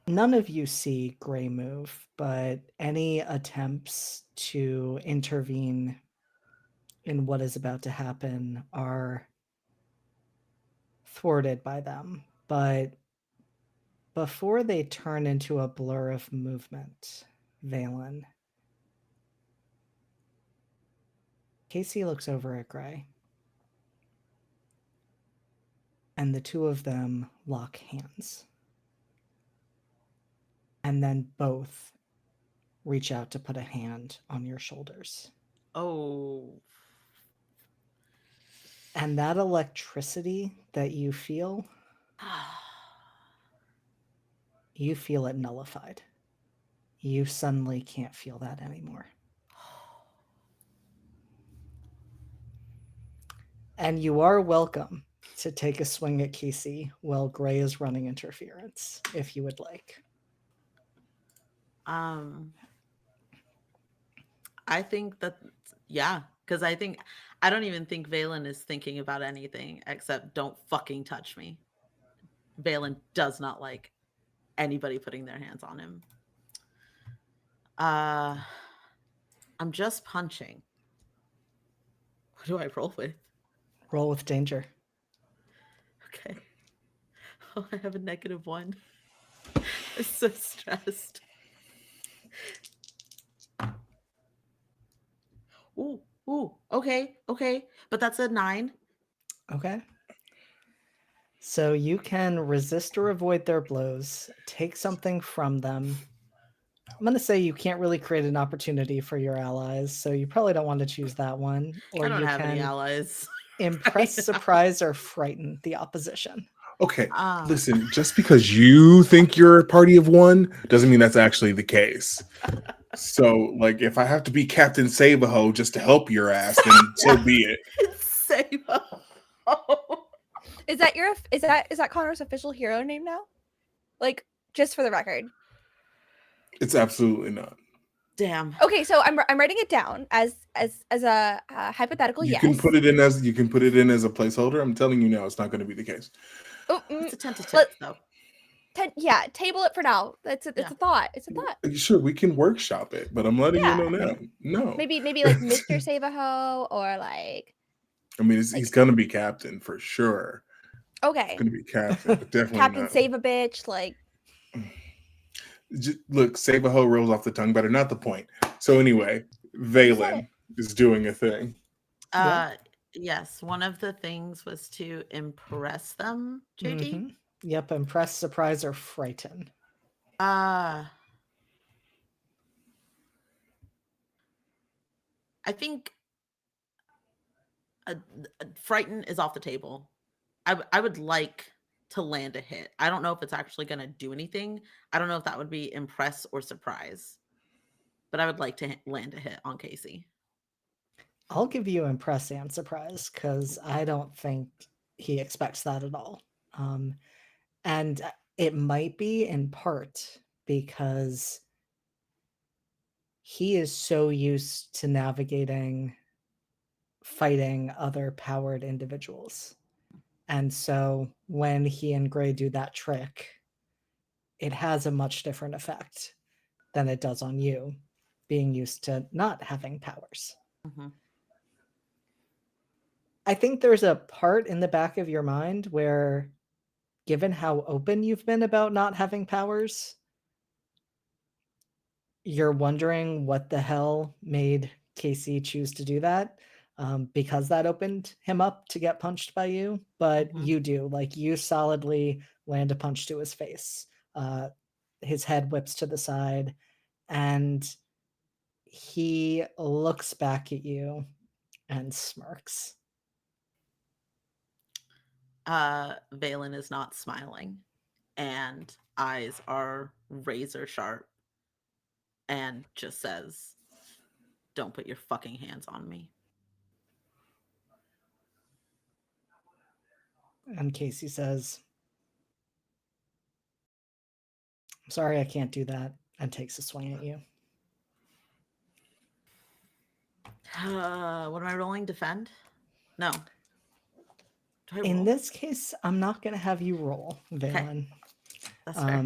None of you see Gray move, but any attempts to intervene in what is about to happen are thwarted by them. But before they turn into a blur of movement, Valen, Casey looks over at Gray, and the two of them lock hands. And then both reach out to put a hand on your shoulders. Oh. And that electricity that you feel it nullified. You suddenly can't feel that anymore. And you are welcome to take a swing at Casey while Gray is running interference, if you would like. I think that, yeah, because I don't even think Valen is thinking about anything except don't fucking touch me. Valen does not like anybody putting their hands on him. I'm just punching. What do I roll with? Roll with danger. Okay. Oh, I have a -1. I'm so stressed. Ooh, okay. But that's a 9. Okay. So you can resist or avoid their blows, take something from them. I'm going to say you can't really create an opportunity for your allies, so you probably don't want to choose that one. Or I don't you have any can allies. impress, right now. surprise, or frighten the opposition. Okay, listen, just because you think you're a party of one doesn't mean that's actually the case. So, like, if I have to be Captain Save-A-Ho just to help your ass, then so be it. Save-A-Ho. Is that Connor's official hero name now? Like, just for the record. It's absolutely not. Damn. Okay, so I'm writing it down as a hypothetical. You Yes. can put it in as a placeholder. I'm telling you now, it's not going to be the case. Oh, it's a tentative though. Yeah, table it for now. It's a thought. It's a thought. Sure, we can workshop it, but I'm letting you know now. No. Maybe like Mr. Save-A-Ho or like. I mean, he's gonna be captain for sure. Okay. He's gonna be captain, but definitely Captain not. Save a Bitch, like. Look, Save-A-Ho rolls off the tongue better. Not the point. So anyway, Valen is doing a thing. Yes, one of the things was to impress them, JD. Mm-hmm. Yep, impress, surprise, or frighten. I think frighten is off the table. I would like to land a hit. I don't know if it's actually going to do anything. I don't know if that would be impress or surprise, but I would like to land a hit on Casey. I'll give you impress and surprise because I don't think he expects that at all. And it might be in part because he is so used to navigating fighting other powered individuals. And so when he and Gray do that trick, it has a much different effect than it does on you, being used to not having powers. Mm-hmm. I think there's a part in the back of your mind where, given how open you've been about not having powers, you're wondering what the hell made Casey choose to do that, because that opened him up to get punched by you. But you do, like, you solidly land a punch to his face. His head whips to the side, and he looks back at you and smirks. Valen is not smiling, and eyes are razor sharp, and just says, "Don't put your fucking hands on me." And Casey says, "I'm sorry, I can't do that," and takes a swing at you. What am I rolling? Defend? No. Do I roll? In this case, I'm not going to have you roll, Valen. That's fair.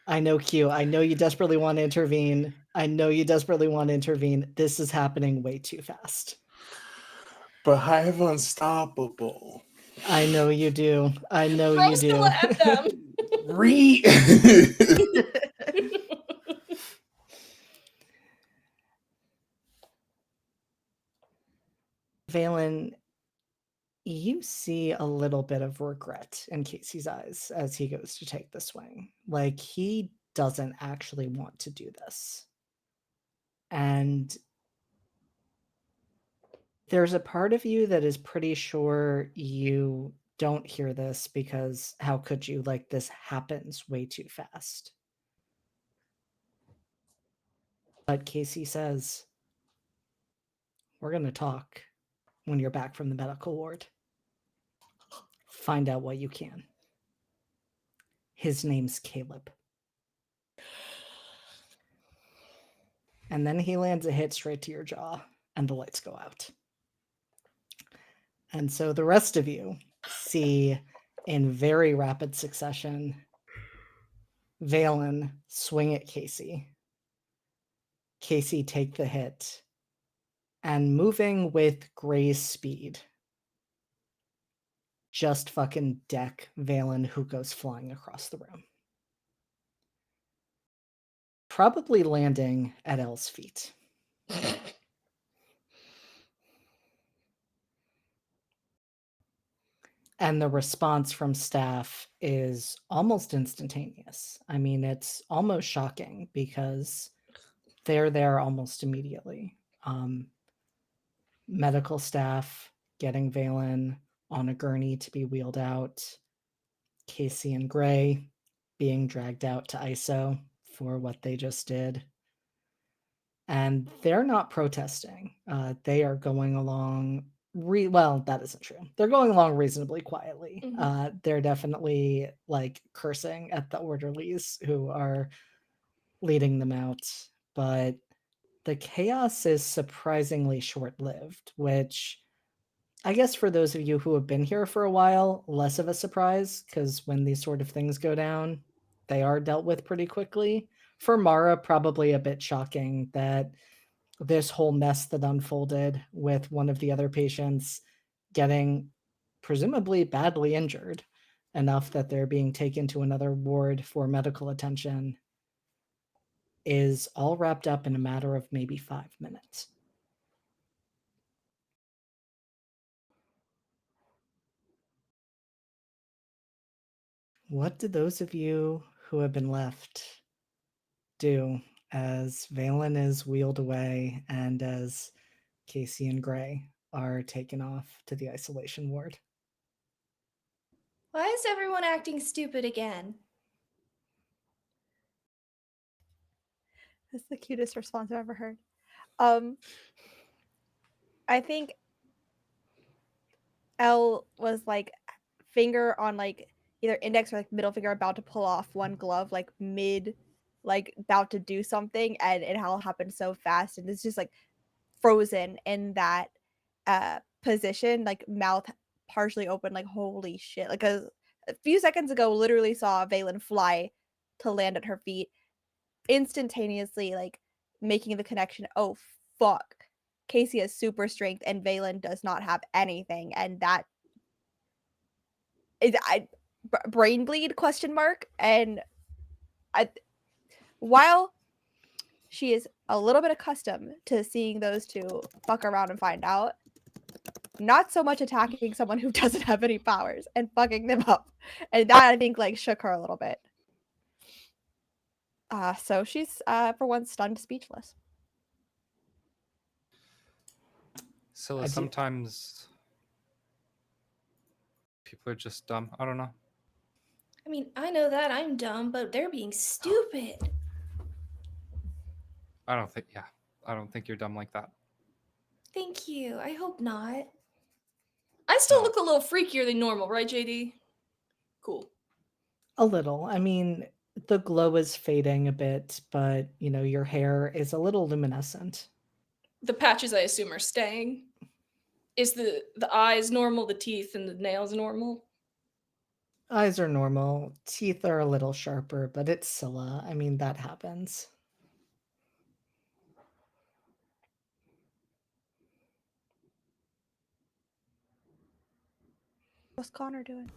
I know, Q. I know you desperately want to intervene. This is happening way too fast. But Hive Unstoppable. I know you do. Throw Scylla at them. Re. Valen, you see a little bit of regret in Casey's eyes as he goes to take the swing. Like, he doesn't actually want to do this. And there's a part of you that is pretty sure you don't hear this because how could you? Like, this happens way too fast. But Casey says, "We're going to talk when you're back from the medical ward. Find out what you can." His name's Caleb. And then he lands a hit straight to your jaw, and the lights go out. And so the rest of you see, in very rapid succession, Valen swing at Casey. Casey take the hit, and moving with Gray's speed, just fucking deck Valen, who goes flying across the room. Probably landing at Elle's feet. And the response from staff is almost instantaneous. I mean, it's almost shocking because they're there almost immediately. Medical staff getting Valen on a gurney to be wheeled out. Casey and Gray being dragged out to ISO for what they just did. And they're not protesting. They are going along well, that isn't true. They're going along reasonably quietly. Mhm. They're definitely like cursing at the orderlies who are leading them out, but the chaos is surprisingly short-lived, which I guess for those of you who have been here for a while, less of a surprise, because when these sort of things go down, they are dealt with pretty quickly. For Mara, probably a bit shocking that this whole mess that unfolded with one of the other patients getting presumably badly injured enough that they're being taken to another ward for medical attention is all wrapped up in a matter of maybe 5 minutes. What do those of you who have been left do as Valen is wheeled away and as Casey and Gray are taken off to the isolation ward? Why is everyone acting stupid again? That's the cutest response I've ever heard. I think Elle was like finger on like either index or like middle finger about to pull off one glove like mid like about to do something, and it all happened so fast and it's just like frozen in that position, like mouth partially open, like holy shit. Like a few seconds ago literally saw Valen fly to land at her feet, instantaneously like making the connection, oh fuck, Casey has super strength and Valen does not have anything, and that is brain bleed question mark. And I, while she is a little bit accustomed to seeing those two fuck around and find out, not so much attacking someone who doesn't have any powers and fucking them up, and that I think like shook her a little bit. So she's for once stunned speechless. Scylla, sometimes people are just dumb. I don't know. I mean, I know that I'm dumb, but they're being stupid. I don't think you're dumb like that. Thank you. I hope not. I still Uh, look a little freakier than normal, right, JD? Cool. A little. I mean, the glow is fading a bit, but your hair is a little luminescent. The patches, I assume, are staying. Is the eyes normal, the teeth and the nails normal? Eyes are normal, teeth are a little sharper, but it's Scylla. I mean, that happens. What's Connor doing?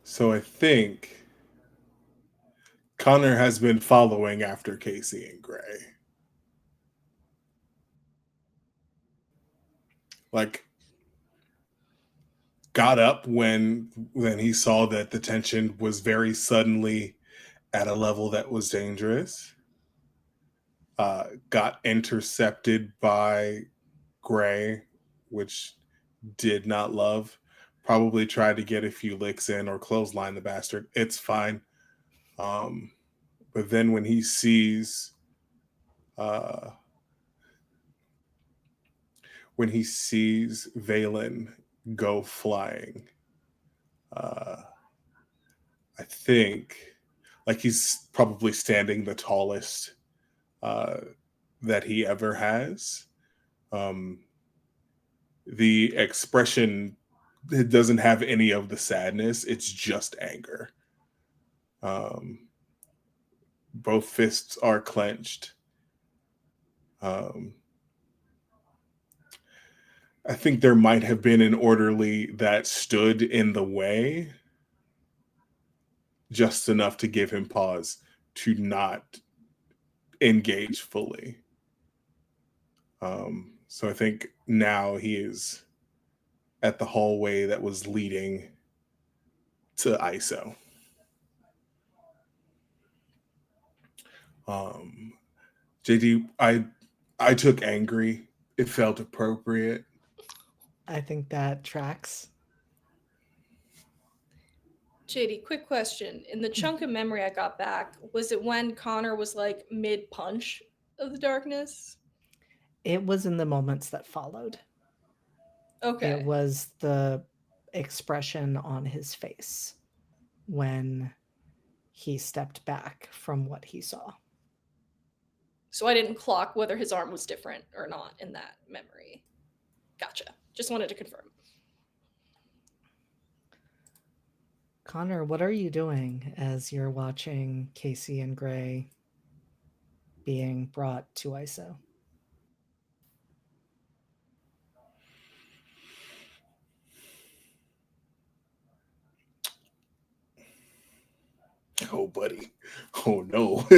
So I think Connor has been following after Casey and Gray. Like, got up when he saw that the tension was very suddenly at a level that was dangerous. Got intercepted by Gray, which did not love. Probably tried to get a few licks in or clothesline the bastard. It's fine. But then when he sees Valen go flying, I think like he's probably standing the tallest that he ever has. The expression, it doesn't have any of the sadness. It's just anger. Both fists are clenched. I think there might have been an orderly that stood in the way just enough to give him pause to not engage fully. So I think now he is at the hallway that was leading to ISO. JD, I took angry. It felt appropriate. I think that tracks. JD, quick question. In the chunk of memory I got back, was it when Connor was like mid punch of the darkness? It was in the moments that followed. Okay. It was the expression on his face when he stepped back from what he saw. So I didn't clock whether his arm was different or not in that memory. Gotcha. Just wanted to confirm. Connor, what are you doing as you're watching Casey and Gray being brought to ISO? Oh, buddy. Oh, no.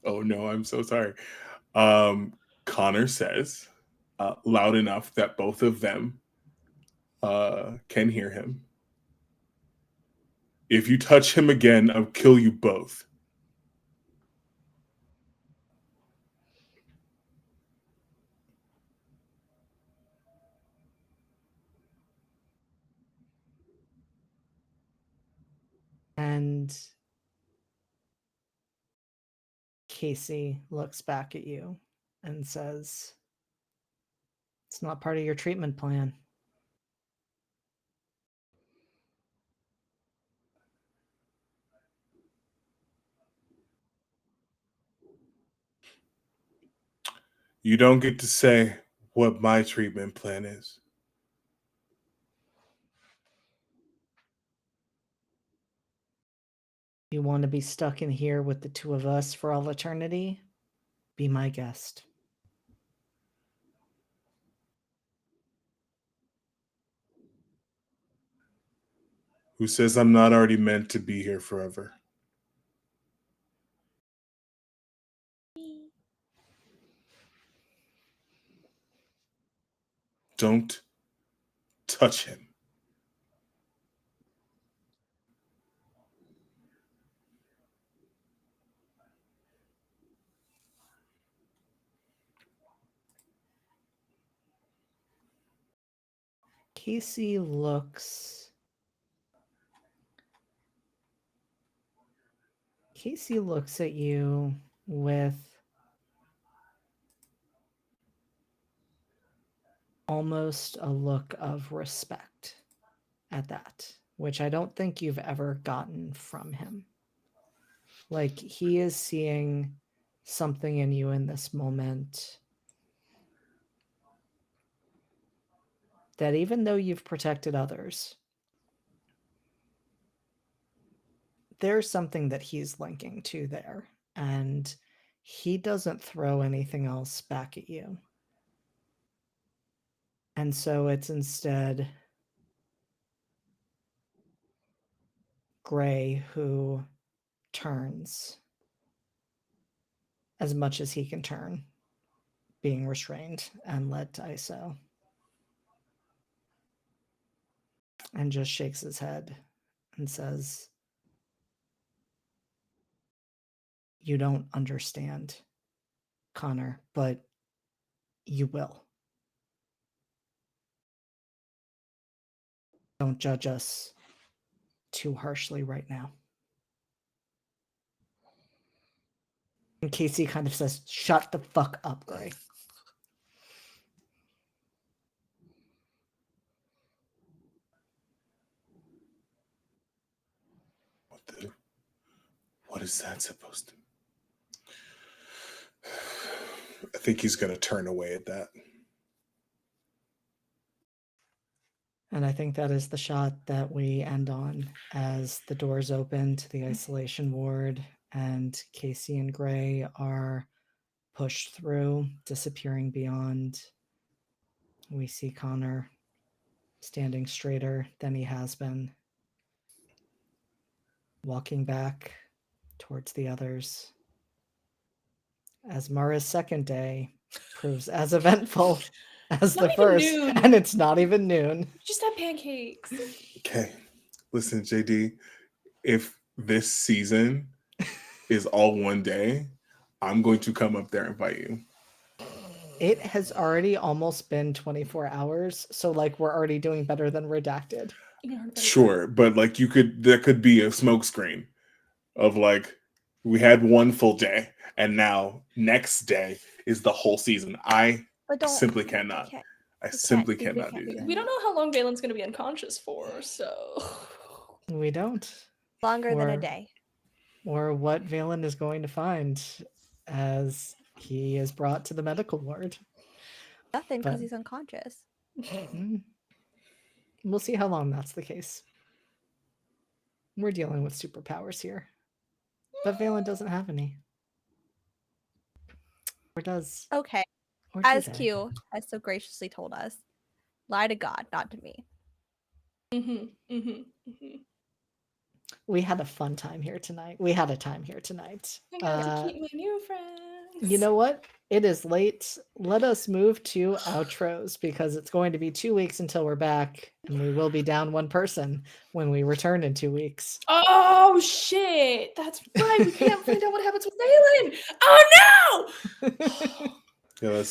Oh, no. I'm so sorry. Connor says, loud enough that both of them can hear him, "If you touch him again, I'll kill you both." And Casey looks back at you and says, "It's not part of your treatment plan." You don't get to say what my treatment plan is. You want to be stuck in here with the two of us for all eternity? Be my guest. Who says I'm not already meant to be here forever? Don't touch him. Casey looks Casey looks at you with almost a look of respect at that, which I don't think you've ever gotten from him. Like, he is seeing something in you in this moment that even though you've protected others, there's something that he's linking to there, and he doesn't throw anything else back at you. And so it's instead Gray who turns as much as he can turn, being restrained and led to ISO. And just shakes his head and says, "You don't understand, Connor, but you will. Don't judge us too harshly right now." And Casey kind of says, "Shut the fuck up, Gray." What is that supposed to? I think he's going to turn away at that. And I think that is the shot that we end on as the doors open to the isolation ward and Casey and Gray are pushed through, disappearing beyond. We see Connor standing straighter than he has been, walking back towards the others. As Mara's second day proves as eventful as Not the even first, noon. and it's not even noon. Just had pancakes. Okay. Listen, JD, if this season is all one day, I'm going to come up there and fight you. It has already almost been 24 hours, so like we're already doing better than Redacted. Sure, but like there could be a smoke screen of like we had one full day and now next day is the whole season. I simply cannot. I simply cannot do that. We don't know how long Valen's going to be unconscious for, so. We don't. Longer than a Or- day. Or what Valen is going to find as he is brought to the medical ward. Nothing because But- he's unconscious. We'll see how long that's the case. We're dealing with superpowers here. But Valen doesn't have any. Or does. Okay. Or do As they? Q has so graciously told us, lie to God, not to me. We had a fun time here tonight. We had a time here tonight. I got to keep my new friends. You know what? It is late. Let us move to outros because it's going to be 2 weeks until we're back, and we will be down one person when we return in 2 weeks. Oh shit! That's right. We can't find out what happens with Valen. Oh no! Yeah,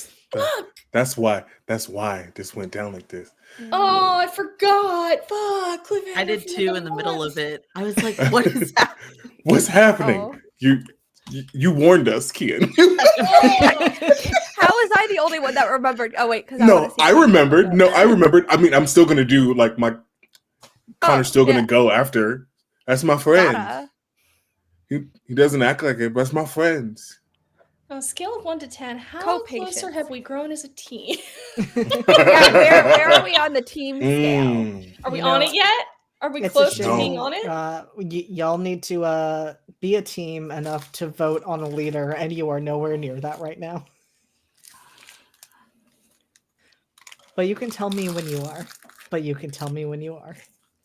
that's why this went down like this. Oh, I forgot. Fuck, cliffhanger. I did for the too in the middle boss. of it. I was like, what is that? What's happening? Oh. You warned us, Kian. How was I the only one that remembered? Oh wait, because No, I remembered. No, I remembered. I mean, I'm still gonna do like my Connor's still gonna go after. That's my friend. He doesn't act like it, but that's my friends. On a scale of 1 to 10, how Co-patience. closer have we grown as a team? Yeah, where are we on the team scale? Are we You on know, it yet? Are we It's close a to No. being shame. on it? Y'all need to be a team enough to vote on a leader, and you are nowhere near that right now. But you can tell me when you are.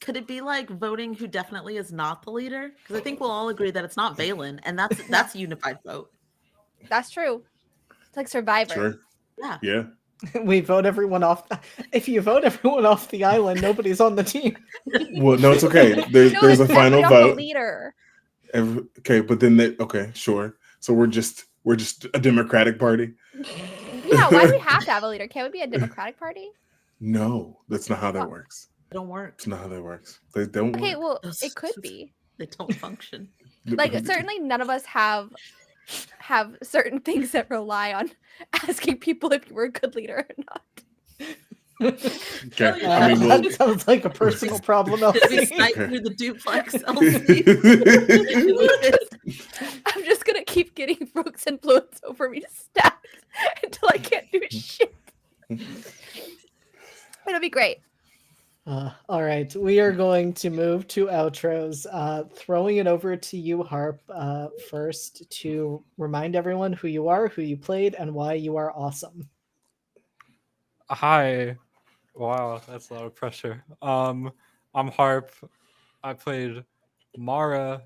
Could it be like voting who definitely is not the leader? Because I think we'll all agree that it's not Valen, and that's a unified vote. That's true. It's like Survivor. Sure. Yeah. We vote everyone off. If you vote everyone off the island, nobody's on the team. Well, no, it's okay. No, There's a it's final definitely off the vote. leader. Okay, but then okay, sure. So we're just a Democratic Party. Yeah, why do we have to have a leader? Can't we be a Democratic Party? No, that's not how that works. They don't work. It's not how that works. They don't Okay, work. well, Those- it could be. They don't function. Like certainly none of us have certain things that rely on asking people if you were a good leader or not. Okay. I mean, well, that sounds like a personal problem, Did we Elsie. snipe Okay. through the duplex, Elsie? I'm just gonna keep getting Brooke's influence over me stacked until I can't do shit. It'll be great. All right, we are going to move to outros. Throwing it over to you, Harp, first to remind everyone who you are, who you played, and why you are awesome. Hi. Wow, that's a lot of pressure. I'm Harp. I played Mara.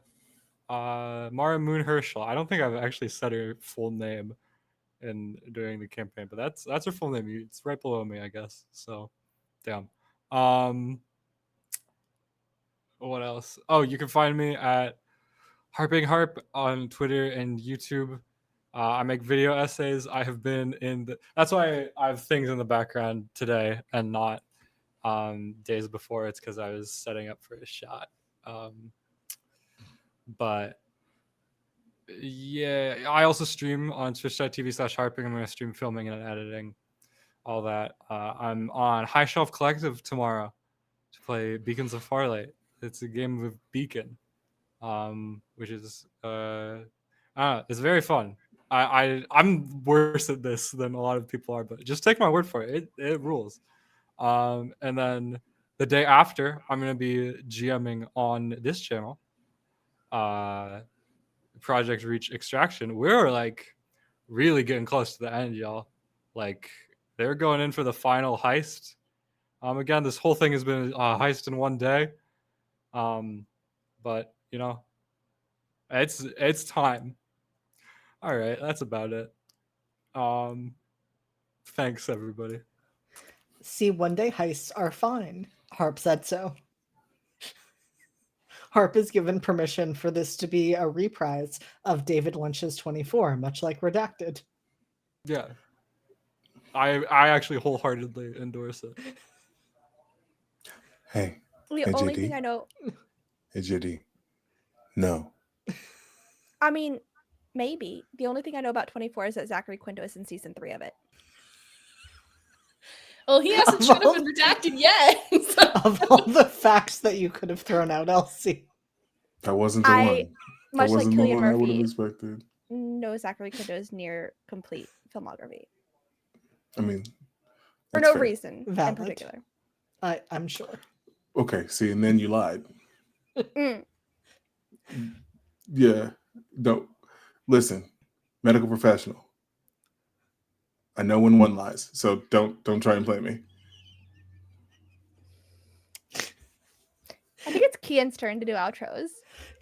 Mara Moon Herschel. I don't think I've actually said her full name during the campaign, but that's her full name. It's right below me, I guess. So, damn. What else? Oh, you can find me at Harping Harp on Twitter and YouTube. I make video essays. I have been in the. That's why I have things in the background today and not days before. It's because I was setting up for a shot. But yeah, I also stream on twitch.tv/harping. I'm going to stream filming and editing, all that. I'm on High Shelf Collective tomorrow to play Beacons of Farlight. It's a game with Beacon, which is it's very fun. I'm worse at this than a lot of people are, but just take my word for it. It rules. And then the day after, I'm gonna be GMing on this channel. Project Reach Extraction. We're like really getting close to the end, y'all. Like they're going in for the final heist. Again, this whole thing has been a heist in one day. But you know, it's time. All right, that's about it. Thanks everybody. See, one day heists are fine. Harp said so. Harp is given permission for this to be a reprise of David Lynch's 24, much like Redacted. Yeah. I actually wholeheartedly endorse it. Hey. The Hey, only JD. thing I know, Hey, JD. No. I mean, maybe. The only thing I know about 24 is that Zachary Quinto is in season 3 of it. Well, he hasn't Of shown up all- in Redacted yet. so- Of all the facts that you could have thrown out, Elsie. That wasn't the I, one. That much like wasn't the Killian one I would have Murphy, expected. know Zachary Quinto's near complete filmography. I mean, For that's no fair. reason in Valid. particular. I'm sure. Okay, see, and then you lied. Mm. Yeah. Don't listen. Medical professional. I know when one lies, so don't try and play me. I think it's Kian's turn to do outros.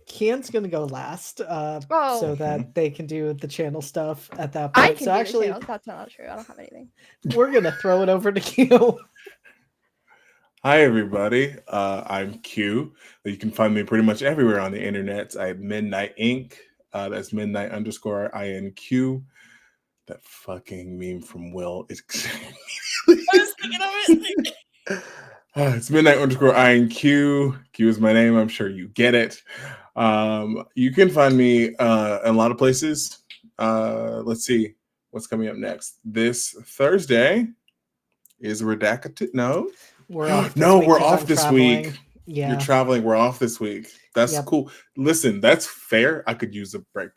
Kian's going to go last Oh. so that they can do the channel stuff at that I point. can So do actually, the channels. That's not true. I don't have anything. we're going to throw it over to Q. Hi, everybody. I'm Q. You can find me pretty much everywhere on the internet. I have Midnight Inc. That's Midnight_INQ. That fucking meme from Will is. I was thinking of it. It's Midnight_INQ. Q is my name. I'm sure you get it. You can find me in a lot of places. Let's see what's coming up next. This Thursday is Redacted. No. We're off. No, week we're 'cause off I'm this traveling. week. Yeah. You're traveling. We're off this week. That's Yep. cool. Listen, that's fair. I could use a break.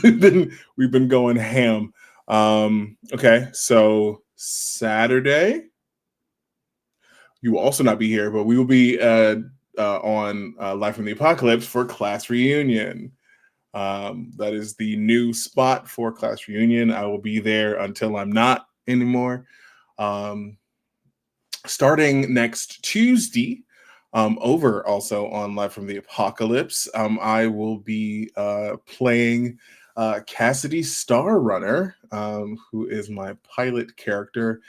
Then we've been going ham. Okay, so Saturday, you will also not be here, but we will be on Live from the Apocalypse for Class Reunion. That is the new spot for Class Reunion. I will be there until I'm not anymore. Starting next Tuesday, over also on Live from the Apocalypse, I will be playing Cassidy Starrunner, who is my pilot character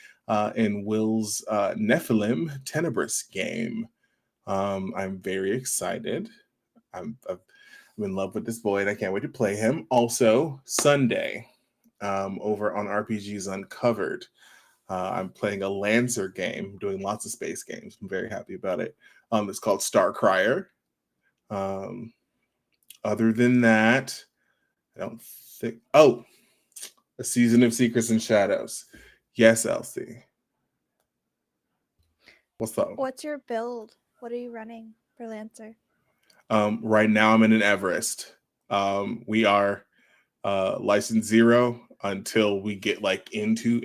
in Will's Nephilim Tenebris game. I'm very excited. I'm in love with this boy, and I can't wait to play him. Also, Sunday, over on RPGs Uncovered, I'm playing a Lancer game, doing lots of space games. I'm very happy about it. It's called Starcrier. Other than that, I don't think. Oh, a season of Secrets and Shadows. Yes, Elsie. What's up? What's your build? What are you running for Lancer? Right now, I'm in an Everest. We are license 0 until we get like into,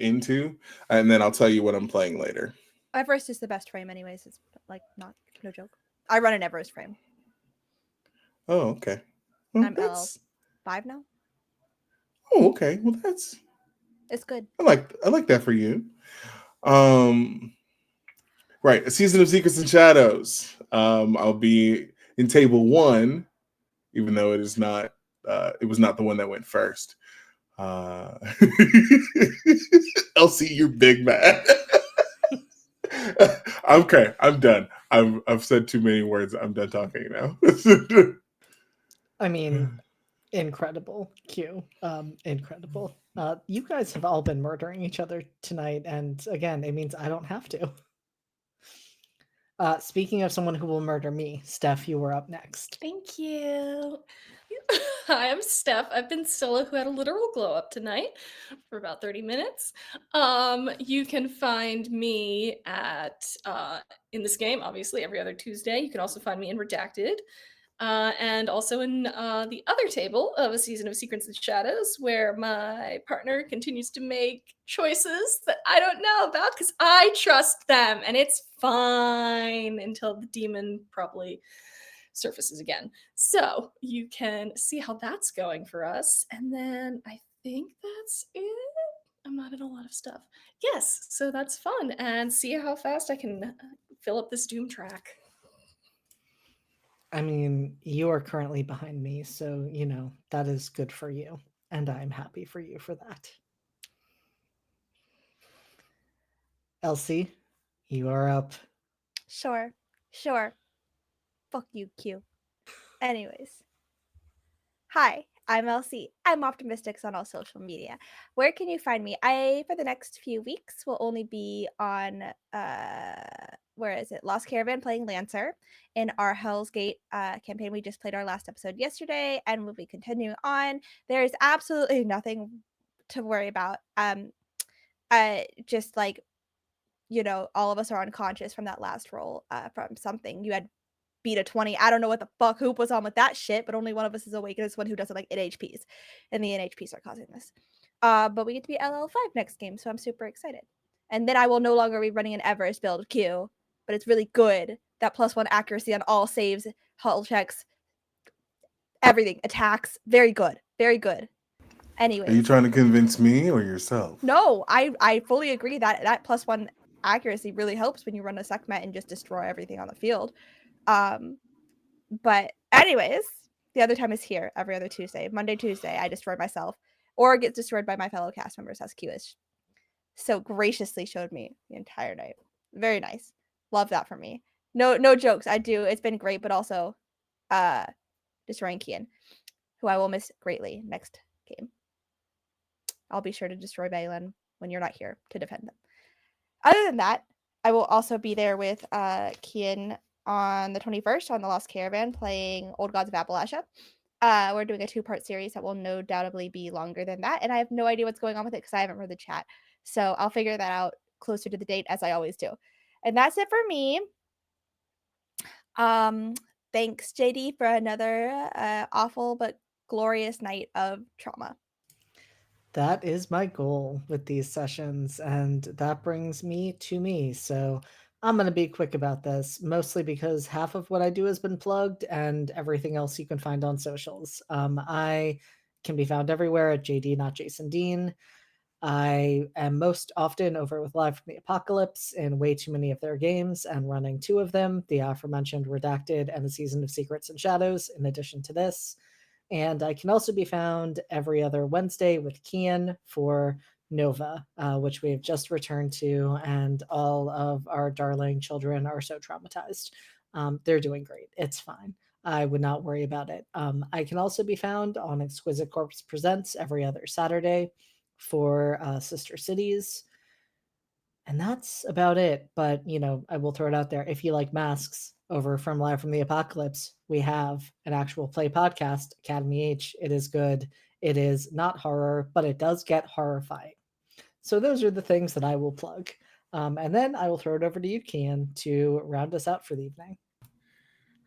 and then I'll tell you what I'm playing later. Everest is the best frame, anyways. It's like not no joke. I run an Everest frame. Oh, okay. Well, I'm LL5 now. Oh, okay. Well, It's good. I like that for you. Um, right. A season of Secrets and Shadows. I'll be in table 1, even though it is not. It was not the one that went first. Elsie, you're big mad. Okay, I'm done. I've said too many words. I'm done talking now. I mean, incredible, Q. Incredible. You guys have all been murdering each other tonight, and again, it means I don't have to. Speaking of someone who will murder me, Steph, you were up next. Thank you. Hi, I'm Steph. I've been Stella, who had a literal glow up tonight for about 30 minutes. You can find me at in this game, obviously, every other Tuesday. You can also find me in Redacted. And also in the other table of A Season of Secrets and Shadows, where my partner continues to make choices that I don't know about because I trust them, and it's fine until the demon probably surfaces again. So you can see how that's going for us, and then I think that's it. I'm not in a lot of stuff. Yes, so that's fun, and see how fast I can fill up this Doom track. I mean, you are currently behind me, so, that is good for you. And I'm happy for you for that. Elsie, you are up. Sure. Fuck you, Q. Anyways. Hi, I'm Elsie. I'm Optimistics on all social media. Where can you find me? I, for the next few weeks, will only be on, where is it? Lost Caravan playing Lancer in our Hell's Gate campaign. We just played our last episode yesterday and we'll be continuing on. There's absolutely nothing to worry about. Just like, all of us are unconscious from that last roll from something. You had beat a 20. I don't know what the fuck Hoop was on with that shit, but only one of us is awake, and it's one who doesn't like NHPs. And the NHPs are causing this. But we get to be LL5 next game, so I'm super excited. And then I will no longer be running an Everest build Q, but it's really good. That +1 accuracy on all saves, hull checks, everything, attacks. Very good. Very good. Anyway. Are you trying to convince me or yourself? No, I fully agree that +1 accuracy really helps when you run a Sekhmet and just destroy everything on the field. But anyways, the other time is here every other Tuesday. Monday, Tuesday, I destroy myself or get destroyed by my fellow cast members, as Q is so graciously showed me the entire night. Very nice. Love that for me. No jokes. I do. It's been great, but also destroying Kian, who I will miss greatly next game. I'll be sure to destroy Balin when you're not here to defend them. Other than that, I will also be there with Kian on the 21st on the Lost Caravan playing Old Gods of Appalachia. We're doing a 2-part series that will no doubtably be longer than that, and I have no idea what's going on with it because I haven't read the chat. So I'll figure that out closer to the date, as I always do. And that's it for me. Thanks, JD, for another awful but glorious night of trauma. That is my goal with these sessions, and that brings me to me. So I'm going to be quick about this, mostly because half of what I do has been plugged and everything else you can find on socials. I can be found everywhere at JD, not Jason Dean. I am most often over with Live from the Apocalypse in way too many of their games and running 2 of them, the aforementioned Redacted and the Season of Secrets and Shadows, in addition to this. And I can also be found every other Wednesday with Kian for Nova, which we have just returned to, and all of our darling children are so traumatized. They're doing great. It's fine. I would not worry about it. I can also be found on Exquisite Corpse Presents every other Saturday for Sister Cities. And that's about it. But, I will throw it out there. If you like masks, Over from Live from the Apocalypse, we have an actual play podcast, Academy H. It is good. It is not horror, but it does get horrifying. So those are the things that I will plug. And then I will throw it over to you, Kian, to round us out for the evening.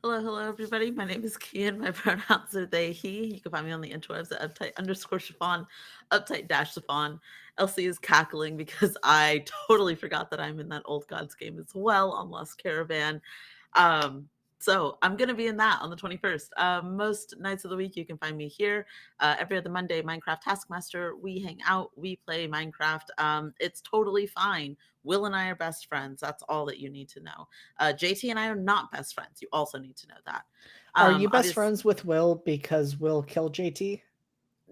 Hello, everybody. My name is Kian. My pronouns are they, he. You can find me on the interwebs at uptight_chiffon, uptight-chiffon. Elsie is cackling because I totally forgot that I'm in that Old Gods game as well on Lost Caravan. So I'm going to be in that on the 21st. Most nights of the week, you can find me here. Every other Monday, Minecraft Taskmaster. We hang out. We play Minecraft. It's totally fine. Will and I are best friends. That's all that you need to know. JT and I are not best friends. You also need to know that. Are you best friends with Will because Will killed JT?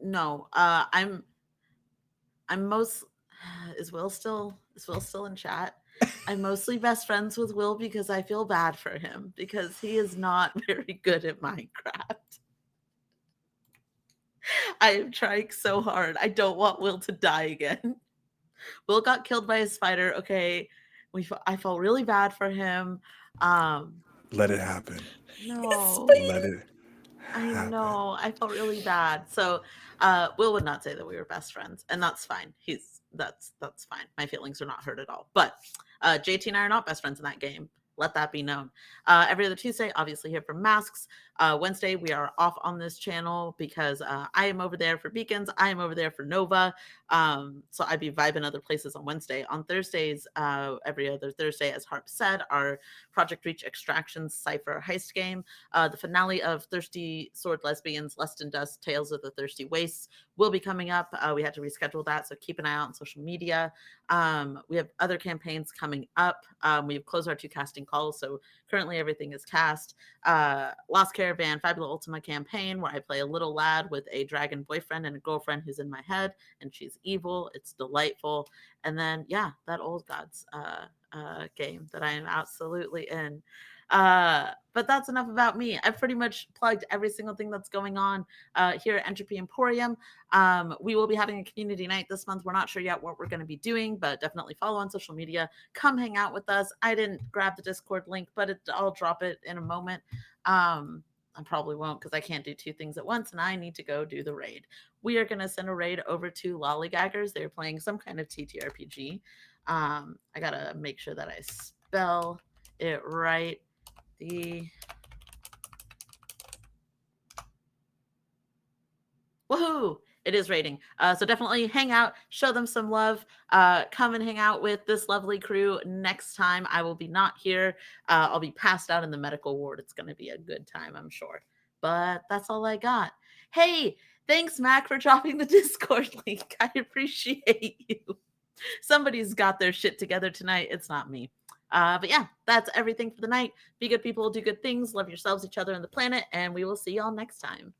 No. I'm most... Is Will still in chat? I'm mostly best friends with Will because I feel bad for him because he is not very good at Minecraft. I am trying so hard. I don't want Will to die again. Will got killed by a spider. Okay, I felt really bad for him. Let it happen. No, Let it happen. I know. I felt really bad. So Will would not say that we were best friends, and that's fine. That's fine. My feelings are not hurt at all. But JT and I are not best friends in that game. Let that be known. Every other Tuesday, obviously here for Masks. Wednesday, we are off on this channel because I am over there for Beacons. I am over there for Nova. So I'd be vibing other places on Wednesday. On Thursdays, every other Thursday, as Harp said, our Project Reach Extractions Cypher heist game. The finale of Thirsty Sword Lesbians, Lust and Dust, Tales of the Thirsty Wastes will be coming up. We had to reschedule that, so keep an eye out on social media. We have other campaigns coming up. We've closed our 2 casting calls, so currently everything is cast. Lost Caravan Fabula Ultima campaign, where I play a little lad with a dragon boyfriend and a girlfriend who's in my head, and she's evil. It's delightful. And then, yeah, that Old Gods game that I am absolutely in. But that's enough about me. I've pretty much plugged every single thing that's going on here at Entropy Emporium. We will be having a community night this month. We're not sure yet what we're going to be doing, but definitely follow on social media. Come hang out with us. I didn't grab the Discord link, but I'll drop it in a moment. I probably won't because I can't do 2 things at once, and I need to go do the raid. We are going to send a raid over to Lollygaggers. They're playing some kind of TTRPG. I got to make sure that I spell it right. Woohoo! It is raiding. So definitely hang out, show them some love. Come and hang out with this lovely crew next time. I will be not here. I'll be passed out in the medical ward. It's going to be a good time, I'm sure. But that's all I got. Hey, thanks, Mac, for dropping the Discord link. I appreciate you. Somebody's got their shit together tonight. It's not me. But yeah, that's everything for the night. Be good people, do good things, love yourselves, each other, and the planet, and we will see y'all next time.